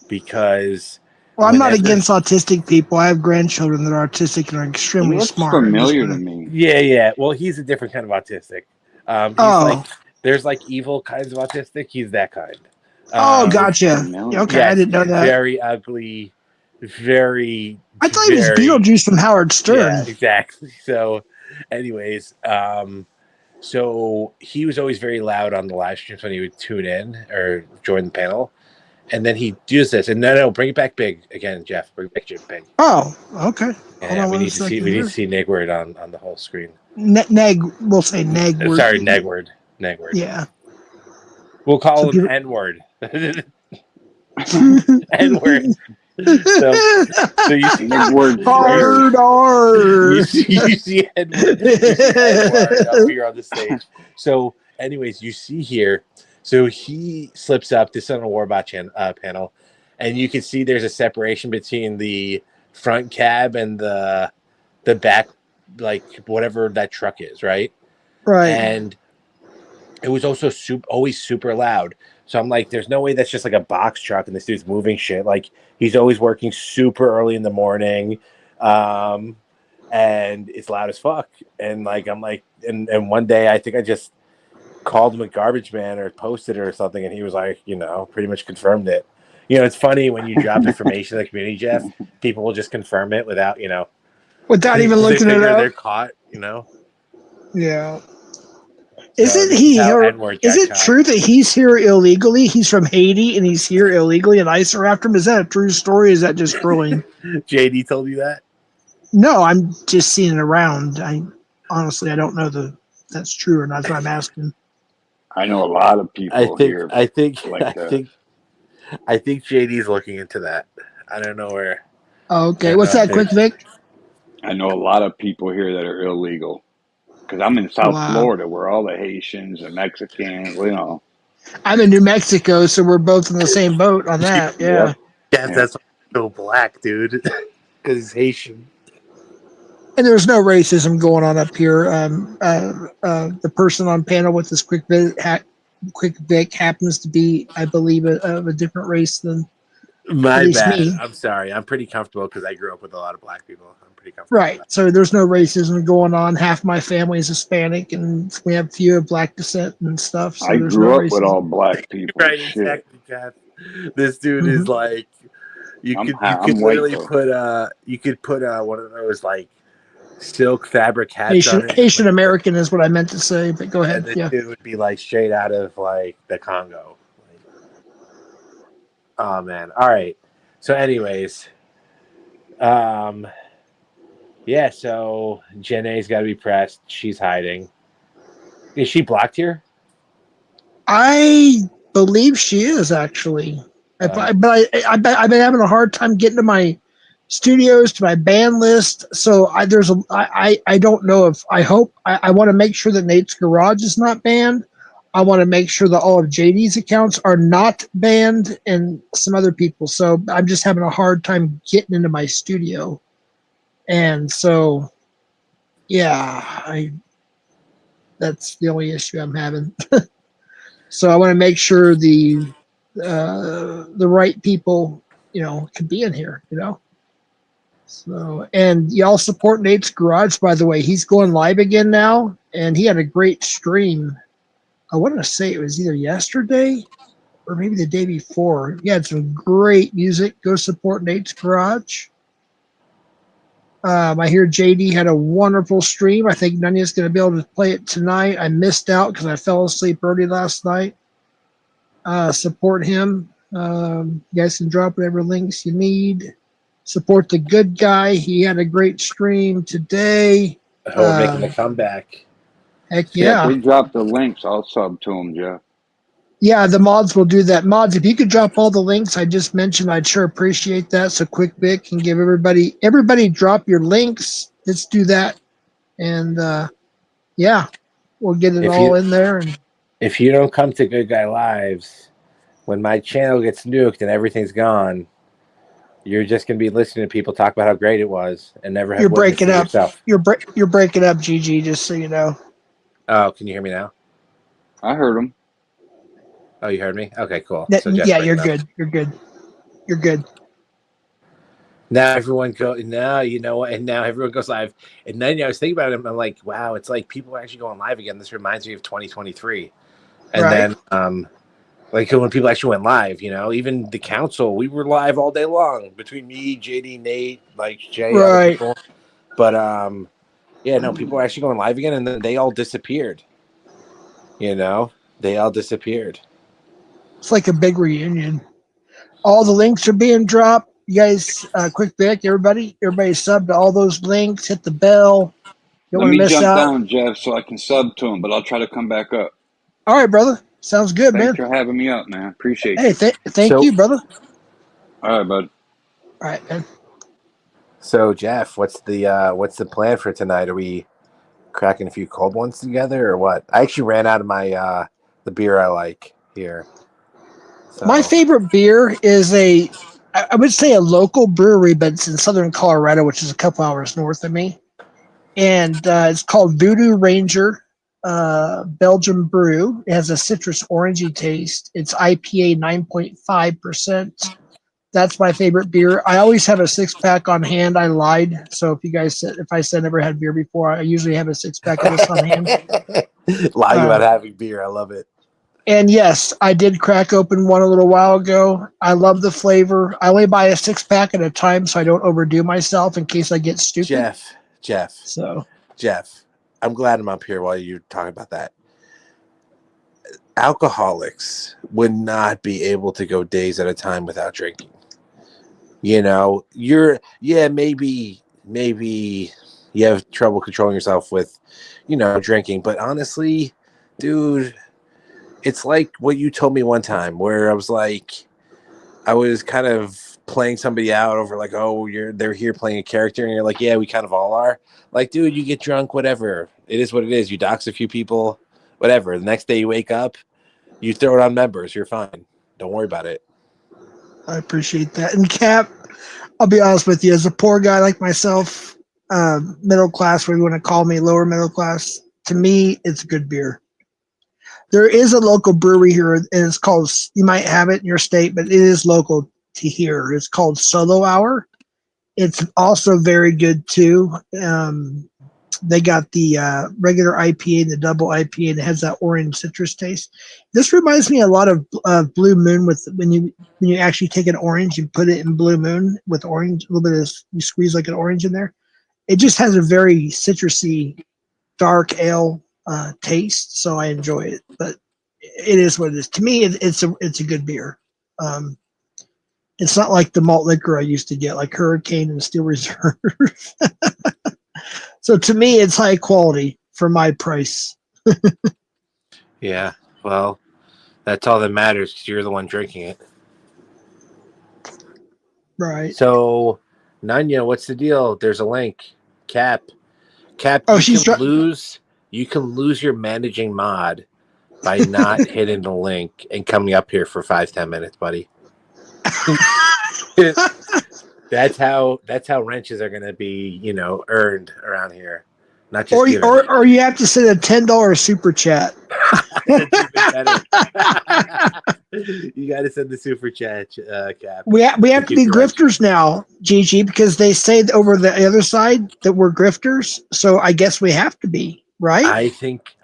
because Well, I'm not whenever, against autistic people. I have grandchildren that are autistic and are He extremely looks smart. I'm just familiar to gonna. me. yeah, well, he's a different kind of autistic. He's like, Oh, there's like evil kinds of autistic. He's that kind. oh, He looks gotcha. familiar. Okay, I Yes, didn't know that. very ugly, very, I thought he was very. Beetlejuice from Howard Stern. Yeah, exactly. So, anyways, so he was always very loud on the live streams when he would tune in or join the panel, and then he does this, and no, bring it back big again, Jeff. Bring it back big. Oh, okay. Hold Yeah, on we one need to see. second We need here. to see Negward on the whole screen. Neg, we'll say neg word. Sorry, Negward. Yeah. We'll call So him people- N-word. N-word. So you see Negward's hard, scary. hard. you see Edward up here on the stage. So, anyways, you see here. So he slips up. This is on a Warbot panel, and you can see there's a separation between the front cab and the back, like whatever that truck is, right? Right. And it was also always super loud. So I'm like, there's no way that's just like a box truck and this dude's moving shit. Like, he's always working super early in the morning, and it's loud as fuck. And like, I'm like, and one day I think I just called him a garbage man or posted it or something, and he was like, pretty much confirmed it. It's funny when you drop information in the community, Jeff, people will just confirm it without, Without even they looking it figure up. they're caught, Yeah. So Isn't this he is how here? N-word got Is it caught. true that he's here illegally? He's from Haiti and he's here illegally, and ICE are after him. Is that a true story? Or is that just trolling? JD told you that? No, I'm just seeing it around. Honestly, I don't know that's true or not. That's what I'm asking. I know a lot of people here I think like that. I think JD's looking into that. I don't know where. Oh, okay. What's that, Quick Vic? I know a lot of people here that are illegal. Because I'm in South Wow. Florida where all the Haitians and Mexicans, I'm in New Mexico, so we're both in the same boat on that. Yeah. Yep. Yes, that's so black, dude. Because he's Haitian. And there's no racism going on up here. The person on panel with this Quick Vic happens to be, I believe, of a different race than My at least bad. me. I'm sorry. I'm pretty comfortable because I grew up with a lot of black people. I'm pretty comfortable. Right. So there's no racism going on. Half my family is Hispanic, and we have few of black descent and stuff. So I there's grew no up racism. with all black people. Right, Shit. exactly, Jeff. This dude is like, you I'm could white, literally though. put one of those like silk fabric hats on it. Haitian American is what I meant to say, but go ahead. And this Yeah. dude would be like straight out of like the Congo. Oh man. All right. So anyways, yeah, so Jenna's got to be pressed. She's hiding. Is she blocked here? I believe she is actually. But I've been having a hard time getting to my studios, to my band list. So I don't know if I want to make sure that Nate's Garage is not banned. I want to make sure that all of JD's accounts are not banned and some other people. So I'm just having a hard time getting into my studio. And so, yeah, that's the only issue I'm having. So I want to make sure the right people, can be in here, So, and y'all support Nate's Garage, by the way. He's going live again now, and he had a great stream. I want to say it was either yesterday or maybe the day before. He had some great music. Go support Nate's Garage. I hear JD had a wonderful stream. I think Nunya's going to be able to play it tonight. I missed out because I fell asleep early last night. Support him. You guys can drop whatever links you need. Support the good guy. He had a great stream today. Making a comeback. Heck Yeah, yeah. if they drop the links, I'll sub to them, Jeff. Yeah, the mods will do that. Mods, if you could drop all the links I just mentioned, I'd sure appreciate that. So Quick Vic can give everybody drop your links. Let's do that. And yeah, we'll get it all in there. And if you don't come to Good Guy Lives, when my channel gets nuked and everything's gone, You're just gonna be listening to people talk about how great it was and never have You're witnessed breaking it up. yourself. You're breaking up, GG. Just so you know. Oh, can you hear me now? I heard him. Oh, you heard me? Okay, cool. That- So Jeff's yeah, you're breaking up. good. You're good. You're good. Now everyone go. Now you know what, and now everyone goes live. And then I was thinking about it. And I'm like, wow, it's like people are actually going live again. This reminds me of 2023. And Right. then, like when people actually went live, even the council, we were live all day long between me, JD, Nate, like Jay, other Right. people. But yeah, no, people are actually going live again, and then they all disappeared. They all disappeared. It's like a big reunion. All the links are being dropped. You guys, quick back, everybody sub to all those links. Hit the bell. Don't Let want to me miss jump out. down, Jeff, so I can sub to him, but I'll try to come back up. All right, brother. Sounds good, Thanks man. for having me up, man. Appreciate Hey, you. thank you, brother. All right, bud. All right, man. So Jeff, what's the plan for tonight? Are we cracking a few cold ones together or what? I actually ran out of my the beer I like here. So. My favorite beer is I would say a local brewery, but it's in southern Colorado, which is a couple hours north of me. And it's called Voodoo Ranger Belgian Brew. It has a citrus orangey taste. It's IPA 9.5%. That's my favorite beer. I always have a 6-pack on hand. I lied. So if I said never had beer before, I usually have a 6-pack of this on hand. Lying about having beer. I love it. And yes, I did crack open one a little while ago. I love the flavor. I only buy a 6-pack at a time so I don't overdo myself in case I get stupid. Jeff, I'm glad I'm up here while you talk about that. Alcoholics would not be able to go days at a time without drinking. Maybe you have trouble controlling yourself with, drinking. But honestly, dude, it's like what you told me one time where I was kind of playing somebody out over like, oh, they're here playing a character. And you're like, yeah, we kind of all are. Like, dude, you get drunk, whatever. It is what it is. You dox a few people, whatever. The next day you wake up, you throw it on members. You're fine. Don't worry about it. I appreciate that. And Cap, I'll be honest with you, as a poor guy like myself, middle class, whatever you want to call me, lower middle class, to me, it's good beer. There is a local brewery here, and it's called, you might have it in your state, but it is local to here. It's called Solo Hour. It's also very good, too. They got the regular IPA and the double IPA, and it has that orange citrus taste. This reminds me a lot of Blue Moon with when you actually take an orange and put it in Blue Moon with orange, a little bit of you squeeze like an orange in there. It just has a very citrusy, dark ale taste, so I enjoy it. But it is what it is. To me, it's a good beer. It's not like the malt liquor I used to get, like Hurricane and Steel Reserve. So to me, it's high quality for my price. Yeah, well, that's all that matters because you're the one drinking it. Right. So, Nanya, what's the deal? There's a link. Cap. Oh, You can lose your managing mod by not hitting the link and coming up here for 5-10 minutes, buddy. That's how wrenches are gonna be, earned around here. Not just or you have to send a $10 super chat. That's even better. You got to send the super chat, Cap. We have to be grifters now, GG, because they say over the other side that we're grifters. So I guess we have to be, right? I think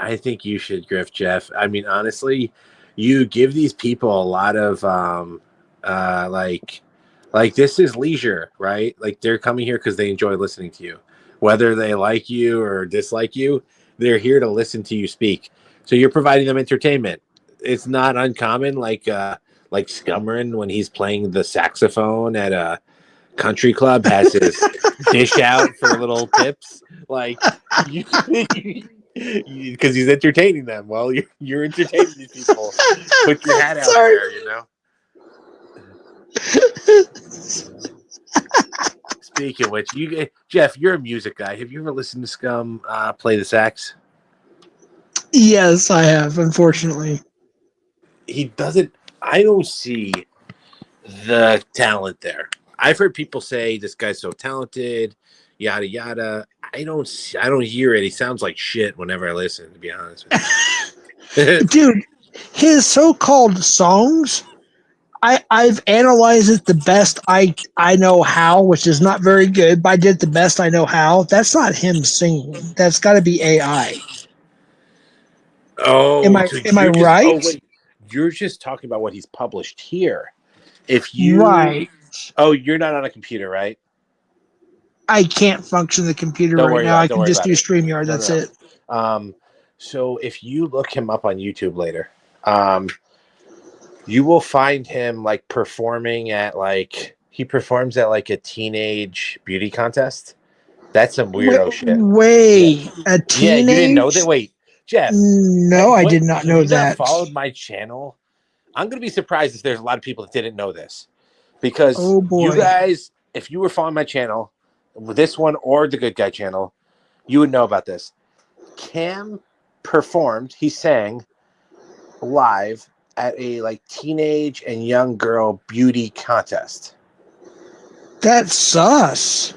you should grift, Jeff. I mean, honestly, you give these people a lot of like this is leisure, right? Like they're coming here because they enjoy listening to you, whether they like you or dislike you. They're here to listen to you speak. So you're providing them entertainment. It's not uncommon, like Scummerin when he's playing the saxophone at a country club has his dish out for little tips, like because he's entertaining them. Well, you're entertaining these people. Put your hat out there, Speaking of which, Jeff, you're a music guy. Have you ever listened to Scum play the sax? Yes, I have, unfortunately. He doesn't. I don't see the talent there. I've heard people say this guy's so talented, yada yada. I don't hear it. He sounds like shit whenever I listen, to be honest with you. Dude, his so-called songs, I've analyzed it the best I know how, which is not very good, but I did the best I know how. That's not him singing. That's got to be AI. Oh, Am so I you're just right? wait, you're just talking about what he's published here. If you Right. you're not on a computer, right? I can't function the computer Don't right worry now. about it. I Don't can worry just about do it. StreamYard. No, That's no, it. no. So if you look him up on YouTube later, you will find him like performing at he performs at like a teenage beauty contest. That's some weirdo shit. Wait, a Yeah, you didn't know teenage? that? Wait, Jeff. No, I did not Have know you not that. followed my channel? I'm gonna be surprised if there's a lot of people that didn't know this. Because Oh you boy. guys, if you were following my channel, this one or the Good Guy channel, you would know about this. Cam performed, he sang live at a teenage and young girl beauty contest. That's sus.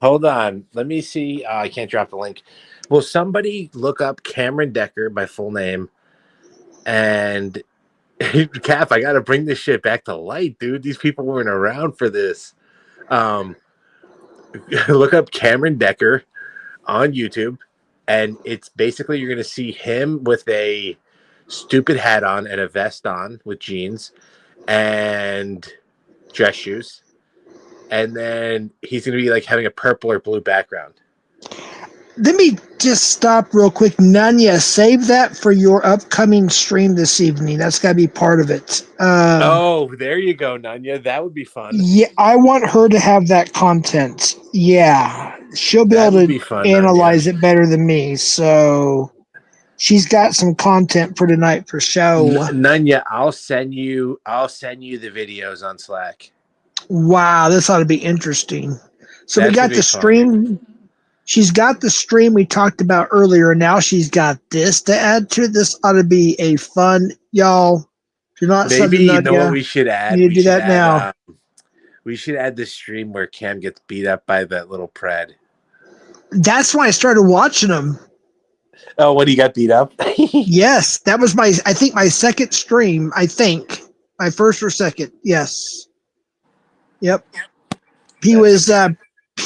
Hold on, let me see. I can't drop the link. Will somebody look up Cameron Decker by full name? And Cap, I gotta bring this shit back to light, dude. These people weren't around for this. Look up Cameron Decker on YouTube, and it's basically you're gonna see him with a stupid hat on and a vest on with jeans and dress shoes, and then he's gonna be having a purple or blue background. Let me just stop real quick. Nanya, save that for your upcoming stream this evening. That's got to be part of it. Oh, there you go, Nanya. That would be fun. Yeah, I want her to have that content. Yeah, she'll be That able would to be fun, analyze it better than me. So she's got some content for tonight for show. Nanya, I'll send you the videos on Slack. Wow, this ought to be interesting. So That we got should be the fun. stream. She's got the stream we talked about earlier. Now she's got this to add to it. This ought to be a fun, y'all. If you're not Maybe subbing, you know what Nadia, we should add? you need to do that now. We should add this stream where Cam gets beat up by that little pred. That's why I started watching them. Oh, when he got beat up? Yes, that was my second stream. I think my first or second. Yes. Yep. He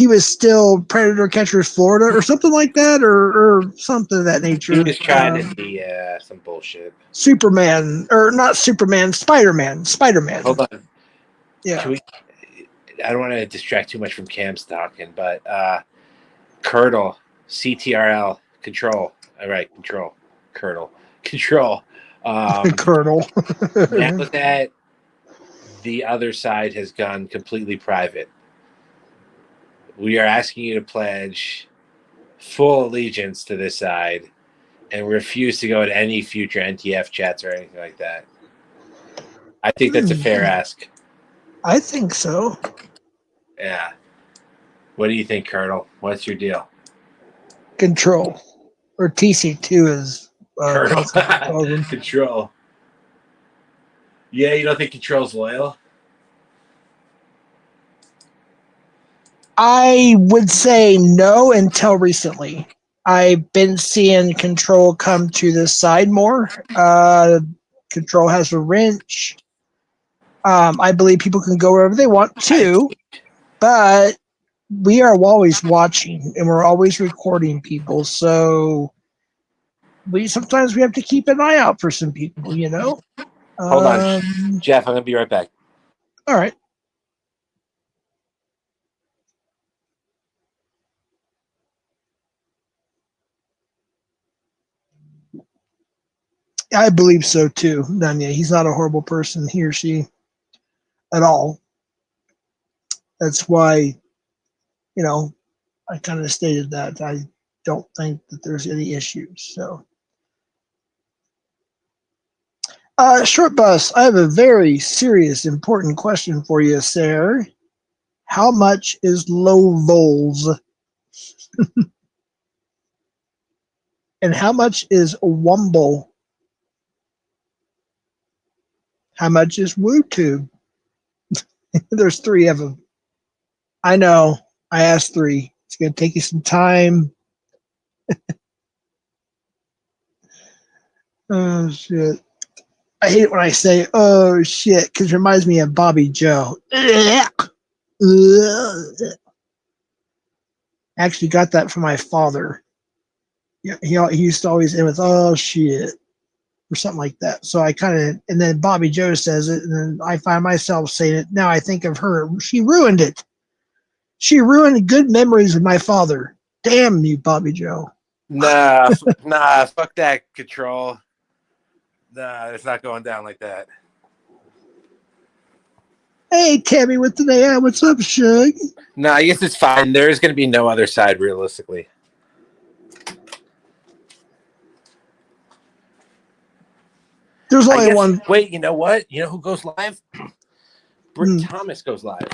was still Predator Catchers Florida or something like that, or something of that nature. He was trying to be some bullshit. Superman, or not Superman, Spider-Man. Hold on. Yeah. I don't want to distract too much from Cam's talking, but Curdle, CTRL, control. All right, control. Curdle. Control. Colonel. Now that the other side has gone completely private, we are asking you to pledge full allegiance to this side and refuse to go to any future NTF chats or anything like that. I think that's a fair ask. I think so. Yeah. What do you think, Colonel? What's your deal? Control. Or TC2 is Control. Yeah, you don't think Control's loyal? I would say no until recently. I've been seeing Control come to this side more. Control has a wrench. I believe people can go wherever they want to, but we are always watching and we're always recording people. So sometimes we have to keep an eye out for some people, you know? Hold on. Jeff, I'm going to be right back. All right. I believe so too, Nanya. He's not a horrible person, he or she, at all. That's why, I kind of stated that I don't think that there's any issues. So, Short Bus, I have a very serious, important question for you, sir. How much is low vols? And how much is Wumble? How much is WooTube? There's 3 of them. I know. I asked 3. It's going to take you some time. Oh, shit. I hate it when I say, oh, shit, because it reminds me of Bobby Joe. Actually got that from my father. Yeah, he used to always end with, oh, shit, or something like that. So I kind of, and then Bobby Joe says it, and then I find myself saying it. Now I think of her. She ruined it. She ruined good memories with my father. Damn you, Bobby Joe. Nah, fuck that, Control. Nah, it's not going down like that. Hey, Tammy with the AM. What's up, Shug? No, I guess it's fine. There is going to be no other side, realistically. There's only one. Wait, you know what? You know who goes live? Britt Thomas goes live.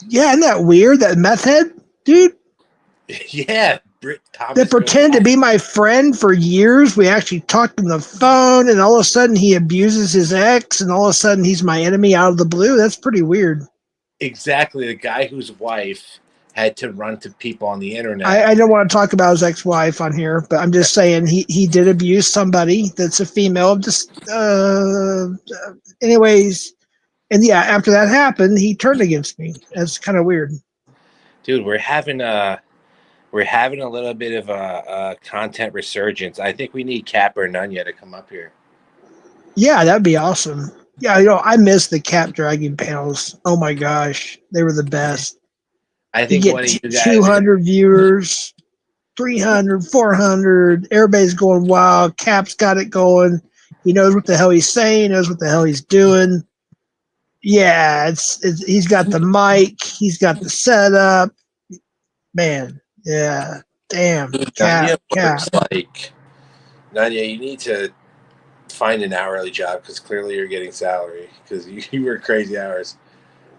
Yeah, isn't that weird? That meth head dude? Yeah, Britt Thomas. That pretended to be my friend for years. We actually talked on the phone, and all of a sudden he abuses his ex, and all of a sudden he's my enemy out of the blue. That's pretty weird. Exactly. The guy whose wife had to run to people on the internet. I don't want to talk about his ex-wife on here, but I'm just saying he did abuse somebody that's a female. Just anyways, and yeah, after that happened, he turned against me. That's kind of weird. Dude, we're having a little bit of a content resurgence. I think we need Cap or Nunya to come up here. Yeah, that'd be awesome. Yeah, I miss the Cap Dragon panels. Oh my gosh, they were the best. I think you get 200 viewers, 300, 400. Everybody's going wild. Cap's got it going. He knows what the hell he's saying. Knows what the hell he's doing. Yeah, it's he's got the mic. He's got the setup. Man, yeah. Damn. Cap. Like, Nadia, you need to find an hourly job because clearly you're getting salary because you work crazy hours.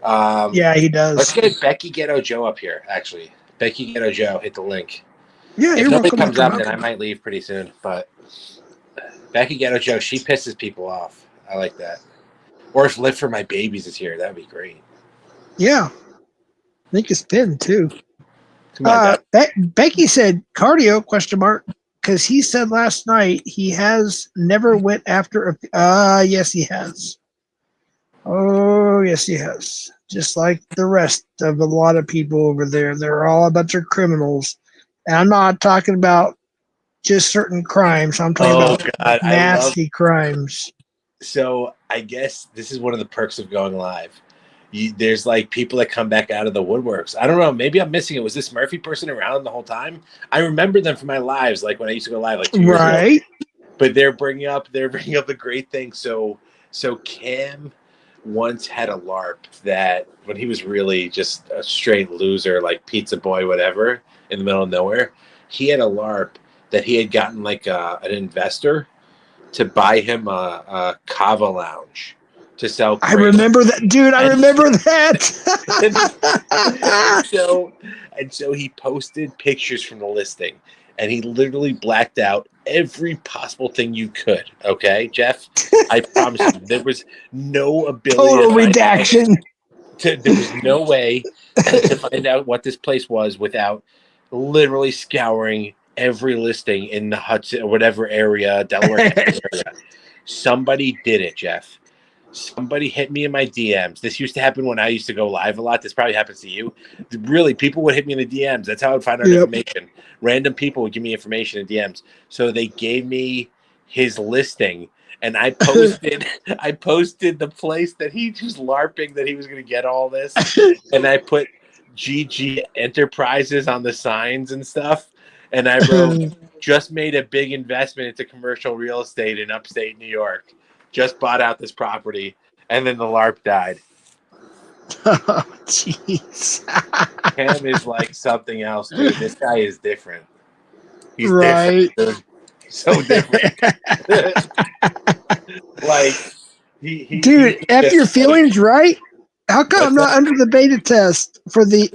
Yeah, he does. Let's get Becky Ghetto Joe up here, actually. Becky Ghetto Joe, hit the link. Yeah, if nobody comes up, then I might leave pretty soon. But Becky Ghetto Joe, she pisses people off. I like that. Or if Live for My Babies is here, that would be great. Yeah. I think it's pinned, too. Come on, Becky said cardio, ? Because he said last night he has never went after yes, he has. Oh, yes, he has. Just like the rest of a lot of people over there. They're all a bunch of criminals. And I'm not talking about just certain crimes. I'm talking about nasty crimes. So I guess this is one of the perks of going live. There's like people that come back out of the woodworks. I don't know. Maybe I'm missing it. Was this Murphy person around the whole time? I remember them from my lives, like when I used to go live, like 2 years ago. But they're bringing up the great thing. So Cam once had a LARP that when he was really just a straight loser, like pizza boy, whatever, in the middle of nowhere, he had a LARP that he had gotten like an investor to buy him a Kava lounge to sell. I remember that, dude. I remember that. So he posted pictures from the listing, and he literally blacked out every possible thing you could. Okay, Jeff, I promise you, there was no ability. Total redaction. There was no way to find out what this place was without literally scouring every listing in the Hudson or whatever area, Delaware area. Somebody did it, Jeff. Somebody hit me in my DMs. This used to happen when I used to go live a lot. This probably happens to you. Really, people would hit me in the DMs. That's how I would find out information. Random people would give me information in DMs. So they gave me his listing, and I posted the place that he was LARPing, that he was going to get all this, and I put GG Enterprises on the signs and stuff. And I wrote, just made a big investment into commercial real estate in upstate New York. Just bought out this property. And then the LARP died. Oh, jeez. Cam is like something else, dude. This guy is different. He's different, dude. So different. Like, dude, after your feelings, right? How come I'm not under the beta test for the,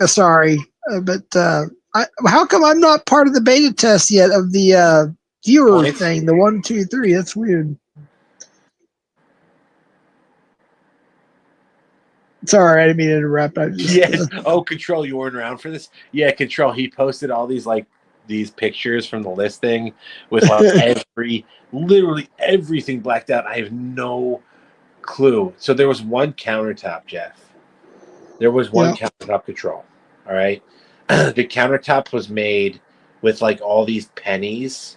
how come I'm not part of the beta test yet of the viewer thing? The 1, 2, 3. That's weird. It's all right. I didn't mean to interrupt. I just, Yes. Oh, Control, you weren't around for this? Yeah, Control. He posted all these pictures from the listing with like literally everything blacked out. I have no clue. So there was one countertop, Jeff. There was one Yeah. countertop, Control. All right. The countertop was made with like all these pennies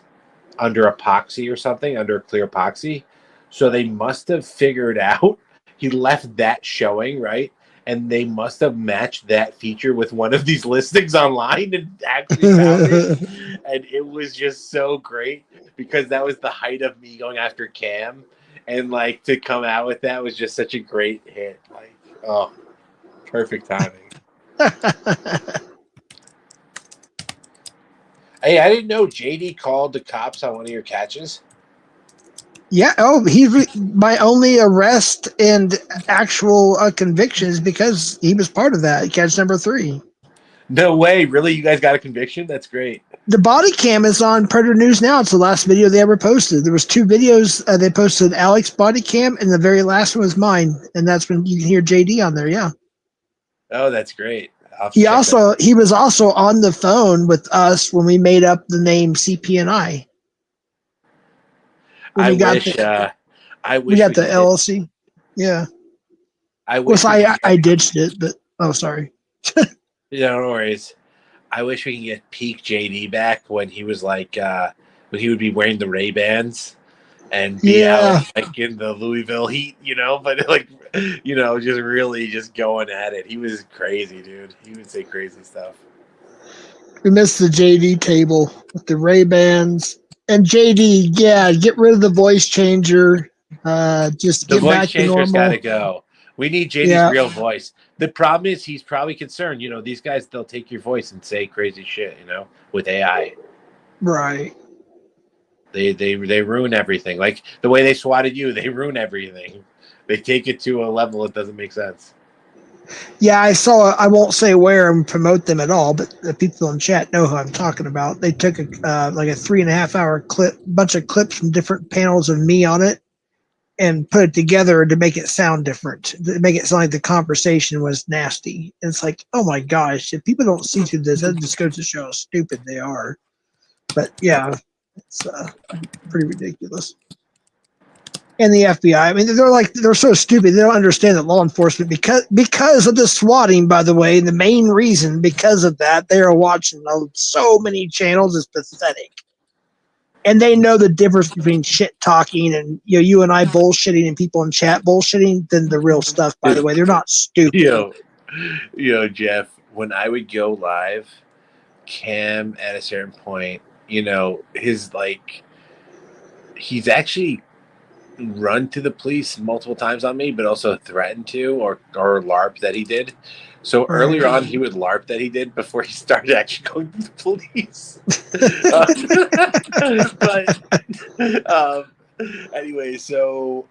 under epoxy or something, under clear epoxy. So they must have figured out he left that showing, right? And they must have matched that feature with one of these listings online and actually found it. And it was just so great because that was the height of me going after Cam. And like to come out with that was just such a great hit. Like, oh, perfect timing. Hey, I didn't know JD called the cops on one of your catches. Yeah. Oh, my only arrest and actual conviction is because he was part of that. Catch number 3. No way. Really? You guys got a conviction? That's great. The body cam is on Predator News now. It's the last video they ever posted. There was 2 videos they posted. Alex body cam, and the very last one was mine, and that's when you can hear JD on there. Yeah. Oh, that's great. He was also on the phone with us when we made up the name CP&I. I we got wish the we LLC. Yeah. I Of wish course, I ditched it, but sorry. Yeah, no worries. I wish we can get peak JD back when he was like when he would be wearing the Ray-Bans and be out like in the Louisville heat, but like just really just going at it. He was crazy, dude. He would say crazy stuff. We missed the JD table with the Ray-Bans. And JD, get rid of the voice changer. Just The get voice back to changer's normal. gotta go. We need JD's real voice. The problem is he's probably concerned, these guys, they'll take your voice and say crazy shit, with AI. Right. They ruin everything. Like the way they swatted you, they ruin everything. They take it to a level that doesn't make sense. Yeah, I saw. I won't say where and promote them at all, but the people in chat know who I'm talking about. They took a 3.5 hour bunch of clips from different panels of me on it, and put it together to make it sound different, to make it sound like the conversation was nasty. And it's like, oh my gosh, if people don't see through this, that just goes to show how stupid they are. But yeah, it's pretty ridiculous. And the FBI, I mean, they're so stupid. They don't understand that law enforcement, because of the swatting, by the way, the main reason because of that, they are watching so many channels is pathetic. And they know the difference between shit talking and you and I bullshitting and people in chat bullshitting than the real stuff, by the way. They're not stupid. Jeff, when I would go live, Cam at a certain point, he's actually run to the police multiple times on me, but also threatened to or LARP that he did. So earlier on, he would LARP that he did before he started actually going to the police. Anyway, so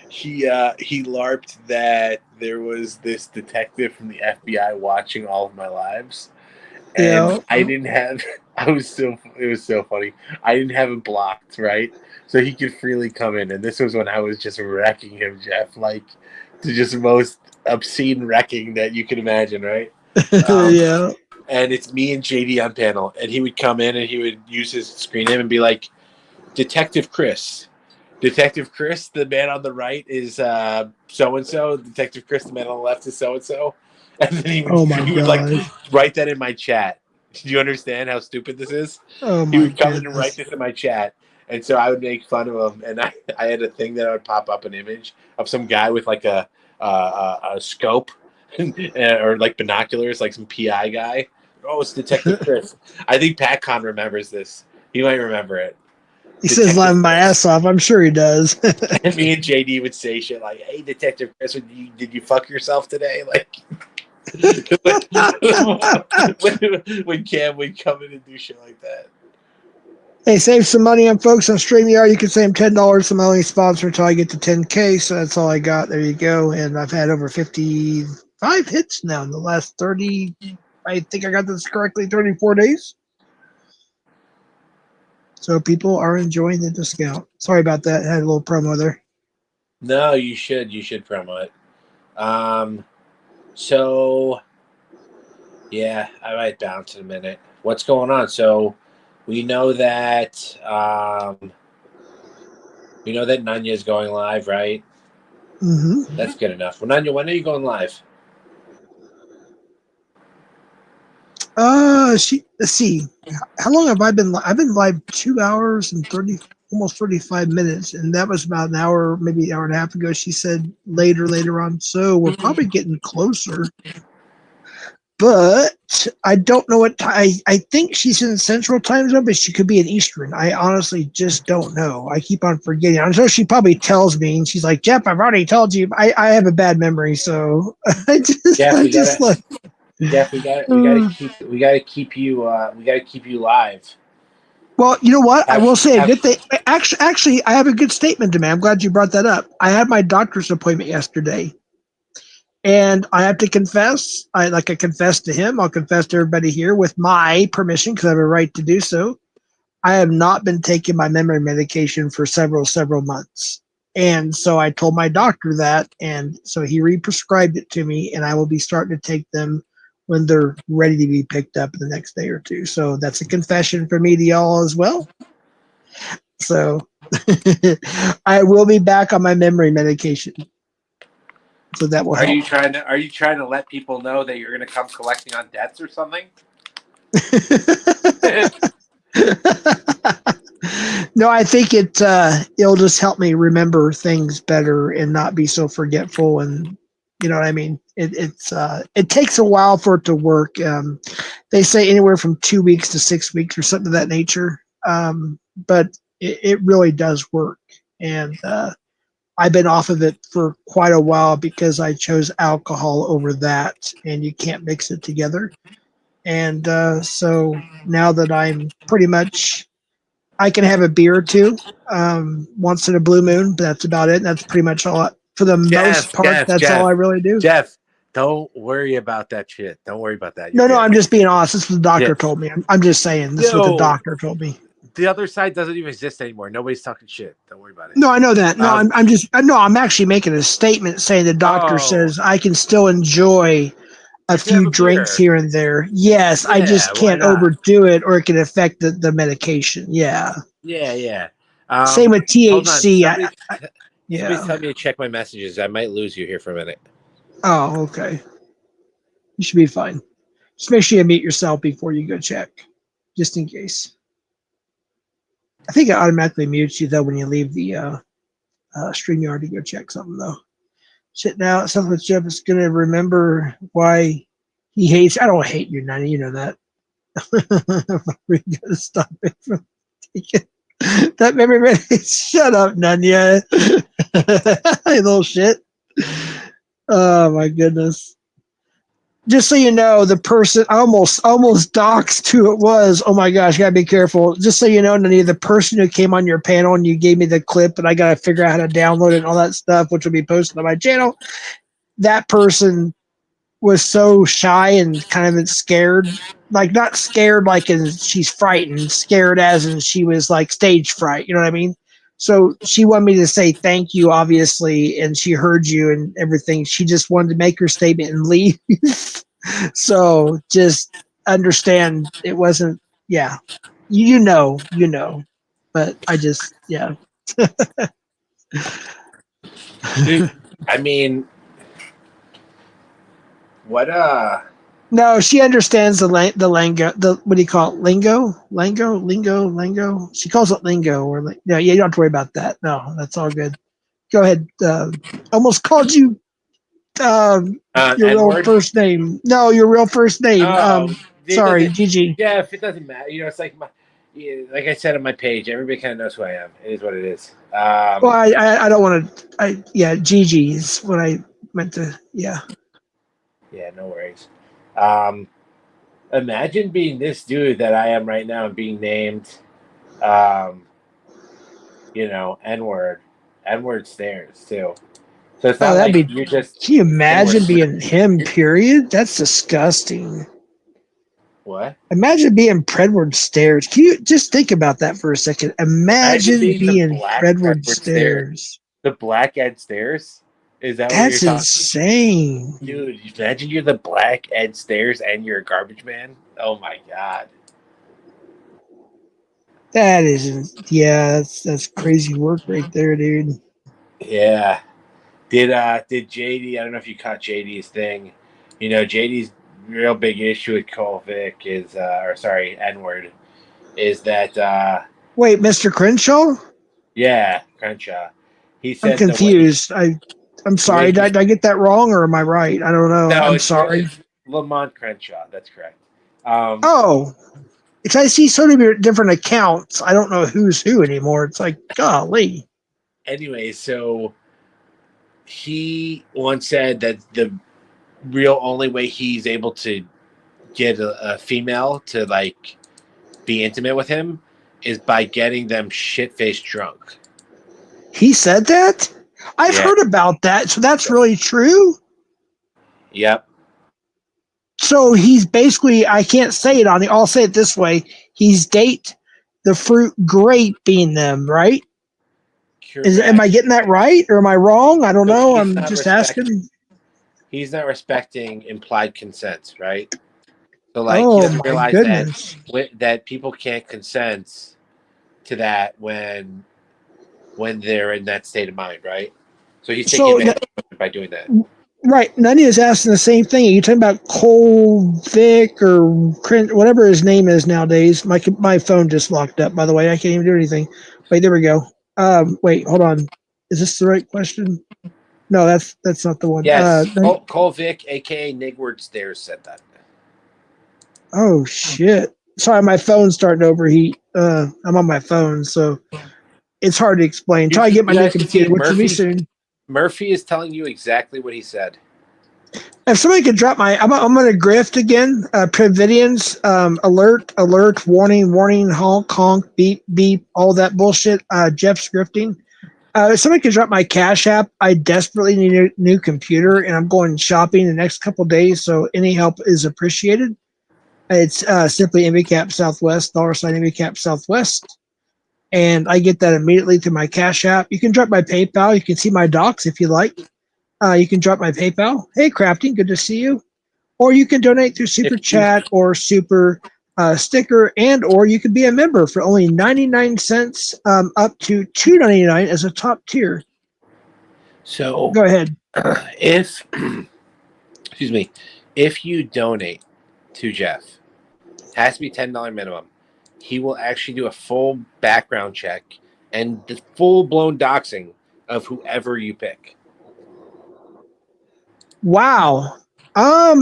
he LARPed that there was this detective from the FBI watching all of my lives. And I didn't have. It was so funny. I didn't have him blocked, right? So he could freely come in. And this was when I was just wrecking him, Jeff, like the just most obscene wrecking that you can imagine, right? Yeah. And it's me and JD on panel, and he would come in and he would use his screen name and be like, Detective Chris. Detective Chris, the man on the right is so-and-so. Detective Chris, the man on the left is so-and-so. And then he would like write that in my chat. Do you understand how stupid this is? He would come in and write this in my chat. And so I would make fun of him. And I had a thing that I would pop up an image of some guy with like a scope or like binoculars, like some PI guy. Oh, it's Detective Chris. I think Pat Con remembers this. He might remember it. He says laughing my ass off. I'm sure he does. And me and JD would say shit like, "Hey, Detective Chris, did you fuck yourself today?" Like when Cam would come in and do shit like that. Hey, save some money on folks on StreamYard. You can save $10. I'm only sponsor until I get to 10K, so that's all I got. There you go. And I've had over 55 hits now in the last 30. I think I got this correctly. 34 days. So people are enjoying the discount. Sorry about that. I had a little promo there. No, you should promo it. So, yeah, I might bounce in a minute. What's going on? So, we know that Nanya's going live, right? Mm-hmm. That's good enough. Well, Nanya, when are you going live? Let's see. How long have I been? I've been live 2 hours and almost 35 minutes, and that was about an hour, maybe an hour and a half ago. She said later on. So we're probably getting closer. But I don't know what I think she's in Central Time Zone, but she could be in Eastern. I honestly just don't know. I keep on forgetting. I'm sure she probably tells me, and she's like, "Jeff, I've already told you." I have a bad memory, so I just like. Jeff, we gotta keep you live. Well, you know what? I will say a good thing. Actually, I have a good statement to make. I'm glad you brought that up. I had my doctor's appointment yesterday, and I have to confess. I confessed to him. I'll confess to everybody here with my permission because I have a right to do so. I have not been taking my memory medication for several months, and so I told my doctor that, and so he re-prescribed it to me, and I will be starting to take them when they're ready to be picked up in the next day or two. So that's a confession for me to y'all as well. So I will be back on my memory medication. So that will help. Are you trying to let people know that you're going to come collecting on debts or something? No, I think it'll just help me remember things better and not be so forgetful, and you know what I mean. It takes a while for it to work. They say anywhere from 2 weeks to 6 weeks or something of that nature. But it really does work, and I've been off of it for quite a while because I chose alcohol over that, and you can't mix it together. And so now that I'm pretty much, I can have a beer or two once in a blue moon, but that's about it. And that's pretty much all. For the most part, that's all I really do. Jeff, don't worry about that shit. Don't worry about that. No, I'm just being honest. This is what the doctor told me. I'm just saying this is what the doctor told me. The other side doesn't even exist anymore. Nobody's talking shit. Don't worry about it. No, I know that. No, I'm actually making a statement saying the doctor says I can still enjoy a few drinks here and there. Yes, I just can't overdo it or it can affect the medication. Yeah. Yeah. Same with THC. Somebody's telling me to check my messages. I might lose you here for a minute. Oh, okay. You should be fine. Just make sure you mute yourself before you go check, just in case. I think it automatically mutes you, though, when you leave the StreamYard to go check something, though. Shit, now, something with Jeff is going to remember why he hates. I don't hate you, Nani. You know that. We're going to stop it from taking that memory. Shut up, Nanya. You little shit. Oh, my goodness. Just so you know, the person almost doxed who it was. Oh my gosh, you gotta be careful. Just so you know, Nani, the person who came on your panel and you gave me the clip and I gotta figure out how to download it and all that stuff, which will be posted on my channel. That person was so shy and kind of scared, like not scared like in she's frightened, scared as in she was like stage fright. You know what I mean? So she wanted me to say thank you, obviously, and she heard you and everything. She just wanted to make her statement and leave. So just understand it wasn't, yeah. You know. But I just, yeah. Dude, I mean, what No, she understands the lingo. What do you call it? Lingo. She calls it lingo or no. Yeah, you don't have to worry about that. No, that's all good. Go ahead. Almost called you your real first name. No, your real first name. Sorry, Gigi. Yeah, if it doesn't matter, it's like like I said on my page, everybody kind of knows who I am. It is what it is. Well, I don't want to. Yeah, Gigi is what I meant to. Yeah. Yeah, no worries. Imagine being this dude that I am right now and being named, N-word stairs too. So it's not like you're just. Can you imagine being him? Period. That's disgusting. What? Imagine being Predward Stairs. Can you just think about that for a second? Imagine being Predward Stairs. The Black Ed Stairs? Is that what you're That's talking? insane. Dude, imagine you're the Black Ed Stairs and you're a garbage man. Oh my god. That is, yeah, that's crazy work right there, dude. Yeah. Did JD? I don't know if you caught JD's thing. You know, JD's real big issue with Cole Vic is, or sorry, N-word, is that Wait, Mr. Crenshaw? yeah, Crenshaw. He I'm said confused. I'm the way sorry. Did I get that wrong or am I right? I don't know. no, I'm sorry. it's Lamont Crenshaw. That's correct. Um, Oh, it's I see so many different accounts. I don't know who's who anymore. It's like, golly. anyway, so he once said that the real only way he's able to get a female to like be intimate with him is by getting them shit-faced drunk. He said that? I've Yeah. heard about that. So that's really true? Yep. So he's basically, I can't say it on the, I'll say it this way. He's date the fruit graping them, right? Am I getting that right or am I wrong? I don't know. I'm just asking. He's not respecting implied consent, right? So like he Oh doesn't my realize goodness. that people can't consent to that when they're in that state of mind, right? So he's taking advantage of it by doing that. Right. Nani is asking the same thing. Are you talking about Cole Vic or whatever his name is nowadays? My phone just locked up, by the way. I can't even do anything. Wait, there we go. Wait, hold on. Is this the right question? No, that's not the one. Yes, Cole Vic, aka Nigward Stairs, said that. Oh shit! Sorry, my phone's starting to overheat. I'm on my phone, so it's hard to explain. Try to get my new computer, which will be soon. Murphy is telling you exactly what he said. If somebody could drop I'm going to grift again. Previdians, alert, warning, honk, beep, beep, all that bullshit. Jeff's grifting. If somebody could drop my Cash App, I desperately need a new computer, and I'm going shopping the next couple of days, so any help is appreciated. It's simply MVCap Southwest, $MVCap Southwest. And I get that immediately through my Cash App. You can drop my PayPal. You can see my docs if you like. You can drop my PayPal. Hey, Crafting, good to see you. Or you can donate through Super Chat or Super Sticker, and or you can be a member for only 99 cents up to $2.99 as a top tier. So go ahead. If excuse me, if you donate to Jeff, it has to be $10 minimum. He will actually do a full background check and the full-blown doxing of whoever you pick. Wow. Why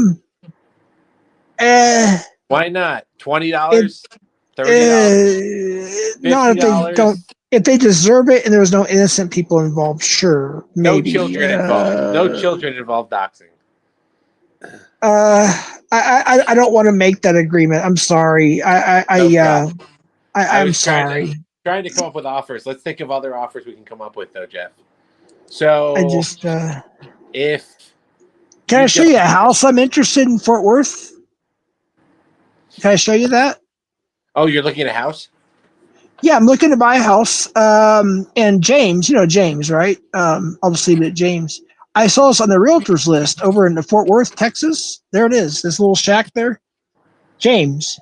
not? $20, $30, not if they don't. If they deserve it and there was no innocent people involved, sure, maybe. No children involved. No children involved doxing. I don't want to make that agreement. I'm sorry. I'm sorry. Trying to come up with offers. Let's think of other offers we can come up with, though, Jeff. So I just if can I show you a house I'm interested in Fort Worth? Can I show you that? Oh, you're looking at a house? Yeah, I'm looking to buy a house. And James, you know James, right? I'll just leave it at James. I saw this on the realtors list over in Fort Worth, Texas. There it is. This little shack there. James.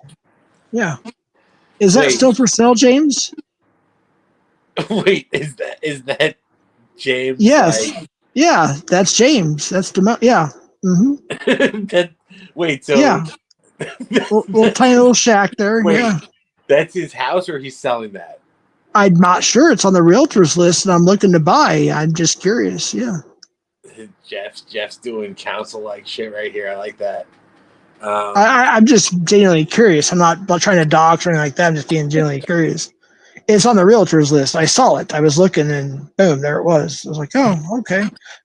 Yeah. Is that still for sale, James? Wait, is that James? Yes. Yeah, that's James. That's the yeah. Mm-hmm. Wait, so yeah. little tiny little shack there. Wait, yeah. That's his house, or he's selling that? I'm not sure. It's on the realtors list, and I'm looking to buy. I'm just curious. Yeah. Jeff's doing counsel-like shit right here. I like that. I'm just genuinely curious. I'm not trying to dox or anything like that. I'm just being genuinely curious. It's on the realtors list. I saw it. I was looking, and boom, there it was. I was like, oh, okay.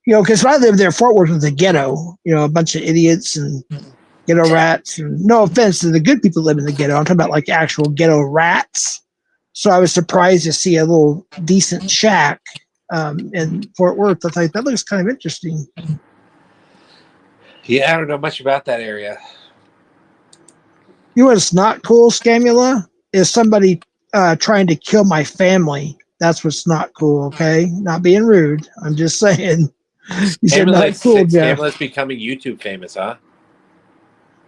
You know, because when I lived there, Fort Worth was a ghetto. You know, a bunch of idiots and ghetto rats. And no offense to the good people that live in the ghetto. I'm talking about like actual ghetto rats. So I was surprised to see a little decent shack in Fort Worth. I thought that looks kind of interesting. Yeah, I don't know much about that area. You know what's not cool, Scamula? Is somebody trying to kill my family. That's what's not cool, okay? Not being rude. I'm just saying. You said not cool, Jeff. Pamela's becoming YouTube famous, huh?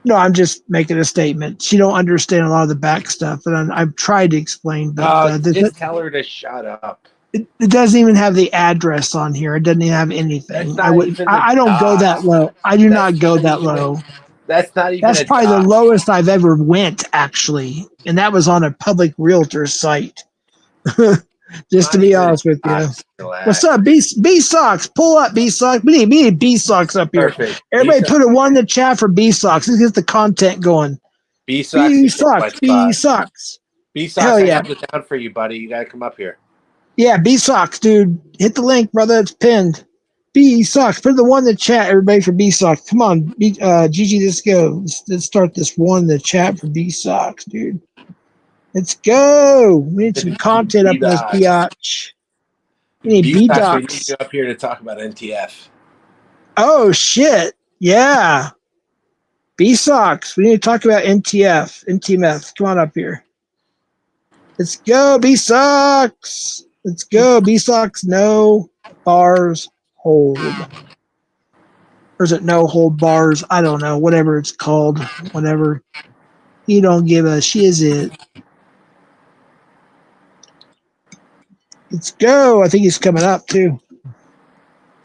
No, I'm just making a statement. She don't understand a lot of the back stuff, and I've tried to explain, but Just tell her to shut up. it doesn't even have the address on here. It doesn't even have anything. I don't go that low. I do not go that low. That's not even. That's probably the lowest I've ever went, actually, and that was on a public realtor site. Just to be honest with you. What's up, B Sox? Pull up, B Sox. We need B Sox up here. Perfect. Everybody put a one in the chat for B Sox. Let's get the content going. B Sox. B Sox. B Sox. B Sox. Hell yeah. I have the town for you, buddy. You gotta come up here. Yeah, B Sox, dude. Hit the link, brother. It's pinned. B Sox. Put the one in the chat, everybody, for B Sox. Come on, Gigi, let's go. Let's start this one in the chat for B Sox, dude. Let's go. We need some content up in this biatch. We need B-Docs. We need you up here to talk about NTF. Oh, shit. Yeah. B-Sox. We need to talk about NTF. NTMF. Come on up here. Let's go, B-Sox. Let's go. B-Sox, no bars hold. Or is it no hold bars? I don't know. Whatever it's called. Whatever. You don't give a shit. Let's go. I think he's coming up, too.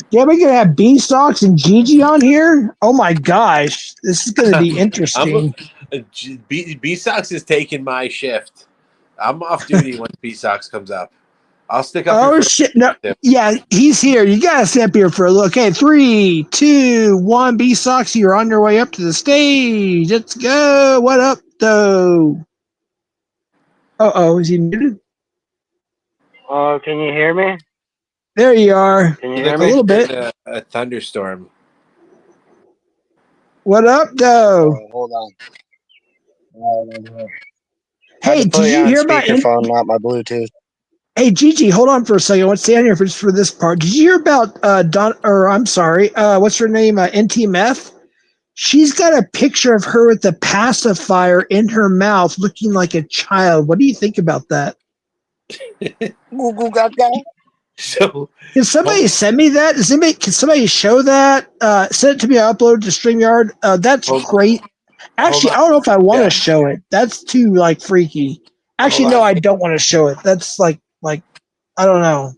Yeah, we're going to have B-Sox and Gigi on here? Oh, my gosh. This is going to be interesting. B-Sox is taking my shift. I'm off duty when B-Sox comes up. I'll stick up. Oh, shit. No. Yeah, he's here. You got to step here for a look. Okay, 3, 2, 1. B-Sox, you're on your way up to the stage. Let's go. What up, though? Uh-oh, is he muted? Oh, can you hear me? There you are. Can you hear me? A little bit. A thunderstorm. What up, though? Hold on. Hey, did you hear about speakerphone, not my Bluetooth? Hey, Gigi, hold on for a second. Let's stay on here for this part. Did you hear about what's her name? NT Meth? She's got a picture of her with the pacifier in her mouth, looking like a child. What do you think about that? Google got that. So can somebody send me that? Can somebody show that? Send it to me. I upload to StreamYard. That's great. Actually, I don't know if I want to show it. That's too freaky. Actually, no, I don't want to show it. That's like I don't know.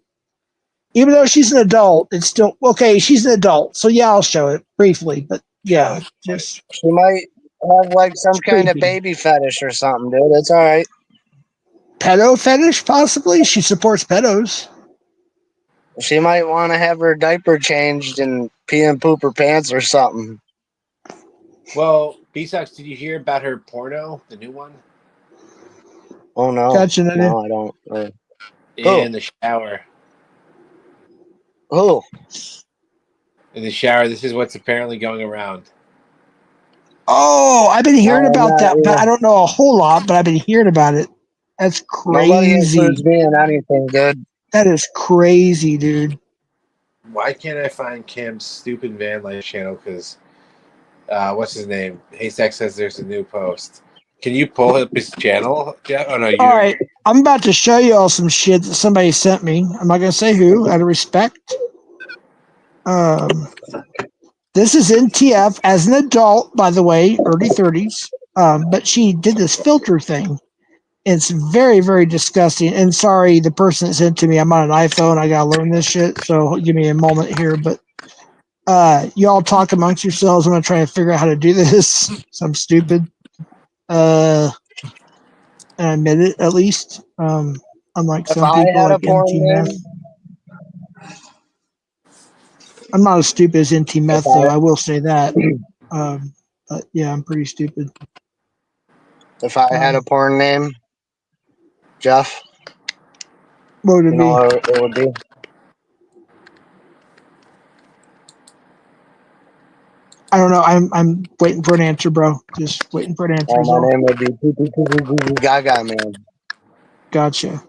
Even though she's an adult, it's still okay. She's an adult, so yeah, I'll show it briefly. But yeah, just she might have some kind of baby fetish or something, dude. It's all right. Pedo fetish, possibly. She supports pedos. She might want to have her diaper changed and pee and poop her pants or something. Well, B-Sox, did you hear about her porno, the new one? Oh, no. Gotcha, no, I don't. In the shower. Oh. In the shower. This is what's apparently going around. Oh, I've been hearing about that, but I don't know a whole lot, but I've been hearing about it. That's crazy. Nobody includes me in anything good. That is crazy, dude. Why can't I find Cam's stupid van life channel? Because, what's his name? Haystack says there's a new post. Can you pull up his channel? Yeah. Oh, no. All right. I'm about to show you all some shit that somebody sent me. I'm not going to say who, out of respect. This is NTF as an adult, by the way, early 30s. But she did this filter thing. It's very, very disgusting. And sorry, the person that sent it to me, I'm on an iPhone. I got to learn this shit. So give me a moment here. But y'all talk amongst yourselves. I'm going to try and figure out how to do this. So I'm stupid. And I admit it, at least. Unlike some people like NT Meth. I'm not as stupid as NT Meth, though. I will say that. But yeah, I'm pretty stupid. If I had a porn name, Jeff, what would it be? What it would be? I don't know. I'm waiting for an answer, bro. Just waiting for an answer. My name would be Gaga Man. Gotcha. All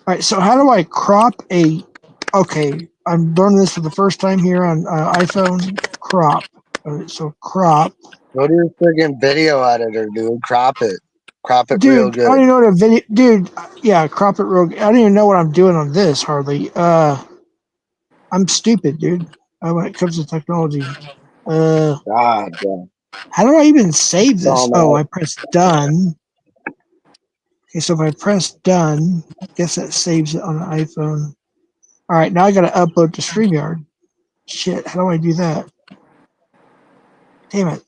right. So how do I crop a? Okay, I'm learning this for the first time here on iPhone. Crop. All right, so crop. Go to your friggin' video editor, dude. Crop it. Crop it dude, real good. I don't even know what a video. Dude, yeah, crop it real good. I don't even know what I'm doing on this hardly. I'm stupid, dude. when it comes to technology. Uh, God, yeah. how do I even save this? Oh, man. I press done. Okay, so if I press done, I guess that saves it on an iPhone. All right, now I got to upload to StreamYard. Shit, how do I do that? Damn it.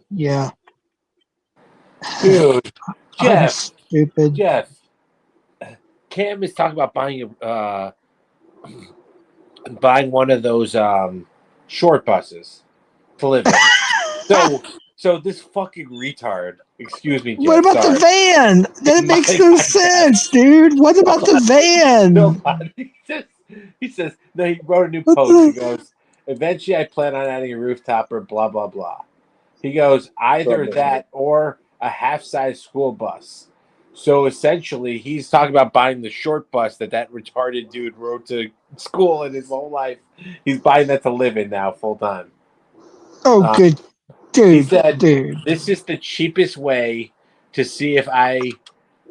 Yeah, Dude, I'm Jeff, stupid. Cam is talking about buying one of those short buses to live in. So this fucking retard, excuse me, What Jeff, about the sorry. van? That makes My no God, sense, dude. What about the van? nobody. He says, no, he wrote a new What post. He the? goes, eventually I plan on adding a rooftop or blah, blah, blah. He goes, either that or a half-size school bus. So essentially, he's talking about buying the short bus that retarded dude rode to school in his whole life. He's buying that to live in now, full time. Oh, good. He Dude, said, dude. this is the cheapest way to see if I.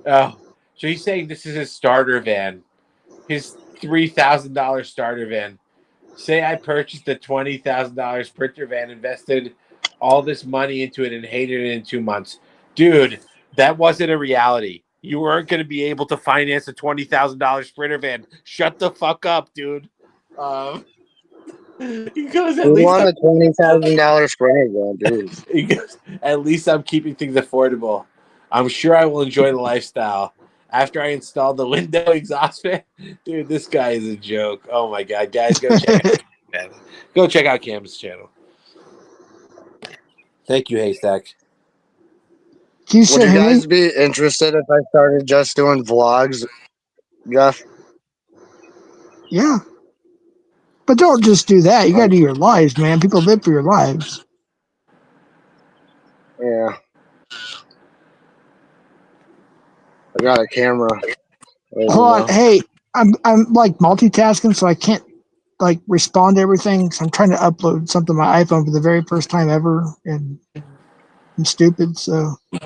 Oh, so he's saying this is his starter van, his $3,000 starter van. Say I purchased a $20,000 Sprinter van, invested all this money into it, and hated it in 2 months. Dude, that wasn't a reality. You weren't going to be able to finance a $20,000 Sprinter van. Shut the fuck up, dude. He goes, at We least won I'm, a $20,000 Sprinter van, dude. he goes, at least I'm keeping things affordable. I'm sure I will enjoy the lifestyle. After I installed the window exhaust fan, dude, this guy is a joke. Oh my god, guys, go check out Go check out Cam's channel. Thank you, Haystack. Can you Would still you hear me? guys be interested if I started just doing vlogs, Jeff? Yeah. But don't just do that. You got to do your lives, man. People live for your lives. Yeah. I got a camera. Hold on. Hey, I'm like multitasking, so I can't like respond to everything. So I'm trying to upload something to my iPhone for the very first time ever, and I'm stupid. So give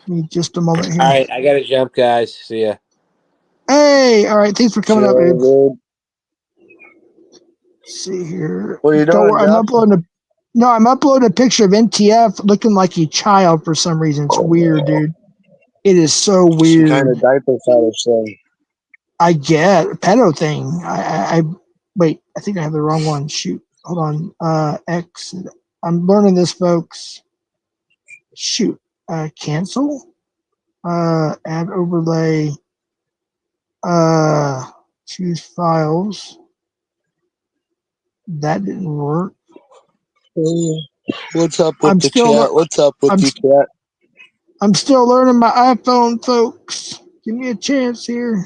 me just a moment All here. right, I gotta jump, guys. See ya. Hey, all right. Thanks for coming up, babe. Dude. Let's see here. What are you Don't doing, worry. I'm Jeff? uploading a. No, I'm uploading a picture of NTF looking like a child for some reason. It's weird, dude. It is so Some weird. kind of diaper fetish thing. I get pedo thing. I wait. I think I have the wrong one. Shoot. Hold on. X. I'm learning this, folks. Shoot. Cancel. Add overlay. Choose files. That didn't work. What's up I'm with the still. chat? What's up with I'm. you, chat? I'm still learning my iPhone, folks. Give me a chance here.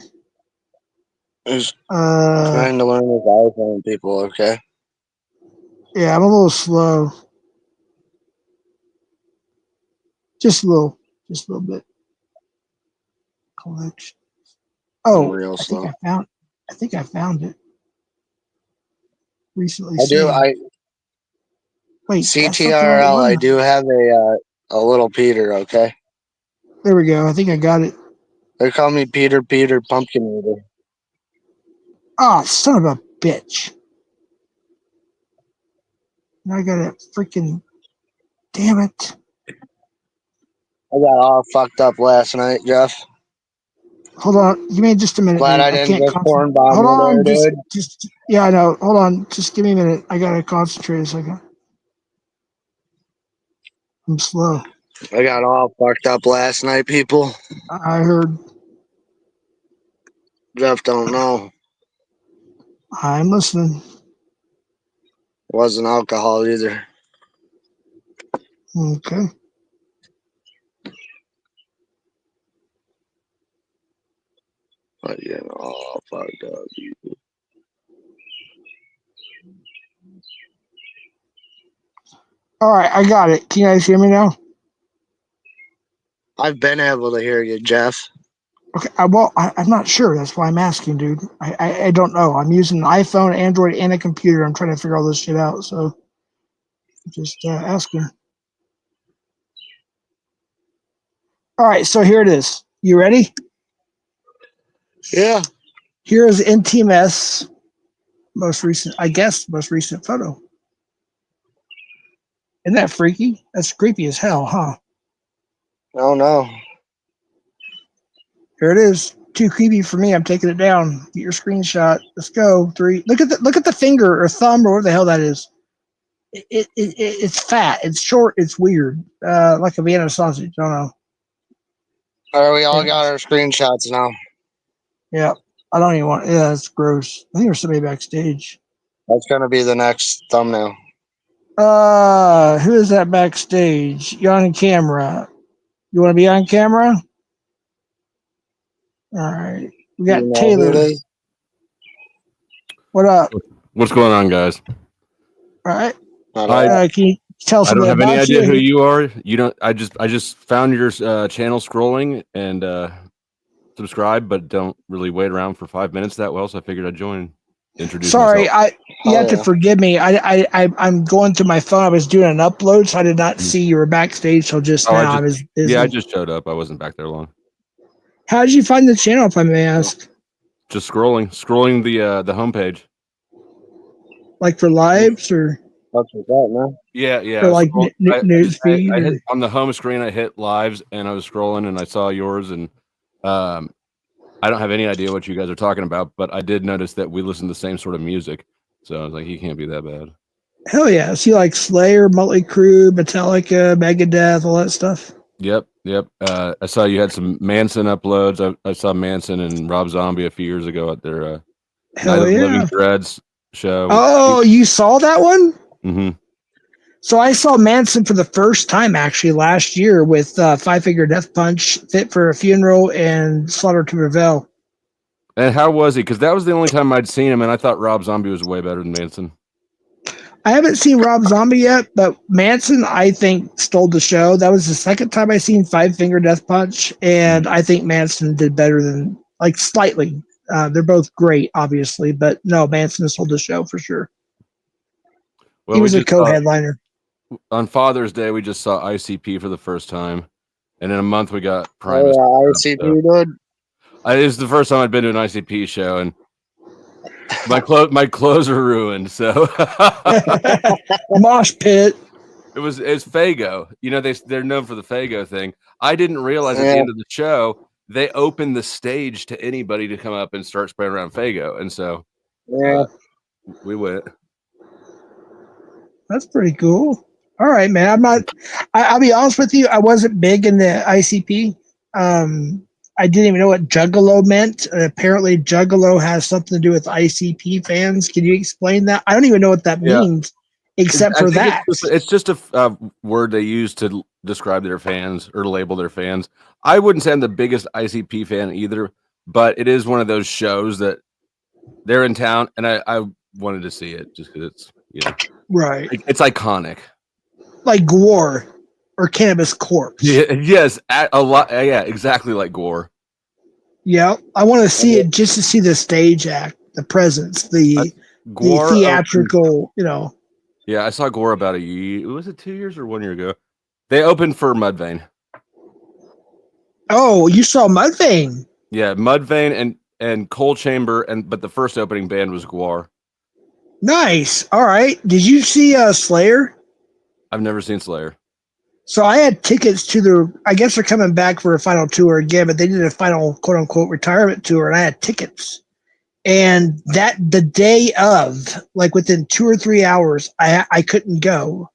Just Uh, trying to learn this iPhone, people, okay? yeah, I'm a little slow. Just a little bit. Collection. I'm Oh, real slow. I think I found it. Recently I do. saved. Wait, that's not the right CTRL. one. I do have a little Peter. Okay, There we go. I think I got it. they call me Peter Pumpkin Eater. Ah, son of a bitch. Now I got it freaking. Damn it. I got all fucked up last night, Jeff. Hold on. Give me just a minute, Glad dude. I I didn't can't just concentrate. porn bomb Hold you there, on. dude. Yeah, I know. Hold on. Just give me a minute. I gotta concentrate a second. I'm slow. I got all fucked up last night, people. I heard. Jeff don't know. I'm listening. It wasn't alcohol either. Okay. But yeah, all fucked up. All right. I got it. Can you guys hear me now? I've been able to hear you, Jeff. Okay. I'm not sure. That's why I'm asking, dude. I don't know. I'm using an iPhone, Android, and a computer. I'm trying to figure all this shit out. So just asking. All right. So here it is. You ready? Yeah. Here is NTMS. most recent photo. Isn't that freaky? That's creepy as hell, huh? Oh no. Here it is. Too creepy for me. I'm taking it down. Get your screenshot. Let's go. 3. Look at the finger or thumb or whatever the hell that is. It's fat. It's short. It's weird. Like a Vienna sausage. I don't know. All right, we all got our screenshots now. Yeah. I don't even want. Yeah, it's gross. I think there's somebody backstage. That's gonna be the next thumbnail. Who is that backstage? You're on camera. You want to be on camera? All right. We got You know who Taylor. it is? What up? What's going on, guys? All right. I Can you tell I something don't have any about idea you? who you are. You don't. I just found your channel scrolling and subscribe, but don't really wait around for 5 minutes that well. So I figured I'd join. Introduce Sorry, myself. you have to forgive me. I'm going to my phone. I was doing an upload, so I did not see you were backstage till just now. I was busy. Yeah, I just showed up. I wasn't back there long. How did you find the channel, if I may ask? Just scrolling the homepage. Like for lives or That's what's that, man. Yeah. for like news I feed? hit, or- on the home screen, I hit lives, and I was scrolling, and I saw yours, and I don't have any idea what you guys are talking about, but I did notice that we listen to the same sort of music, so I was like, he can't be that bad. Hell yeah! See, like Slayer, Motley Crue, Metallica, Megadeth, all that stuff. Yep. I saw you had some Manson uploads. I saw Manson and Rob Zombie a few years ago at their Night Hell of yeah! Living Threads show. Oh, you saw that one? Mm-hmm. So I saw Manson for the first time actually last year with Five Finger Death Punch, Fit for a Funeral, and Slaughter to Prevail. And how was he? Because that was the only time I'd seen him, and I thought Rob Zombie was way better than Manson. I haven't seen Rob Zombie yet, but Manson, I think, stole the show. That was the second time I seen Five Finger Death Punch, and I think Manson did better than, like, slightly. They're both great, obviously, but no, Manson stole the show for sure. Well, He was a co-headliner. On Father's Day, we just saw ICP for the first time, and in a month we got Oh, Primus. yeah, ICP, dude. It was the first time I'd been to an ICP show, and my clothes are ruined. So Mosh pit. it's Fago. You know, they're known for the Fago thing. I didn't realize at the end of the show they opened the stage to anybody to come up and start spraying around Fago, and so we went. That's pretty cool. All right, man. I'll be honest with you. I wasn't big in the ICP. I didn't even know what Juggalo meant. Apparently, Juggalo has something to do with ICP fans. Can you explain that? I don't even know what that means, except for that. It's just a word they use to describe their fans or label their fans. I wouldn't say I'm the biggest ICP fan either, but it is one of those shows that they're in town, and I wanted to see it just because it's right. It's iconic, like Gore or Cannabis Corpse. Yes, a lot. Yeah, exactly like Gore. Yeah, I want to see it just to see the stage act, the presence, the theatrical. Yeah, I saw Gore about a year. Was it 2 years or 1 year ago? They opened for Mudvayne. Oh, you saw Mudvayne? Yeah, Mudvayne and Coal Chamber, but the first opening band was Gore. Nice. All right. Did you see Slayer? I've never seen Slayer. So I had tickets to I guess they're coming back for a final tour again, but they did a final quote unquote retirement tour, and I had tickets. And the day of, like within 2 or 3 hours, I couldn't go.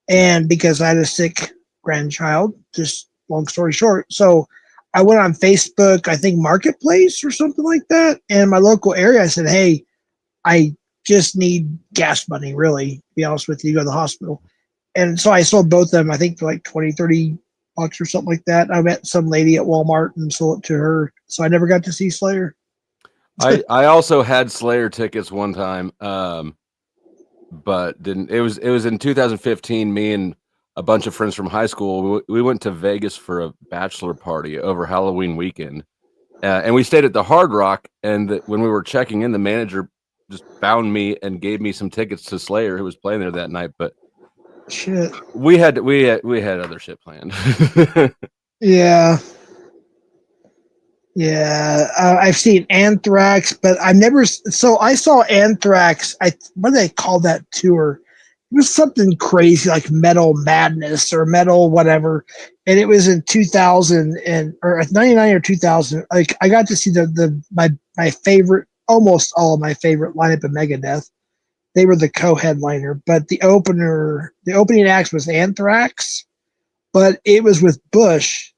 And because I had a sick grandchild, just long story short. So I went on Facebook, I think Marketplace or something like that. And my local area, I said, hey, I just need gas money, really, to be honest with you, go to the hospital. And so I sold both of them, I think for like 20, 30 bucks or something like that. I met some lady at Walmart and sold it to her. So I never got to see Slayer. I also had Slayer tickets one time, but didn't. It was in 2015. Me and a bunch of friends from high school, we went to Vegas for a bachelor party over Halloween weekend, and we stayed at the Hard Rock. And when we were checking in, the manager just found me and gave me some tickets to Slayer, who was playing there that night. But shit, we had other shit planned. Yeah. Yeah, I've seen Anthrax, but I've never. So I saw Anthrax. What do they call that tour? It was something crazy like Metal Madness or Metal whatever, and it was in 2000 and or 99 or 2000. Like I got to see my favorite, almost all of my favorite lineup of Megadeth. They were the co-headliner, but the opening act was Anthrax, but it was with Bush,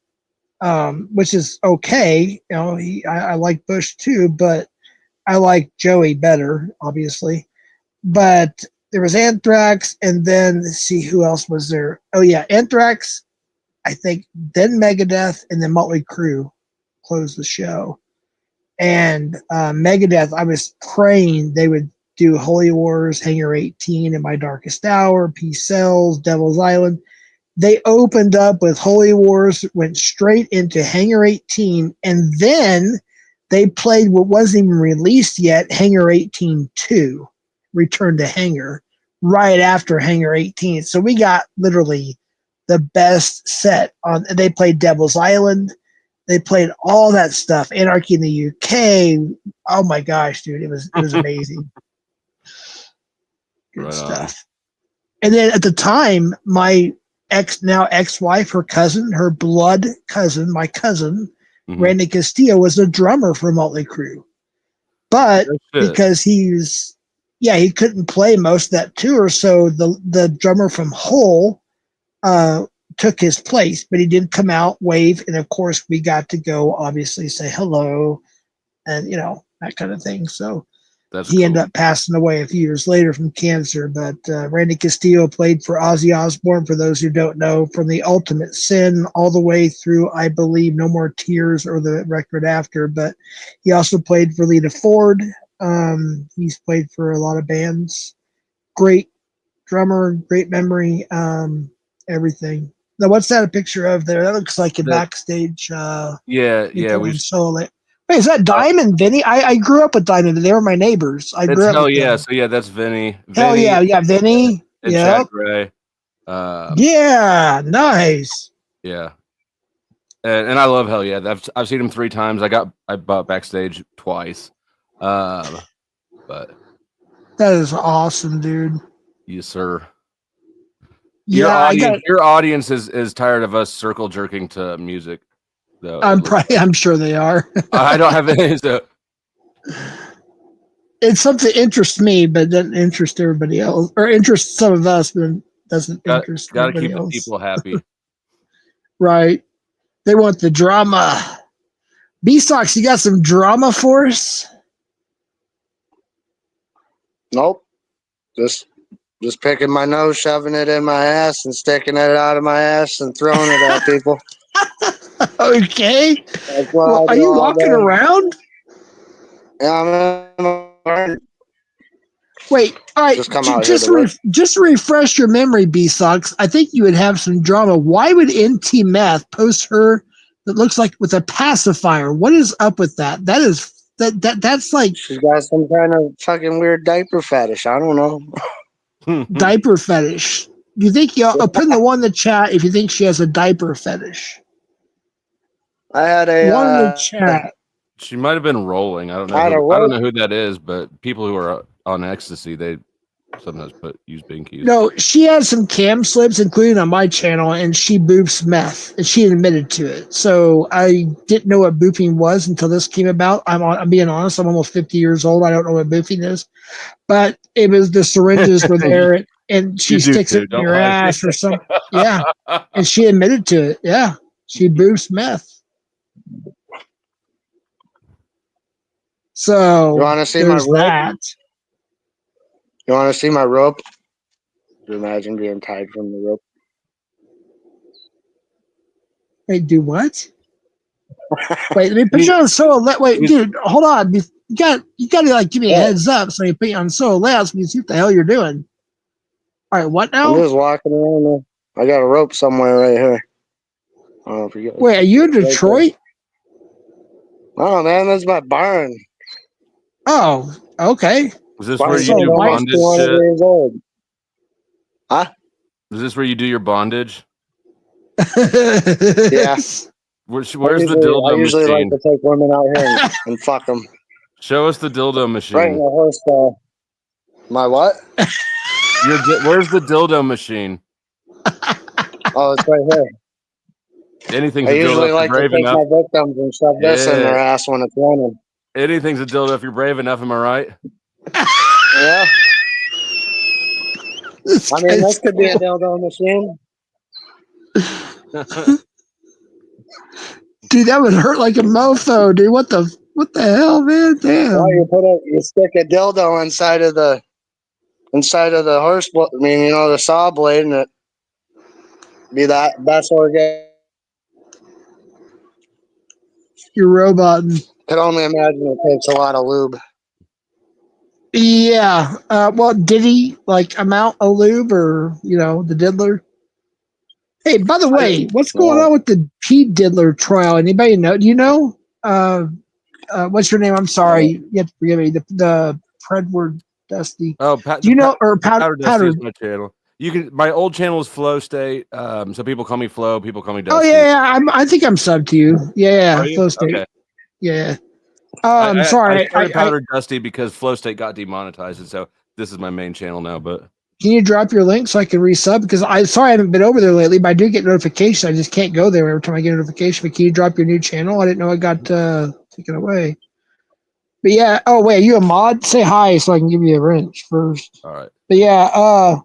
which is okay. You know, I like Bush too, but I like Joey better, obviously. But there was Anthrax, and then let's see who else was there. Oh yeah, Anthrax, I think, then Megadeth, and then Motley Crue closed the show. And Megadeth, I was praying they would do Holy Wars, Hangar 18, In My Darkest Hour, Peace Sells, Devil's Island. They opened up with Holy Wars, went straight into Hangar 18, and then they played what wasn't even released yet, Hangar 18 2, Return to Hangar, right after Hangar 18. So we got literally the best set on. They played Devil's Island. They played all that stuff. Anarchy in the UK. Oh my gosh, dude, it was amazing. Good stuff. And then at the time, my now ex-wife, her cousin, her blood cousin, my cousin, Randy Castillo, was the drummer for Motley Crue. But because he couldn't play most of that tour, so the drummer from Hole took his place, but he did come out, wave, and of course we got to go obviously say hello and that kind of thing. So he ended up passing away a few years later from cancer. But Randy Castillo played for Ozzy Osbourne, for those who don't know, from The Ultimate Sin all the way through, I believe, No More Tears or the record after. But he also played for Lita Ford. He's played for a lot of bands. Great drummer, great memory, everything. Now, what's that a picture of there? That looks like a backstage. Wait, is that Dime and Vinny? I grew up with Dime and they were my neighbors. I grew up Hell with yeah. them. So yeah, that's Vinny. Hell yeah, Vinny. And Chad Gray. Yeah, nice. Yeah. And I love Hell yeah. I've seen him 3 times. I bought backstage twice. But that is awesome, dude. Yes, sir. Yeah, your audience is tired of us circle jerking to music. Though. I'm sure they are. I don't have any. So. It's something that interests me, but doesn't interest everybody else, or interests some of us, but doesn't interest everybody else. Gotta keep the people happy. Right. They want the drama. B-Sox, you got some drama for us? Nope. Just picking my nose, shoving it in my ass, and sticking it out of my ass and throwing it at people. Okay. Well, are you walking around? Yeah, I'm Wait, all right. Just refresh your memory, B-Sox. I think you would have some drama. Why would NT Meth post her that looks like with a pacifier? What is up with that? That's like she's got some kind of fucking weird diaper fetish. I don't know. Diaper fetish. You think y'all put in the one in the chat if you think she has a diaper fetish? I had a one in the chat. She might have been rolling. I don't know. I don't know who that is, but people who are on ecstasy, they sometimes use binkies. No, she has some cam slips, including on my channel, and she boofs meth, and she admitted to it. So I didn't know what boofing was until this came about. I'm being honest. I'm almost 50 years old. I don't know what boofing is, but it was the syringes were there, and she sticks it in your ass or something. Yeah, and she admitted to it. Yeah, she boofs meth. So you want to see my rope? That. You want to see my rope? Imagine being tied from the rope. Wait, do what? Wait, let me put you on solo. Wait, dude, hold on. You got to like give me a heads up so you put you on solo last. Me see what the hell you're doing. All right, what now? I'm just walking around. I got a rope somewhere right here. I don't know if you guys. Wait, are you in Detroit? Oh man, that's my barn. Oh, okay. Is this where you do bondage shit? Huh? Is this where you do your bondage? Yeah. Where's the I dildo usually like machine? to take women out here and fuck them. Show us the dildo Right in machine. the horse stall. My what? Where's the dildo machine? Oh, it's right here. Anything's I a dildo usually if you're like to brave take enough. my victims and shove this in their ass when it's running. Anything's a dildo if you're brave enough. Am I right? Yeah. This I mean, guy's this could be a cool. dildo machine. Dude, that would hurt like a mofo, dude. What the hell, man? Well, Damn. you stick a dildo inside of the horse. I mean, you know, the saw blade, and it be that best organ. You're roboting. Could only imagine it takes a lot of lube. Yeah. Well, did he like amount a lube or the diddler? Hey, by the way, what's going on with the Pete Diddler trial? Anybody know? Do you know? What's your name? I'm sorry. You have to forgive me. The Predward Dusty. Oh, Do you know? Or Powder Dusty Powder? is my channel. You can. My old channel is Flow State. So people call me Flow. People call me Oh Dusty. yeah. I think I'm sub to you. Yeah. Are you? Flow State. Okay. Yeah. I Sorry. started Powder Dusty because Flow State got demonetized, and so this is my main channel now. But can you drop your link so I can resub? Because I haven't been over there lately, but I do get notifications. I just can't go there every time I get a notification. But can you drop your new channel? I didn't know it got taken away. But yeah. Oh wait, are you a mod? Say hi so I can give you a wrench first. all right. But yeah.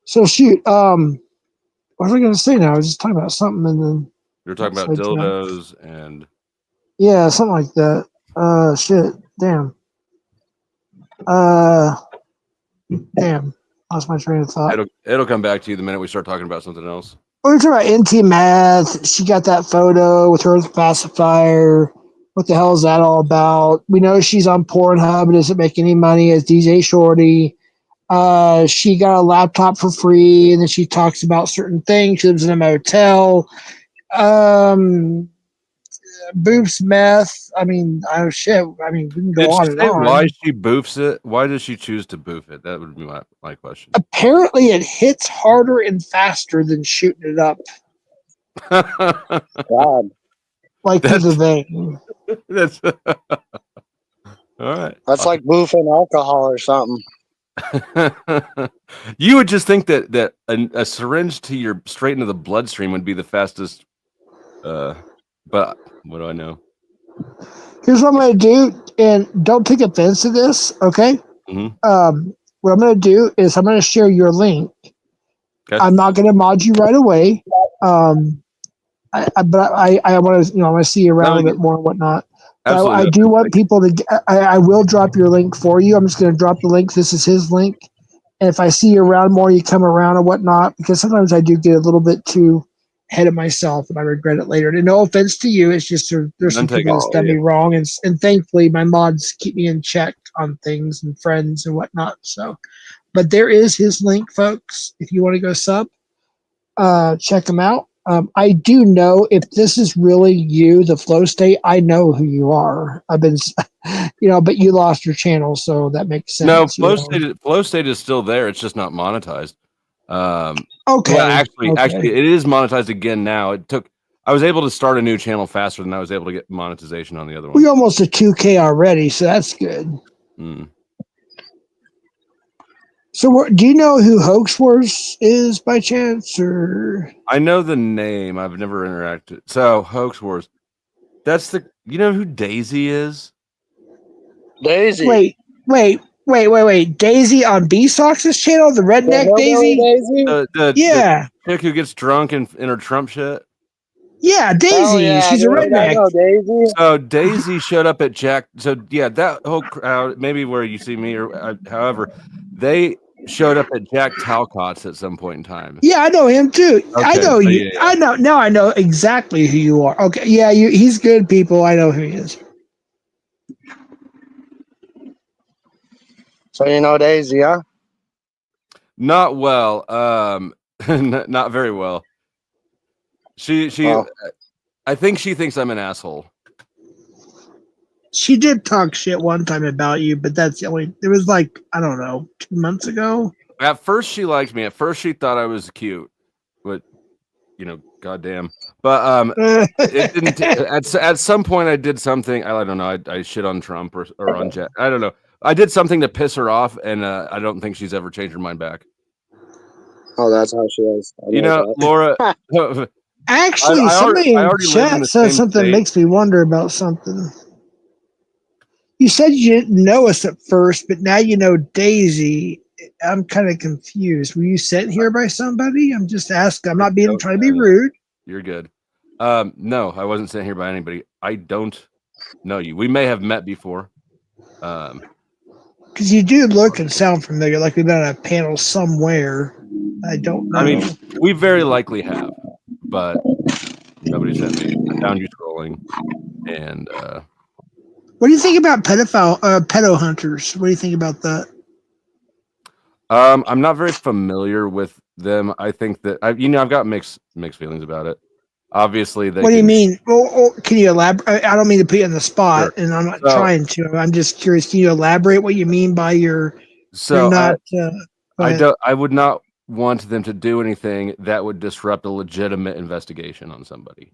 So shoot. What was I gonna say now? I was just talking about something, and then You're talking about dildos and yeah, something like that. Shit. Damn. Damn. Lost my train of thought. it'll come back to you the minute we start talking about something else. We're talking about NT Math. She got that photo with her pacifier. What the hell is that all about? We know she's on Pornhub. It doesn't make any money as DJ Shorty. She got a laptop for free, and then she talks about certain things. She lives in a motel. Boofs meth. I mean, oh shit. I mean, we can go on and on. Why she boofs it? Why does she choose to boof it? That would be my question. Apparently, it hits harder and faster than shooting it up. God. Like through the vein. That's all right. That's like boofing alcohol or something. You would just think that a syringe to straight into the bloodstream would be the fastest. But what do I know? Here's what I'm going to do, and don't take offense to this, okay? Mm-hmm. What I'm going to do is I'm going to share your link. Okay. I'm not going to mod you right away. But I want to, I want to see you around a bit more and whatnot. I do want people to. I will drop your link for you. I'm just going to drop the link. This is his link, and if I see you around more, you come around and whatnot. Because sometimes I do get a little bit too ahead of myself, and I regret it later. And no offense to you, it's just there's some people that done me wrong, and thankfully my mods keep me in check on things and friends and whatnot. So, but there is his link, folks. If you want to go sub, check him out. I do know if this is really you, the Flow State, I know who you are. I've been, but you lost your channel, so that makes sense. No, Flow State is still there. It's just not monetized. Okay. Well, actually, it is monetized again now. I was able to start a new channel faster than I was able to get monetization on the other one. We're almost at 2K already, so that's good. Mm. So, do you know who Hoax Wars is by chance, or? I know the name. I've never interacted. So, Hoax Wars. That's you know who Daisy is? Daisy. Wait. Daisy on B-Sox's channel, the redneck Daisy? The chick who gets drunk in her Trump shit? Yeah, Daisy. Yeah, she's a redneck. I know Daisy. So Daisy showed up at Jack. So yeah, that whole crowd, maybe where you see me or however, they showed up at Jack Talcott's at some point in time. Yeah, I know him too. Okay, I know you. Yeah. I know now. I know exactly who you are. Okay, yeah, he's good, people. I know who he is. So you know Daisy, huh? Not well. Not very well. She I think she thinks I'm an asshole. She did talk shit one time about you, but that's the only. It was like, I don't know, 2 months ago. At first, she liked me. At first, she thought I was cute, but goddamn. But it didn't. At some point, I did something. I don't know. I shit on Trump or on Jet. I don't know. I did something to piss her off, and I don't think she's ever changed her mind back. Oh, that's how she is. I that. Laura. Actually, somebody in chat said something makes me wonder about something. You said you didn't know us at first, but now you know Daisy. I'm kind of confused. Were you sent here by somebody? I'm just asking. I'm not trying to be rude. You're good. No, I wasn't sent here by anybody. I don't know you. We may have met before. Because you do look and sound familiar, like we've been on a panel somewhere. I don't know. I mean, we very likely have, but nobody sent me. I found you scrolling, and what do you think about pedo hunters? What do you think about that? I'm not very familiar with them. I think that I've got mixed feelings about it. Obviously, what do you mean? Well, can you elaborate? I don't mean to put you on the spot, and I'm not trying to. I'm just curious. Can you elaborate what you mean by your? So not. I would not want them to do anything that would disrupt a legitimate investigation on somebody.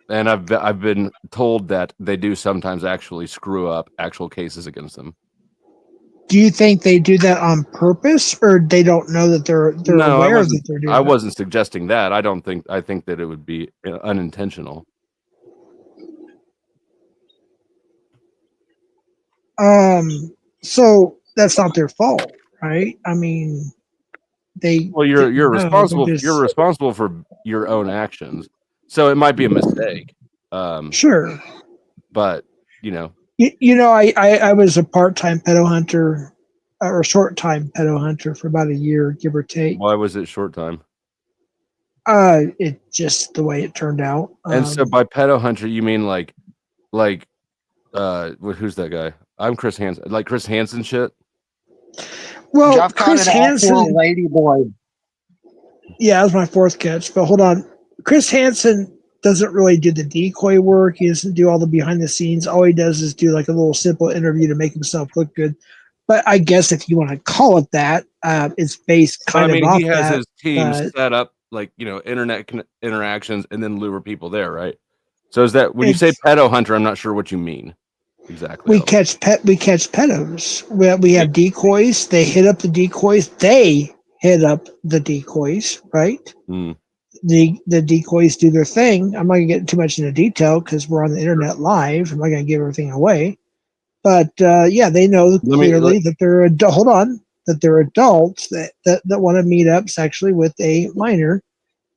And I've been told that they do sometimes actually screw up actual cases against them. Do you think they do that on purpose, or they don't know that they're aware that they're doing I wasn't suggesting that. I think that it would be unintentional. So that's not their fault, right? I mean, you're responsible. You're responsible for your own actions. So it might be a mistake. Sure. But I was a part-time pedo hunter or short-time pedo hunter for about a year, give or take. Why was it short time? It just the way it turned out. And so by pedo hunter, you mean like who's that guy? I'm Chris Hansen, like Chris Hansen shit. Well, Jeff Chris Hansen, lady boy. Yeah, that was my fourth catch. But hold on, Chris Hansen doesn't really do the decoy work. He doesn't do all the behind the scenes. All he does is do like a little simple interview to make himself look good. But I guess if you want to call it that, it's based kind of off he has that, his team set up like internet interactions and then lure people there, right? So is that when you say pedo hunter? I'm not sure what you mean exactly. We catch pedos. We have decoys. They hit up the decoys. They hit up the decoys, right? Mm. The decoys do their thing. I'm not gonna get too much into detail because we're on the internet live. I'm not gonna give everything away. But they know clearly that they're that they're adults that want to meet up sexually with a minor,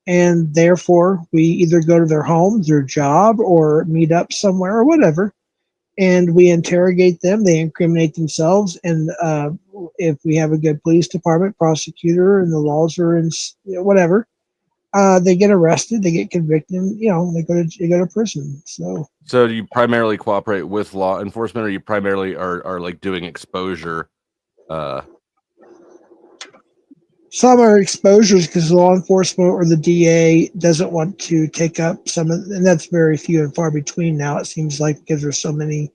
and therefore we either go to their homes, their job, or meet up somewhere or whatever, and we interrogate them. They incriminate themselves, and if we have a good police department, prosecutor, and the laws are in whatever. They get arrested, they get convicted, they go to prison. So do you primarily cooperate with law enforcement, or you primarily are like doing exposure? Some are exposures because law enforcement or the DA doesn't want to take up and that's very few and far between now. It seems like because there's so many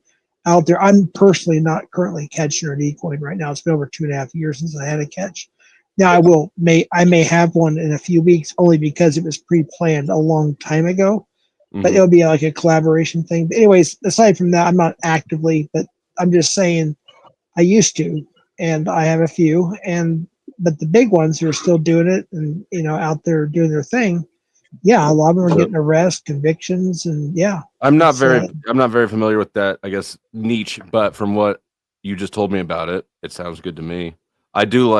out there. I'm personally not currently catching or decoying right now. It's been over 2.5 years since I had a catch. Now I may have one in a few weeks only because it was pre-planned a long time ago, but it'll be like a collaboration thing. But anyways, aside from that, I'm not actively, but I'm just saying I used to, and I have a few, but the big ones who are still doing it and out there doing their thing, a lot of them are getting arrests, convictions, and I'm not very familiar with that, I guess, niche, but from what you just told me about it, it sounds good to me. I do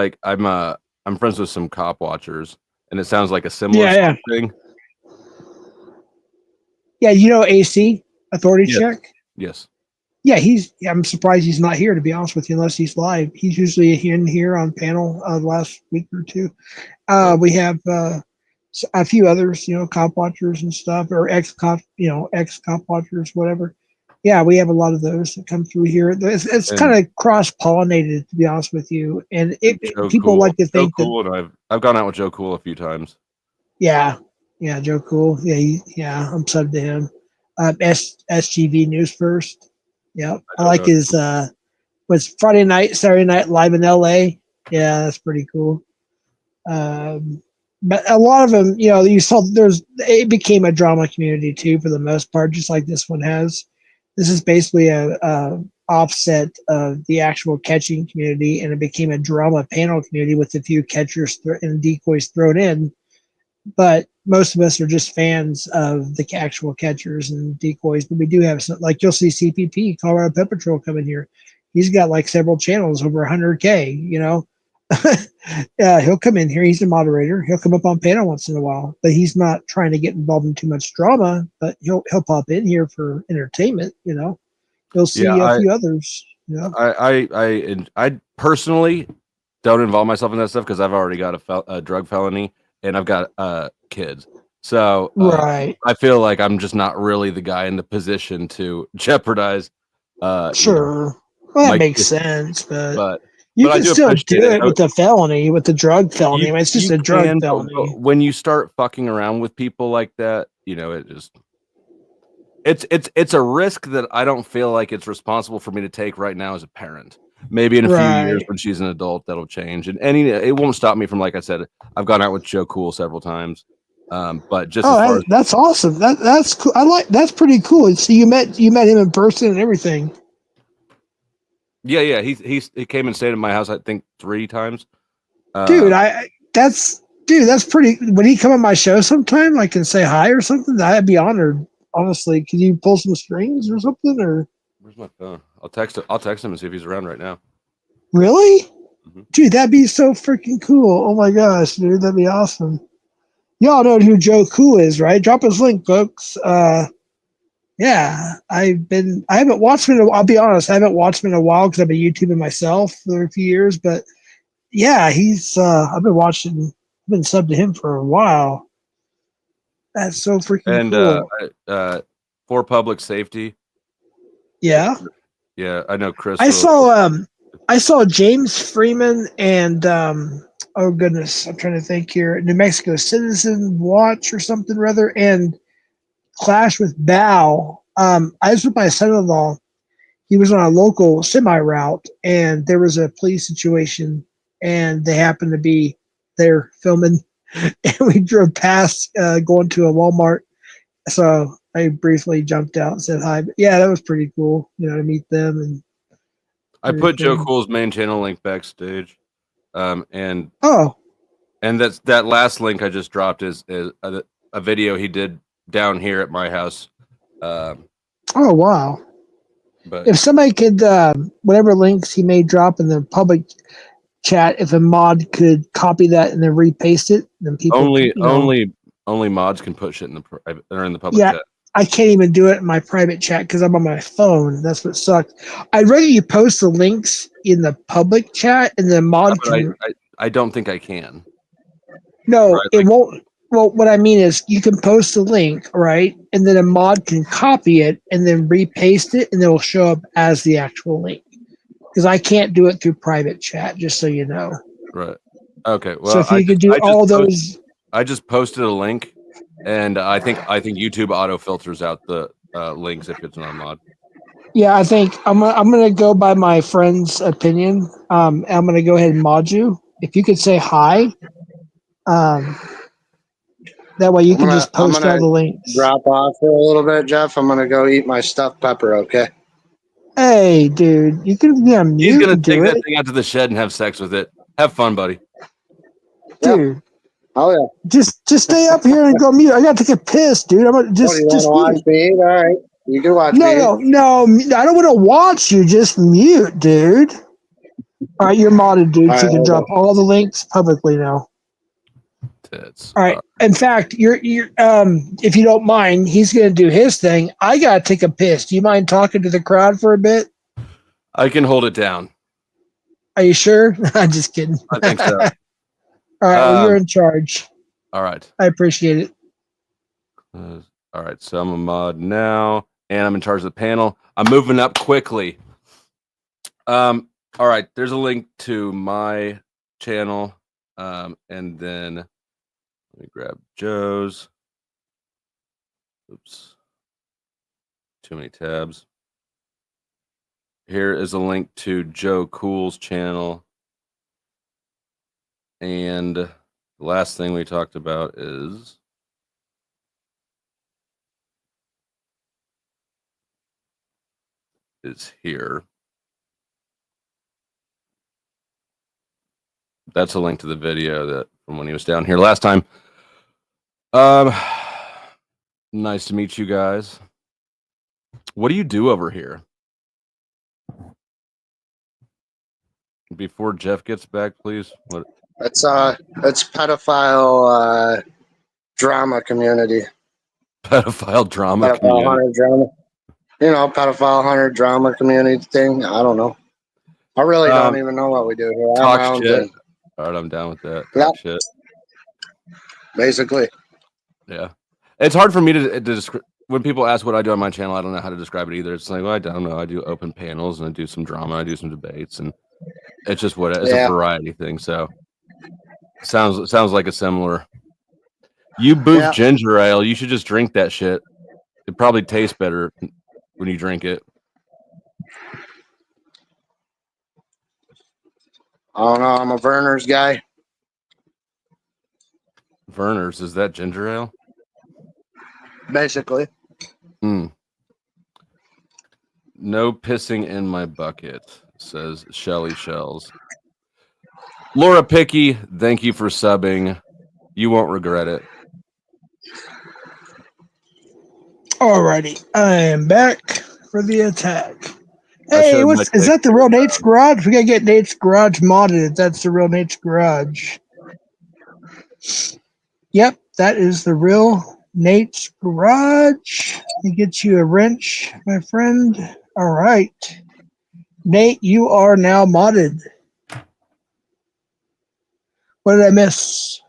I'm friends with some cop watchers, and it sounds like a similar thing. Yeah, AC, authority check? Yes. Yeah, I'm surprised he's not here, to be honest with you, unless he's live. He's usually in here on panel the last week or two. We have a few others, cop watchers and stuff, or ex-cop watchers, whatever. Yeah, we have a lot of those that come through here. It's kind of cross-pollinated, to be honest with you. And people like to think that I've gone out with Joe Cool a few times. Yeah, Joe Cool. Yeah, I'm subbed to him. SGV News First. Yeah, I like his. Was Friday night, Saturday night live in LA. Yeah, that's pretty cool. But a lot of them, you know, you saw it became a drama community too for the most part, just like this one has. This is basically a offset of the actual catching community, and it became a drama panel community with a few catchers and decoys thrown in. But most of us are just fans of the actual catchers and decoys. But we do have some, like you'll see CPP, Colorado Pet Patrol, coming here. He's got like several channels over 100K, you know. He'll come in here. He's a moderator. He'll come up on panel once in a while, but he's not trying to get involved in too much drama. But he'll pop in here for entertainment. You know, you'll see a few others. You know, I personally don't involve myself in that stuff because I've already got a drug felony and I've got kids. So right. I feel like I'm just not really the guy in the position to jeopardize. Sure. You know, Well, that makes sense, but you but can I do still appreciate do it with the felony, with the drug felony. I mean, it's just a drug felony. But when you start fucking around with people like that, you know, it's a risk that I don't feel like it's responsible for me to take right now as a parent. Maybe in a few years when she's an adult, that'll change. And it won't stop me from, like I said, I've gone out with Joe Cool several times. But just as far as that's awesome. That's cool. That's pretty cool. So you met him in person and everything. Yeah. He came and stayed at my house, I think 3 times. Dude, that's pretty. Would he come on my show sometime, like, and say hi or something? I'd be honored. Honestly, could you pull some strings or something? Or where's my phone? I'll text him and see if he's around right now. Really? Mm-hmm. Dude, that'd be so freaking cool. Oh my gosh, dude, that'd be awesome. Y'all know who Joe Cool is, right? Drop his link, folks. Yeah, I haven't watched him. I'll be honest, I haven't watched him in a while because I've been YouTubing myself for a few years. But yeah, I've been subbed to him for a while. That's so freaking cool. For public safety. Yeah. Yeah, I know Chris. I saw James Freeman and oh goodness, I'm trying to think here. New Mexico Citizen Watch or something rather, and Clash with Bow. I was with my son-in-law. He was on a local semi route, and there was a police situation, and they happened to be there filming, and we drove past going to a Walmart. So I briefly jumped out and said hi. But yeah, that was pretty cool, you know, to meet them. And I put Joe Cool's main channel link backstage, and that's that last link I just dropped is a video he did down here at my house. Oh wow! But if somebody could, whatever links he may drop in the public chat, if a mod could copy that and then repaste it, then people only mods can put shit in the private or in the public chat. I can't even do it in my private chat because I'm on my phone. That's what sucks. I'd rather you post the links in the public chat and then mod can. I don't think I can. No, right? It won't. Well, what I mean is you can post the link, right? And then a mod can copy it and then repaste it, and it will show up as the actual link. Because I can't do it through private chat, just so you know. Right. Okay. Well, so if you could do all those. I just posted a link, and I think YouTube auto filters out the links if it's not a mod. Yeah, I think I'm gonna go by my friend's opinion. I'm gonna go ahead and mod you. If you could say hi, that way you can just post all the links. Drop off for a little bit, Jeff. I'm gonna go eat my stuffed pepper. Okay. Hey, dude, you can be on mute. He's gonna take that thing out to the shed and have sex with it. Have fun, buddy. Dude. Yep. Oh yeah. Just stay up here and go mute. I gotta take a piss, dude. I'm gonna just watch me. All right. You can watch me. No. I don't want to watch you. Just mute, dude. All right, you're modded, dude. So you can drop all the links publicly now. All right. In fact, you're if you don't mind, he's gonna do his thing. I gotta take a piss. Do you mind talking to the crowd for a bit? I can hold it down. Are you sure? I'm just kidding. I think so. All right, well, you're in charge. All right. I appreciate it. All right, so I'm a mod now, and I'm in charge of the panel. I'm moving up quickly. All right, there's a link to my channel, and then let me grab Joe's. Oops. Too many tabs. Here is a link to Joe Cool's channel. And The last thing we talked about is here. That's a link to the video that from when he was down here last time. Nice to meet you guys. What do you do over here? Before Jeff gets back, please. What? It's pedophile drama community. Pedophile drama Pedophile community. hunter drama. You know, pedophile hunter drama community thing. I don't know. I really don't even know what we do here. I have my own Shit. thing. All right, I'm down with that. Yep. Shit. Basically. Yeah. It's hard for me to describe. When people ask what I do on my channel, I don't know how to describe it either. It's like, well, I don't know. I do open panels and I do some drama. I do some debates, and it's just it's a variety thing. So sounds like a similar. You booth ginger ale. You should just drink that shit. It probably tastes better when you drink it. I don't know. I'm a Verner's guy. Verner's, is that ginger ale? Basically. No pissing in my bucket, says Shelly Shells. Laura Picky, thank you for subbing. You won't regret it. Alrighty, I am back for the attack. Hey, is that the real Nate's Garage? We gotta get Nate's Garage modded if that's the real Nate's Garage. Yep, that is the real Nate's Garage. Let me get you a wrench, my friend. All right. Nate, you are now modded. What did I miss?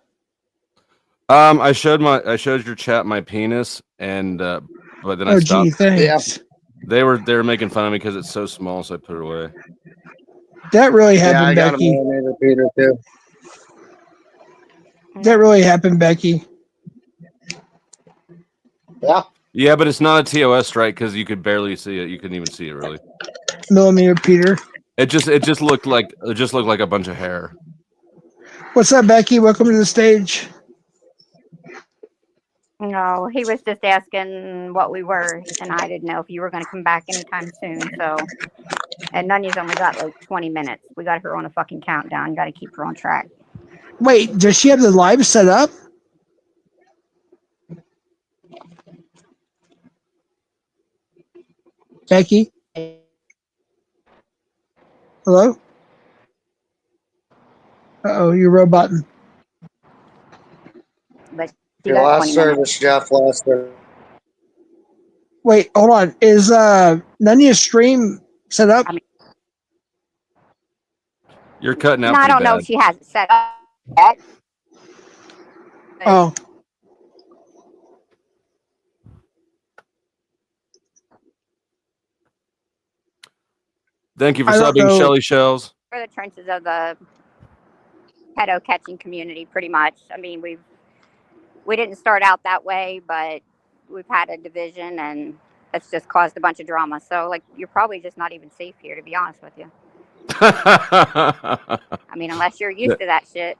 I showed your chat my penis, and but then I stopped. Gee, thanks. Yeah. They were making fun of me because it's so small, so I put it away. That really happened, yeah, I got Becky. a millimeter Peter too. That really happened, Becky. Yeah. Yeah, but it's not a TOS strike because you could barely see it. You couldn't even see it really. Millimeter Peter. It just looked like a bunch of hair. What's up, Becky? Welcome to the stage. No, he was just asking what we were, and I didn't know if you were going to come back anytime soon. So, and Nunya's only got like 20 minutes. We got her on a fucking countdown. Got to keep her on track. Wait, does she have the live set up? Becky? Hello? Uh-oh, you're roboting. But Your last service, Jeff, last service. Wait, hold on. Is Nunya's stream set up? You're cutting out. No, I don't know if she has it set up yet. Oh. Thank you for subbing, Shelly Shells. For the trenches of the pedo catching community, pretty much. I mean, we didn't start out that way, but we've had a division, and it's just caused a bunch of drama. So, like, you're probably just not even safe here, to be honest with you. I mean, unless you're used to that shit.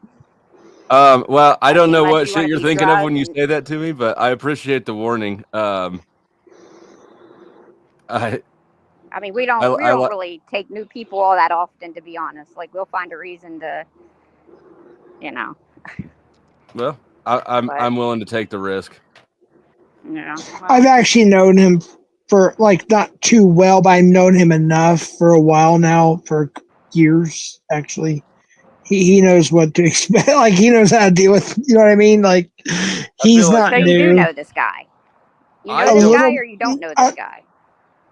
Well, I don't know what you shit you're thinking of when you say that to me, but I appreciate the warning. I mean, we don't really take new people all that often, to be honest. Like, we'll find a reason to, you know. Well, I'm willing to take the risk. Yeah. Well, I've actually known him for, like, not too well, but I've known him enough for a while now, for years, actually. He knows what to expect. Like, he knows how to deal with, you know what I mean? Like, he's not new. So you do know this guy? You know this guy, or you don't know this guy?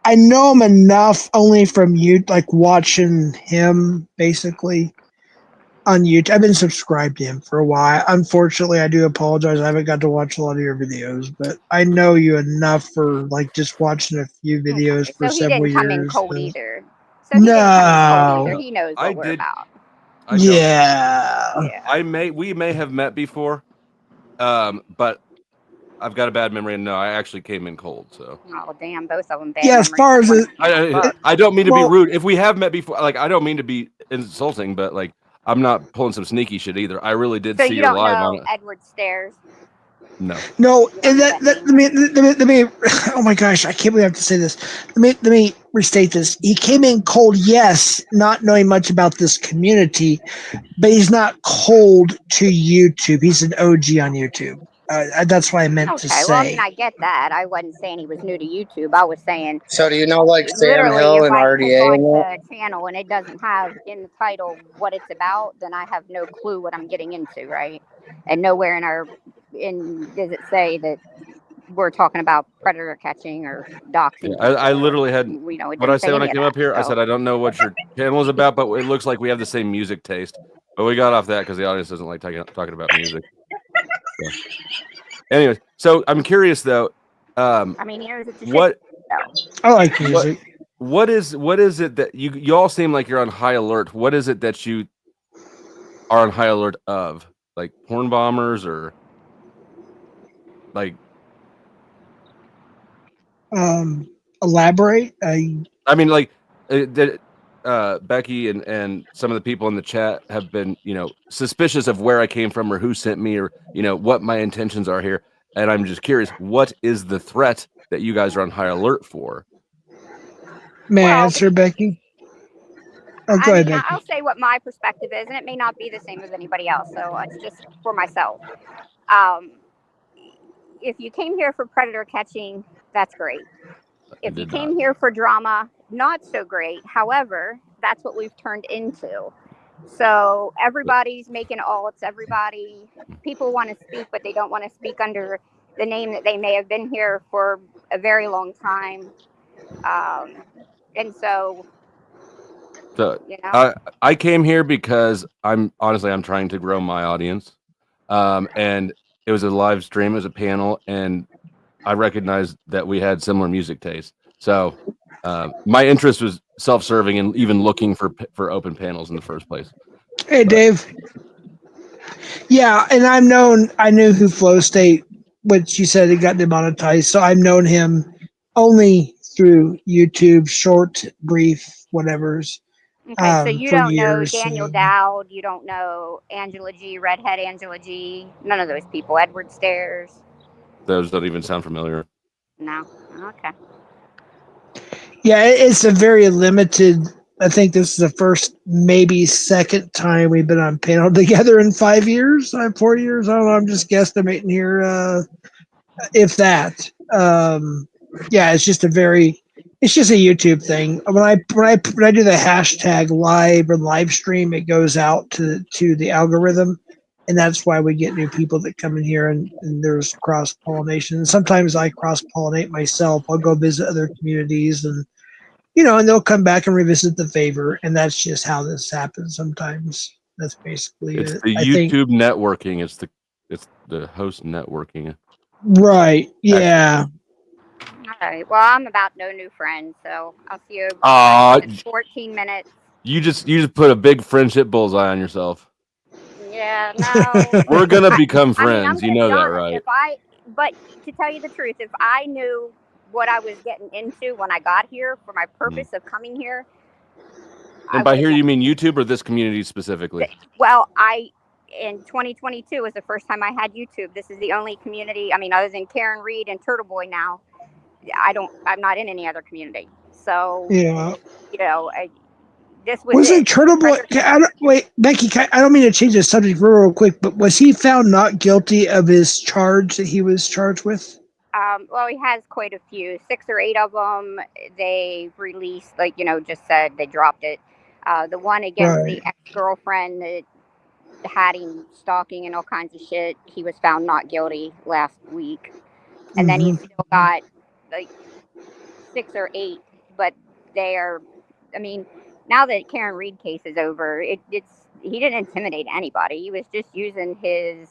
I know him enough only from you, like watching him basically on YouTube. I've been subscribed to him for a while. Unfortunately, I do apologize. I haven't got to watch a lot of your videos, but I know you enough for like just watching a few videos for several years. So he didn't come in cold either. So he didn't come in cold either. He knows what we're about. We may have met before, but I've got a bad memory, and no, I actually came in cold. So. Oh damn, both of them bad. Yeah, as far as I don't mean to be rude. If we have met before, like I don't mean to be insulting, but like I'm not pulling some sneaky shit either. I really did So see you you don't live know on it. Edward Stairs? No. No, and let me. Oh my gosh, I can't believe I have to say this. Let me restate this. He came in cold, yes, not knowing much about this community, but he's not cold to YouTube. He's an OG on YouTube. That's what I meant to Okay, well, I mean, say. I get that. I wasn't saying he was new to YouTube. I was saying, So do you know like Sam literally, Hill if and I click RDA on and that? a channel and it doesn't have in the title what it's about, then I have no clue what I'm getting into, right? And nowhere does it say that we're talking about predator catching or doxing Yeah, I people. literally had It what didn't I say say when I any of came up that. here. I So said I don't know what your channel is about, but it looks like we have the same music taste. But we got off that because the audience doesn't like talking about music. So. Anyways, so I'm curious though. I mean, here's it's a What shit. I like music. what is it that you all seem like you're on high alert? What is it that you are on high alert of? Like porn bombers or like? Elaborate. I mean, like Becky and some of the people in the chat have been, suspicious of where I came from or who sent me or what my intentions are here. And I'm just curious, what is the threat that you guys are on high alert for? May I Well, answer, Becky? Oh, go I ahead, mean, Becky. I'll say what my perspective is, and it may not be the same as anybody else. So it's just for myself. Um, if you came here for predator catching, that's great. If you came here for drama, not so great. However, that's what we've turned into. So everybody's making alts. People want to speak, but they don't want to speak under the name that they may have been here for a very long time. And so, So you know, I came here because I'm trying to grow my audience. And it was a live stream, it was a panel, and I recognized that we had similar music tastes. So my interest was self-serving and even looking for open panels in the first place. Hey, Dave. Yeah, and I knew who Flow State, which you said it got demonetized. So I've known him only through YouTube, short, brief, whatever's. okay, so you For don't know years. Daniel Dowd, you don't know Angela G, Redhead Angela G, none of those people. Edward Stairs. Those don't even sound familiar. No. Okay. Yeah, it's a very limited. I think this is the first, maybe second time we've been on panel together in 5 years, 4 years. I don't know. I'm just guesstimating here, if that. Yeah, it's just a YouTube thing. When I do the hashtag live or live stream, it goes out to the algorithm, and that's why we get new people that come in here, and there's cross pollination. Sometimes I cross pollinate myself. I'll go visit other communities, and and they'll come back and revisit the favor, and that's just how this happens sometimes. That's basically It's it. the I think. YouTube networking. It's the host networking. Right. Yeah. All right. Well, I'm about no new friends, so I'll see you in 14 minutes. You just put a big friendship bullseye on yourself. Yeah, no. We're gonna become friends. I'm You know that, honest. right? But to tell you the truth, if I knew what I was getting into when I got here for my purpose of coming here. And by here, you mean YouTube or this community specifically? Well, in 2022 was the first time I had YouTube. This is the only community. I mean, other than Karen Reed and Turtle Boy now, I'm not in any other community. So, Yeah. This was Wasn't Turtle Boy? Wait, Becky. I don't mean to change the subject real quick, but was he found not guilty of his charge that he was charged with? Well, he has quite a few, 6 or 8 of them. They released, just said they dropped it. The one against the ex-girlfriend that had him stalking and all kinds of shit, he was found not guilty last week. And then he still got 6 or 8, but now that Karen Reed case is over, he didn't intimidate anybody. He was just using his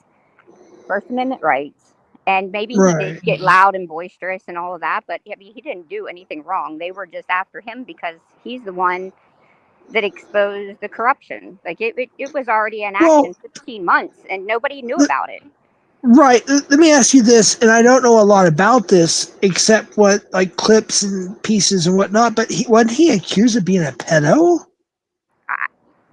First Amendment rights. And maybe he did get loud and boisterous and all of that, but he didn't do anything wrong. They were just after him because he's the one that exposed the corruption. It was already in action 15 months, and nobody knew about it. Right. Let me ask you this, and I don't know a lot about this except what clips and pieces and whatnot. But wasn't he accused of being a pedo?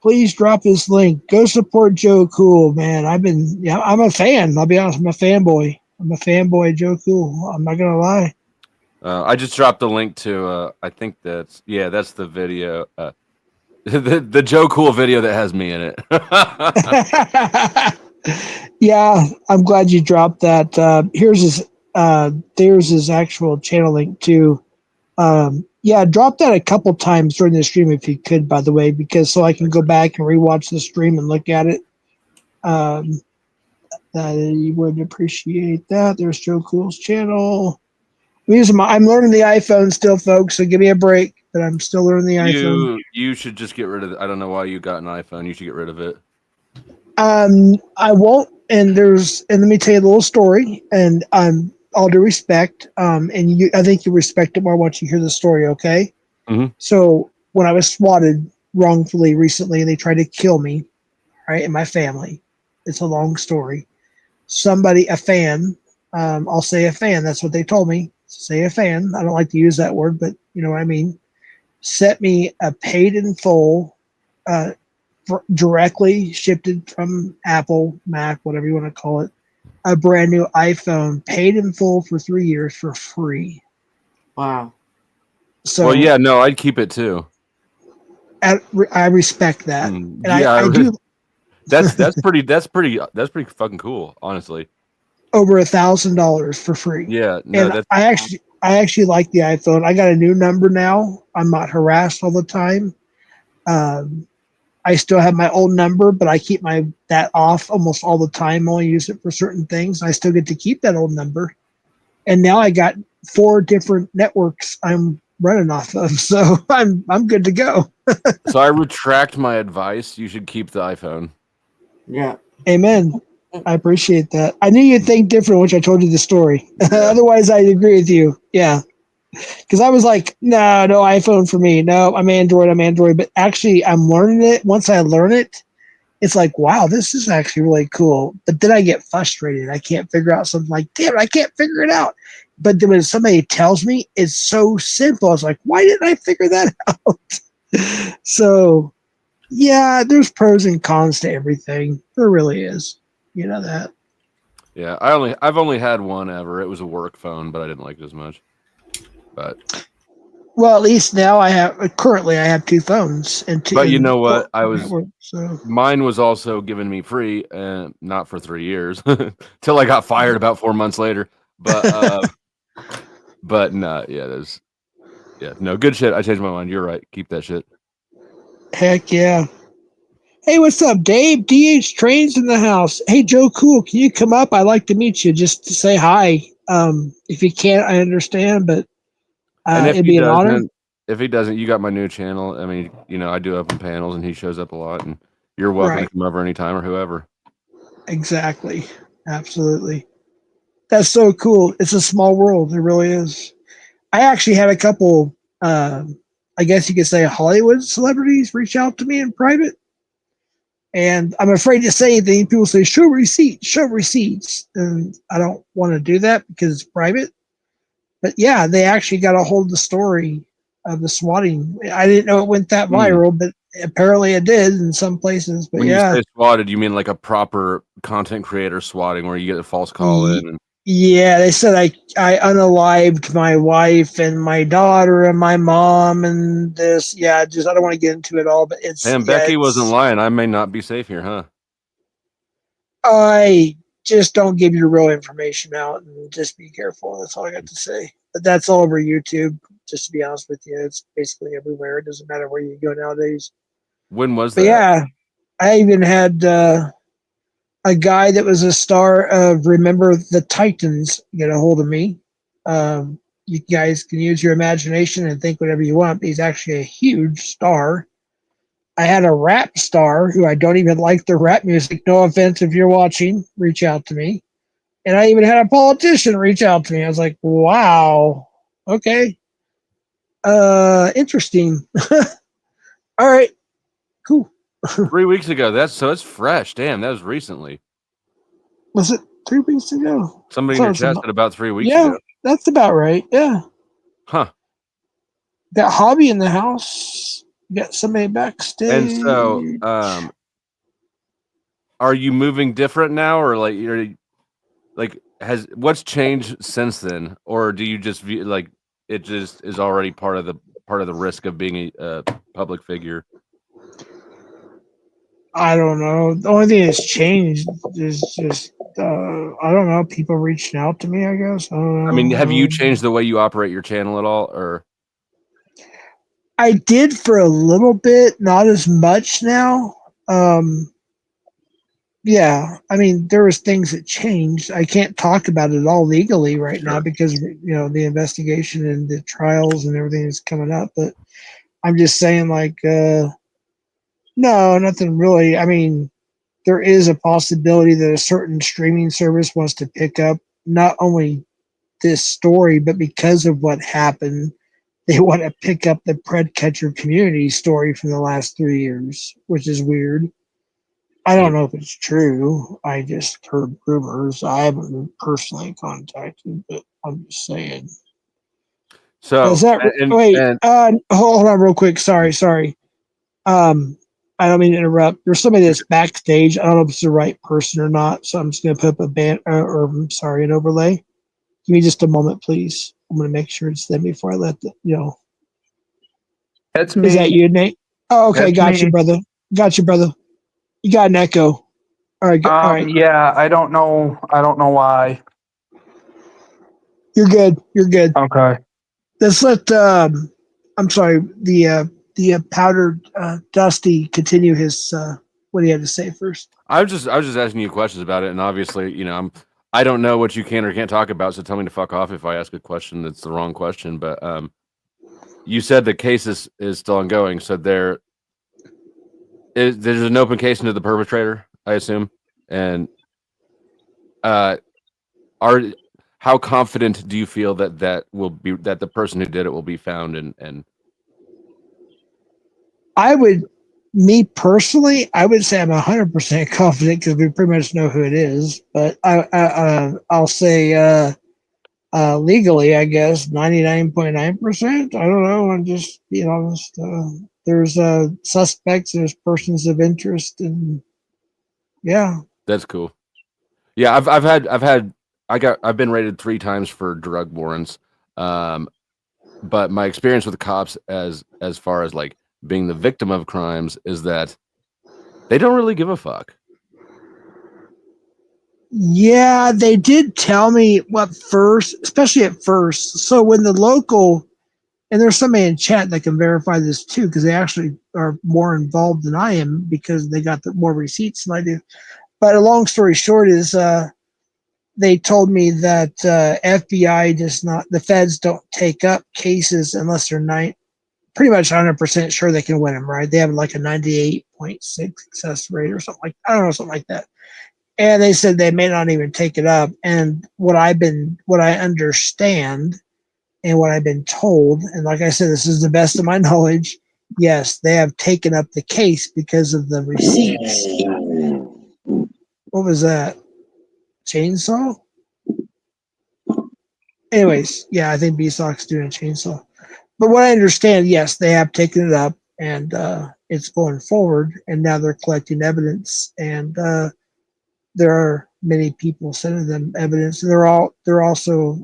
Please drop his link. Go support Joe Cool, man. I'm a fan. I'll be honest, I'm a fanboy. I'm a fanboy of Joe Cool. I'm not gonna lie. I just dropped the link to. I think that's the video. The Joe Cool video that has me in it. Yeah, I'm glad you dropped that. There's his actual channel link too. Yeah, drop that a couple times during the stream if you could, by the way, because so I can go back and rewatch the stream and look at it. You would appreciate that. There's Joe Cool's channel. I'm learning the iPhone still, folks, so give me a break. But I'm still learning the iPhone. You should just get rid of it. I don't know why you got an iPhone. You should get rid of it. I won't. And let me tell you a little story. And all due respect, I think you respect it more once you hear the story. Okay. Mm-hmm. So when I was swatted wrongfully recently, and they tried to kill me, right, and my family. It's a long story. A fan. I'll say a fan. That's what they told me. Say a fan. I don't like to use that word, but you know what I mean. Sent me a paid in full, directly shipped it from Apple, Mac, whatever you want to call it, a brand new iPhone, paid in full for 3 years for free. Wow. So, well, yeah, no, I'd keep it too. I respect that. And yeah, I do. That's pretty fucking cool, honestly. Over $1,000 for free. Yeah, no, and I actually like the iPhone. I got a new number now. I'm not harassed all the time. I still have my old number, but I keep that off almost all the time. I only use it for certain things. I still get to keep that old number. And now I got 4 different networks I'm running off of, so I'm good to go. So I retract my advice. You should keep the iPhone. Yeah. Amen. I appreciate that. I knew you'd think different, which I told you the story. Otherwise, I'd agree with you. Yeah. Because I was like, no iPhone for me. No, I'm Android. But actually, I'm learning it. Once I learn it, it's like, wow, this is actually really cool. But then I get frustrated. I can't figure out something like, damn it, I can't figure it out. But then when somebody tells me it's so simple, I was like, why didn't I figure that out? So, yeah, there's pros and cons to everything. There really is. You know that. Yeah, I've only had one ever. It was a work phone, but I didn't like it as much. But well, at least now I have 2 phones and 2. But you know what? So mine was also given me free, not for 3 years, till I got fired about 4 months later. But but no, no good shit. I changed my mind. You're right. Keep that shit. Heck yeah. Hey, what's up, Dave? DH Trains in the house. Hey, Joe Cool, can you come up? I'd like to meet you just to say hi. If you can't, I understand, but it'd be an honor. If he doesn't, you got my new channel. I mean, I do open panels, and he shows up a lot, and you're welcome to come over anytime or whoever. Exactly. Absolutely. That's so cool. It's a small world. It really is. I actually had a couple, I guess you could say, Hollywood celebrities reach out to me in private. And I'm afraid to say anything. People say, show receipts. And I don't want to do that because it's private. But yeah, they actually got a hold of the story of the swatting. I didn't know it went that viral, but apparently it did in some places. But when you say swatted, you mean like a proper content creator swatting where you get a false call in? Yeah, they said I unalived my wife and my daughter and my mom and this. Yeah, I don't want to get into it all, but it's. Damn, Becky wasn't lying. I may not be safe here, huh? I just don't give your real information out and just be careful. That's all I got to say. But that's all over YouTube. Just to be honest with you, it's basically everywhere. It doesn't matter where you go nowadays. When was that? Yeah, I even had a guy that was a star of Remember the Titans get a hold of me. You guys can use your imagination and think whatever you want. He's actually a huge star. I had a rap star who I don't even like their rap music. No offense if you're watching, reach out to me. And I even had a politician reach out to me. I was like, wow, okay. Interesting. All right, cool. 3 weeks ago. It's fresh. Damn, that was recently. Was it 3 weeks ago? Somebody in your chat said about 3 weeks ago. Yeah, that's about right. Yeah. Huh. Got Hobby in the house. Got somebody backstage. And so, are you moving different now, or like you're like what's changed since then, or do you just view like it just is already part of the risk of being a public figure? I don't know. The only thing that's changed is just I don't know. People reaching out to me. I guess I don't know. I mean, have you changed the way you operate your channel at all, or? I did for a little bit, not as much now. Yeah, I mean, there was things that changed. I can't talk about it all legally right now because the investigation and the trials and everything is coming up. But I'm just saying, like, no, nothing really. I mean, there is a possibility that a certain streaming service wants to pick up not only this story, but because of what happened, they want to pick up the Pred Catcher community story from the last 3 years, which is weird. I don't know if it's true. I just heard rumors. I haven't been personally contacted, but I'm just saying. So is that wait? Hold on, real quick. Sorry. I don't mean to interrupt. There's somebody that's backstage. I don't know if it's the right person or not, so I'm just going to put up an overlay. Give me just a moment, please. I'm going to make sure it's them before I let That's me. Is that you, Nate? Oh, okay. That's Got you, me. brother. You got an echo. All right. All right. Yeah, I don't know why. You're good. Okay. Let's let I'm sorry, the powdered Dusty continue his what he had to say first. I was just asking you questions about it, and obviously, I don't know what you can or can't talk about, so tell me to fuck off if I ask a question that's the wrong question. But you said the case is still ongoing, so there's an open case into the perpetrator, I assume, and how confident do you feel that the person who did it will be found and me personally, I would say I'm 100% confident because we pretty much know who it is. But I'll say legally, I guess 99.9%. I don't know. I'm just being honest. There's suspects. There's persons of interest, and yeah, that's cool. Yeah, I've been raided 3 times for drug warrants, but my experience with the cops as far as like being the victim of crimes is that they don't really give a fuck. Yeah, they did tell me especially at first. So when the local, and there's somebody in chat that can verify this too, because they actually are more involved than I am because they got more receipts than I do. But a long story short is they told me that FBI the feds don't take up cases unless they're pretty much 100% sure they can win them, right? They have like a 98.6 success rate or something something like that. And they said they may not even take it up. And what I understand and what I've been told, and like I said, this is the best of my knowledge, yes, they have taken up the case because of the receipts. What was that? Chainsaw? Anyways, yeah, I think B-Sock's doing a chainsaw. But what I understand, yes, they have taken it up and it's going forward, and now they're collecting evidence, and there are many people sending them evidence. And they're also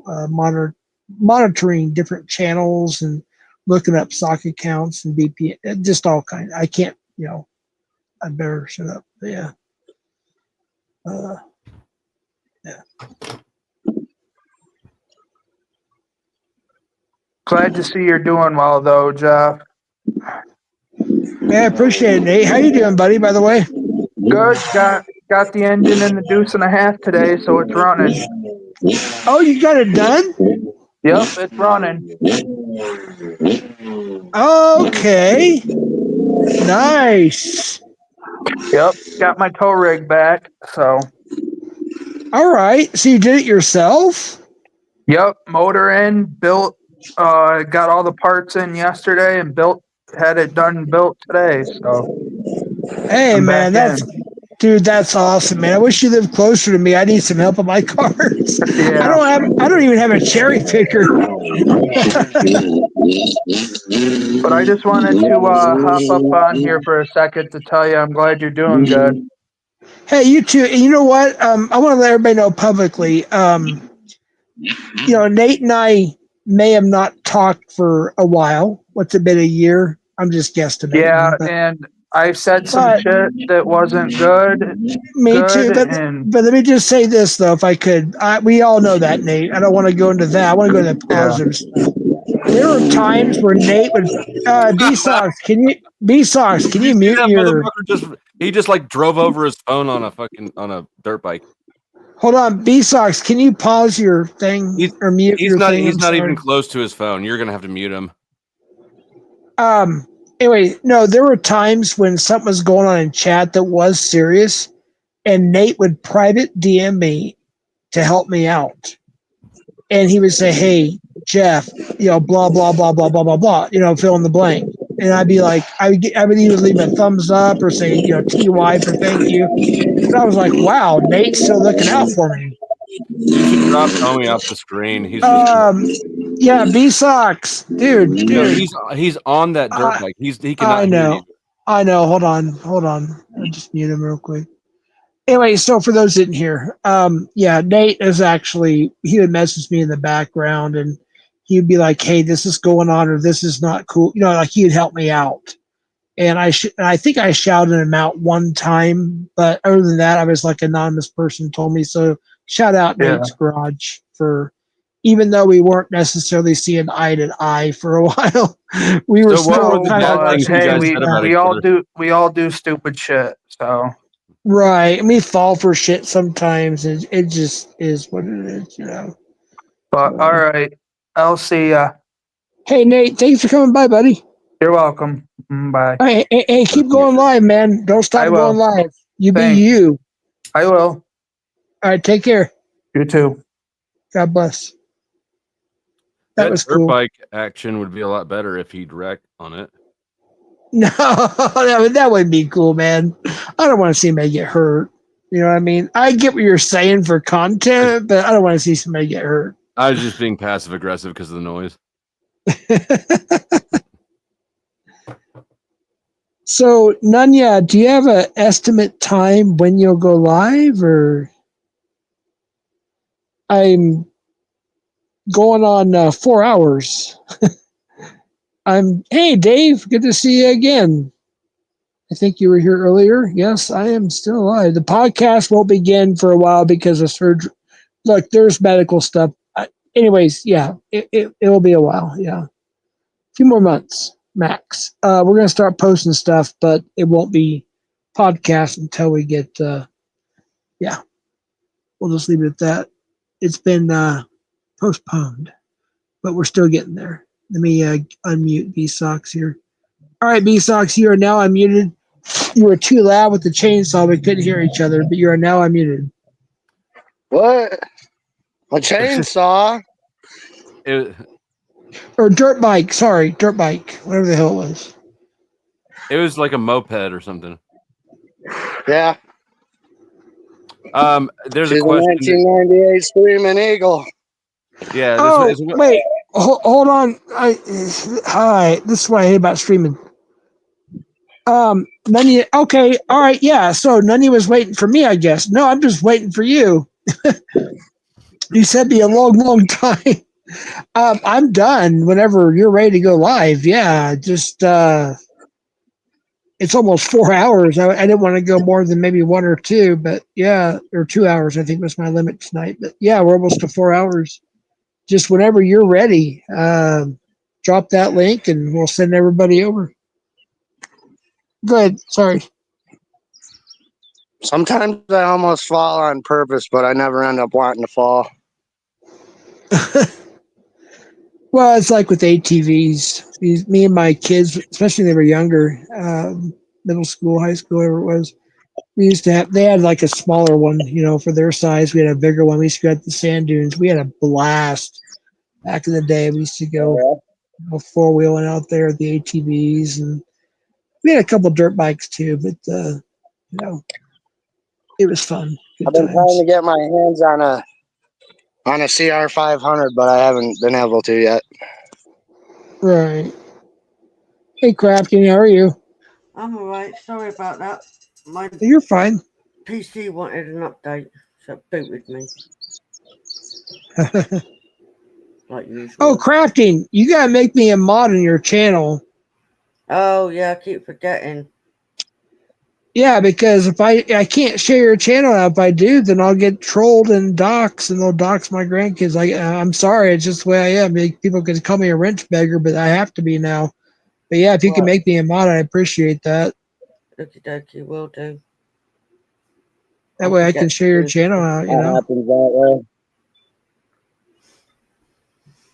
monitoring different channels and looking up sock accounts and VPN, just all kinds. I can't, I better shut up. But yeah. Yeah. Glad to see you're doing well, though, Jeff. Yeah, I appreciate it, Nate. How you doing, buddy, by the way? Good. Got the engine in the 2.5 today, so it's running. Oh, you got it done? Yep, it's running. Okay. Nice. Yep, got my tow rig back, so. All right. So you did it yourself? Yep, motor in, built, got all the parts in yesterday and had it done and built today, so. Hey, man, Dude, that's awesome, man. I wish you lived closer to me. I need some help on my cards. Yeah. I don't even have a cherry picker. But I just wanted to hop up on here for a second to tell you I'm glad you're doing good. Hey, you too. And you know what? I want to let everybody know publicly. Nate and I may have not talked for a while. What's it been, a year? I'm just guesstimating. Yeah, but and I said some shit that wasn't good. Me too. But and let me just say this though, if I could. We all know that, Nate. I don't want to go into that. I want to go to the positive stuff. There were times where Nate would B-Sox, can you mute that your motherfucker just like drove over his phone on a dirt bike. Hold on, B-Sox, can you pause your thing or mute your thing? He's not even close to his phone. You're gonna have to mute him. Anyway, no, there were times when something was going on in chat that was serious, and Nate would private DM me to help me out. And he would say, "Hey, Jeff, blah, blah, blah, blah, blah, blah, blah, fill in the blank." And I'd be like, I would either leave a thumbs up or say, TY for thank you. And I was like, wow, Nate's still looking out for me. You should drop Tommy off the screen. He's yeah, B-Sox, dude. He's on that dirt bike. He cannot hear you. I know. Hold on. I'll just mute him real quick. Anyway, so for those that didn't hear, Nate is actually, he would message me in the background and he'd be like, "Hey, this is going on," or "This is not cool." Like he'd help me out. And I think I shouted him out one time, but other than that, I was like, anonymous person told me. So shout out Nate's Garage for, even though we weren't necessarily seeing eye to eye for a while, we were still kind of we all do stupid shit. So right, and we fall for shit sometimes. It just is what it is, But all right, I'll see ya. Hey Nate, thanks for coming by, buddy. You're welcome. Bye. Hey, keep going live, man. Don't stop going live. Be you. I will. All right, take care. You too. God bless. That was cool. Bike action would be a lot better if he'd wreck on it. No, that would be cool, man. I don't want to see anybody get hurt. You know what I mean? I get what you're saying for content, but I don't want to see somebody get hurt. I was just being passive aggressive because of the noise. So, Nunya, do you have an estimate time when you'll go live, or? I'm going on 4 hours. Hey, Dave, good to see you again. I think you were here earlier. Yes, I am still alive. The podcast won't begin for a while because of surgery. Look, there's medical stuff. Anyways, yeah, it will be a while. Yeah. A few more months, max. We're going to start posting stuff, but it won't be podcast until we get, we'll just leave it at that. It's been postponed, but we're still getting there. Let me unmute B-Sox here. All right, B-Sox, you are now unmuted. You were too loud with the chainsaw. We couldn't hear each other, but you are now unmuted. What? A chainsaw? Or dirt bike. Sorry, dirt bike. Whatever the hell it was. It was like a moped or something. Yeah. There's She's a question. 1998 Screaming Eagle. Yeah. Wait. Hold on. Hi. This is what I hate about streaming. Nunny. Okay. All right. Yeah. So Nunny was waiting for me, I guess. No, I'm just waiting for you. You said be a long, long time. I'm done whenever you're ready to go live. Yeah. Just, it's almost 4 hours. I didn't want to go more than maybe 1 or 2, but yeah, or 2 hours, I think was my limit tonight. But yeah, we're almost to 4 hours. Just whenever you're ready, drop that link and we'll send everybody over. Good. Sorry. Sometimes I almost fall on purpose, but I never end up wanting to fall. Well, it's like with ATVs. Me and my kids, especially when they were younger, middle school, high school, whatever it was, we used to have, they had like a smaller one, for their size. We had a bigger one. We used to go at the sand dunes. We had a blast back in the day. We used to go four-wheeling out there at the ATVs, and we had a couple dirt bikes too, but It was fun. Good I've been trying times. to get my hands on a CR500, but I haven't been able to yet. Right. Hey, Crafty, how are you? I'm alright. Sorry about that. My You're fine. PC wanted an update, so it booted me like usual. Oh, Crafting, you gotta make me a mod on your channel. Oh yeah, I keep forgetting. Yeah, because if I can't share your channel, if I do, then I'll get trolled and doxxed, and they'll dox my grandkids. I'm sorry, it's just the way I am. People can call me a wrench beggar, but I have to be now. But yeah, if you can Right. make me a mod, I appreciate that. Okie dokie, will do. That way I can share your channel out, you That know. happens that way.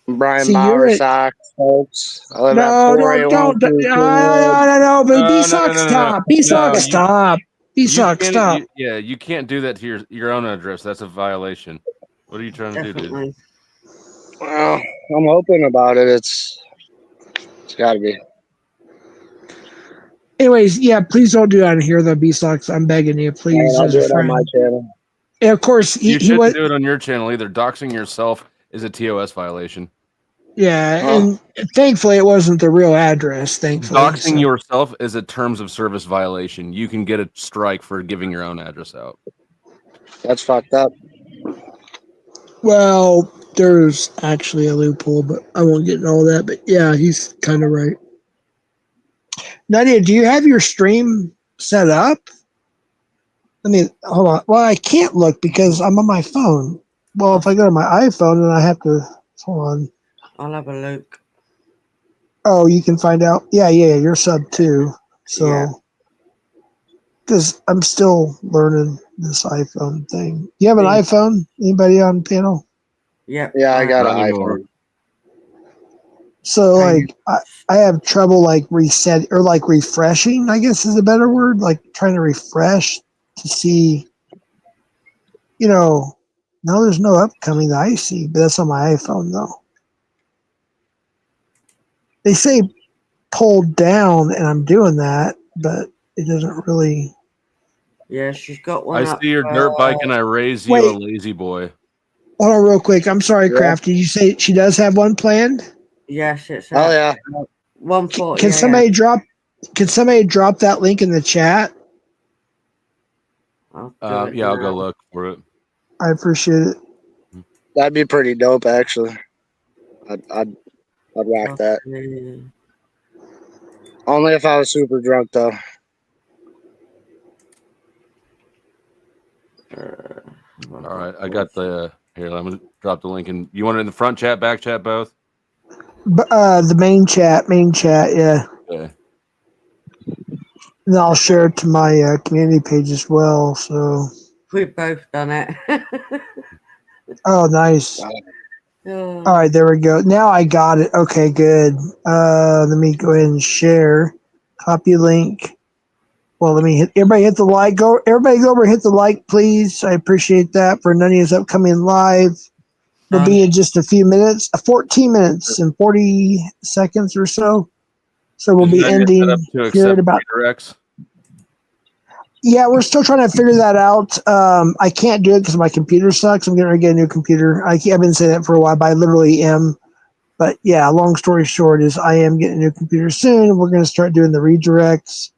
Brian See, you're Bauer it. socks, folks. I live at No, 48122 no, but No, B-Sock, no. stop. B-Sock, No, stop. you B-Sock, can't. stop. You can't do that to your own address. That's a violation. What are you trying to do, dude? Definitely. Well, I'm hoping about it. It's got to be. Anyways, yeah, please don't do that in here, though, B-Socks. I'm begging you, please, I'll as do a it on my friend. channel. And of course, You he shouldn't was. do it on your channel either. Doxing yourself is a TOS violation. Yeah, Oh. and thankfully it wasn't the real address. Thankfully, Doxing yourself is a terms of service violation. You can get a strike for giving your own address out. That's fucked up. Well, there's actually a loophole, but I won't get into all that. But yeah, he's kind of right. Nadia, do you have your stream set up? Let me hold on. Well, I can't look because I'm on my phone. Well, if I go to my iPhone, then I have to hold on. I'll have a look. Oh, you can find out. Yeah, you're sub too. So, because I'm still learning this iPhone thing. You have an iPhone? Anybody on panel? Yep. Yeah, I got an Not anymore. iPhone. So, like, I have trouble, like, reset or, like, refreshing, I guess is a better word. Like, trying to refresh to see, you know, no, there's no upcoming that I see, but that's on my iPhone, though. They say pulled down, and I'm doing that, but it doesn't really. Yeah, she's got one. I see your dirt bike and I raise you a lazy boy. Hold on, real quick. I'm sorry, Yeah. Kraft. Did you say she does have one planned? Yes, it's. Oh yeah. 140. Can somebody drop? Can somebody drop that link in the chat? I'll I'll go look for it. I appreciate it. That'd be pretty dope, actually. I'd rock that. Only if I was super drunk, though. All right, I got the here. Let me drop the link in. You want it in the front chat, back chat, both? The main chat, yeah. Okay. And I'll share it to my community page as well. So we've both done it. Oh, nice. Oh. All right, there we go. Now I got it. Okay, good. Let me go ahead and share. Copy link. Well, let me hit. Everybody hit the like. Everybody go over and hit the like, please. I appreciate that for Nunny's upcoming live. Will be in just a few minutes, 14 minutes and 40 seconds or so. So we'll be ending here at about. Redirects? Yeah, we're still trying to figure that out. I can't do it because my computer sucks. I'm going to get a new computer. I've been saying that for a while, but I literally am. But yeah, long story short is I am getting a new computer soon. We're going to start doing the redirects.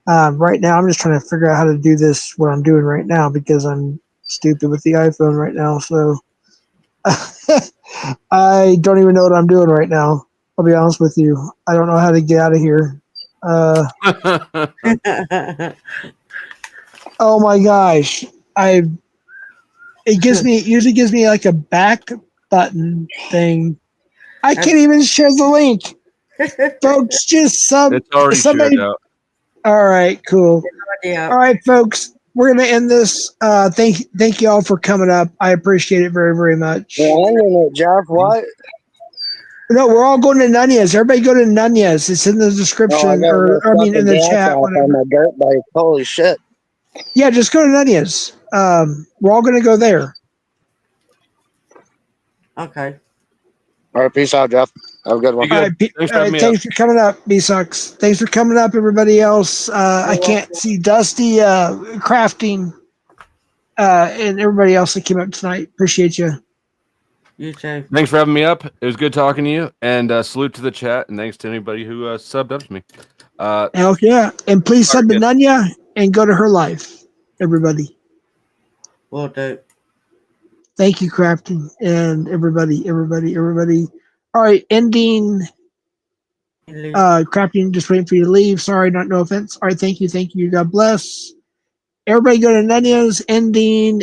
Right now, I'm just trying to figure out how to do this, what I'm doing right now, because I'm stupid with the iPhone right now. So I don't even know what I'm doing right now. I'll be honest with you. I don't know how to get out of here. Oh my gosh. It usually gives me like a back button thing. I can't even share the link. Folks, just it's already somebody shared out. All right, cool. All right, folks, we're gonna end this. Thank you all for coming up. I appreciate it very, very much. Well, Jeff, what? No, we're all going to Nunez. Everybody go to Nunez. It's in the description, in the chat. On my dirt bike. Holy shit. Yeah, just go to Nunez. We're all going to go there. Okay. All right, peace out, Jeff. Have a good one. All right, thanks for coming up, B-Sucks. Thanks for coming up, everybody else. I can't see Dusty crafting. and everybody else that came up tonight. Appreciate you. You too. Thanks for having me up. It was good talking to you. And salute to the chat. And thanks to anybody who subbed up to me. Hell yeah. And please sub to Nunya and go to her life, everybody. Will do. Thank you, Crafton, and everybody. All right, ending. Crafton, just waiting for you to leave. Sorry, no offense. All right, thank you. God bless. Everybody go to Nunya's ending.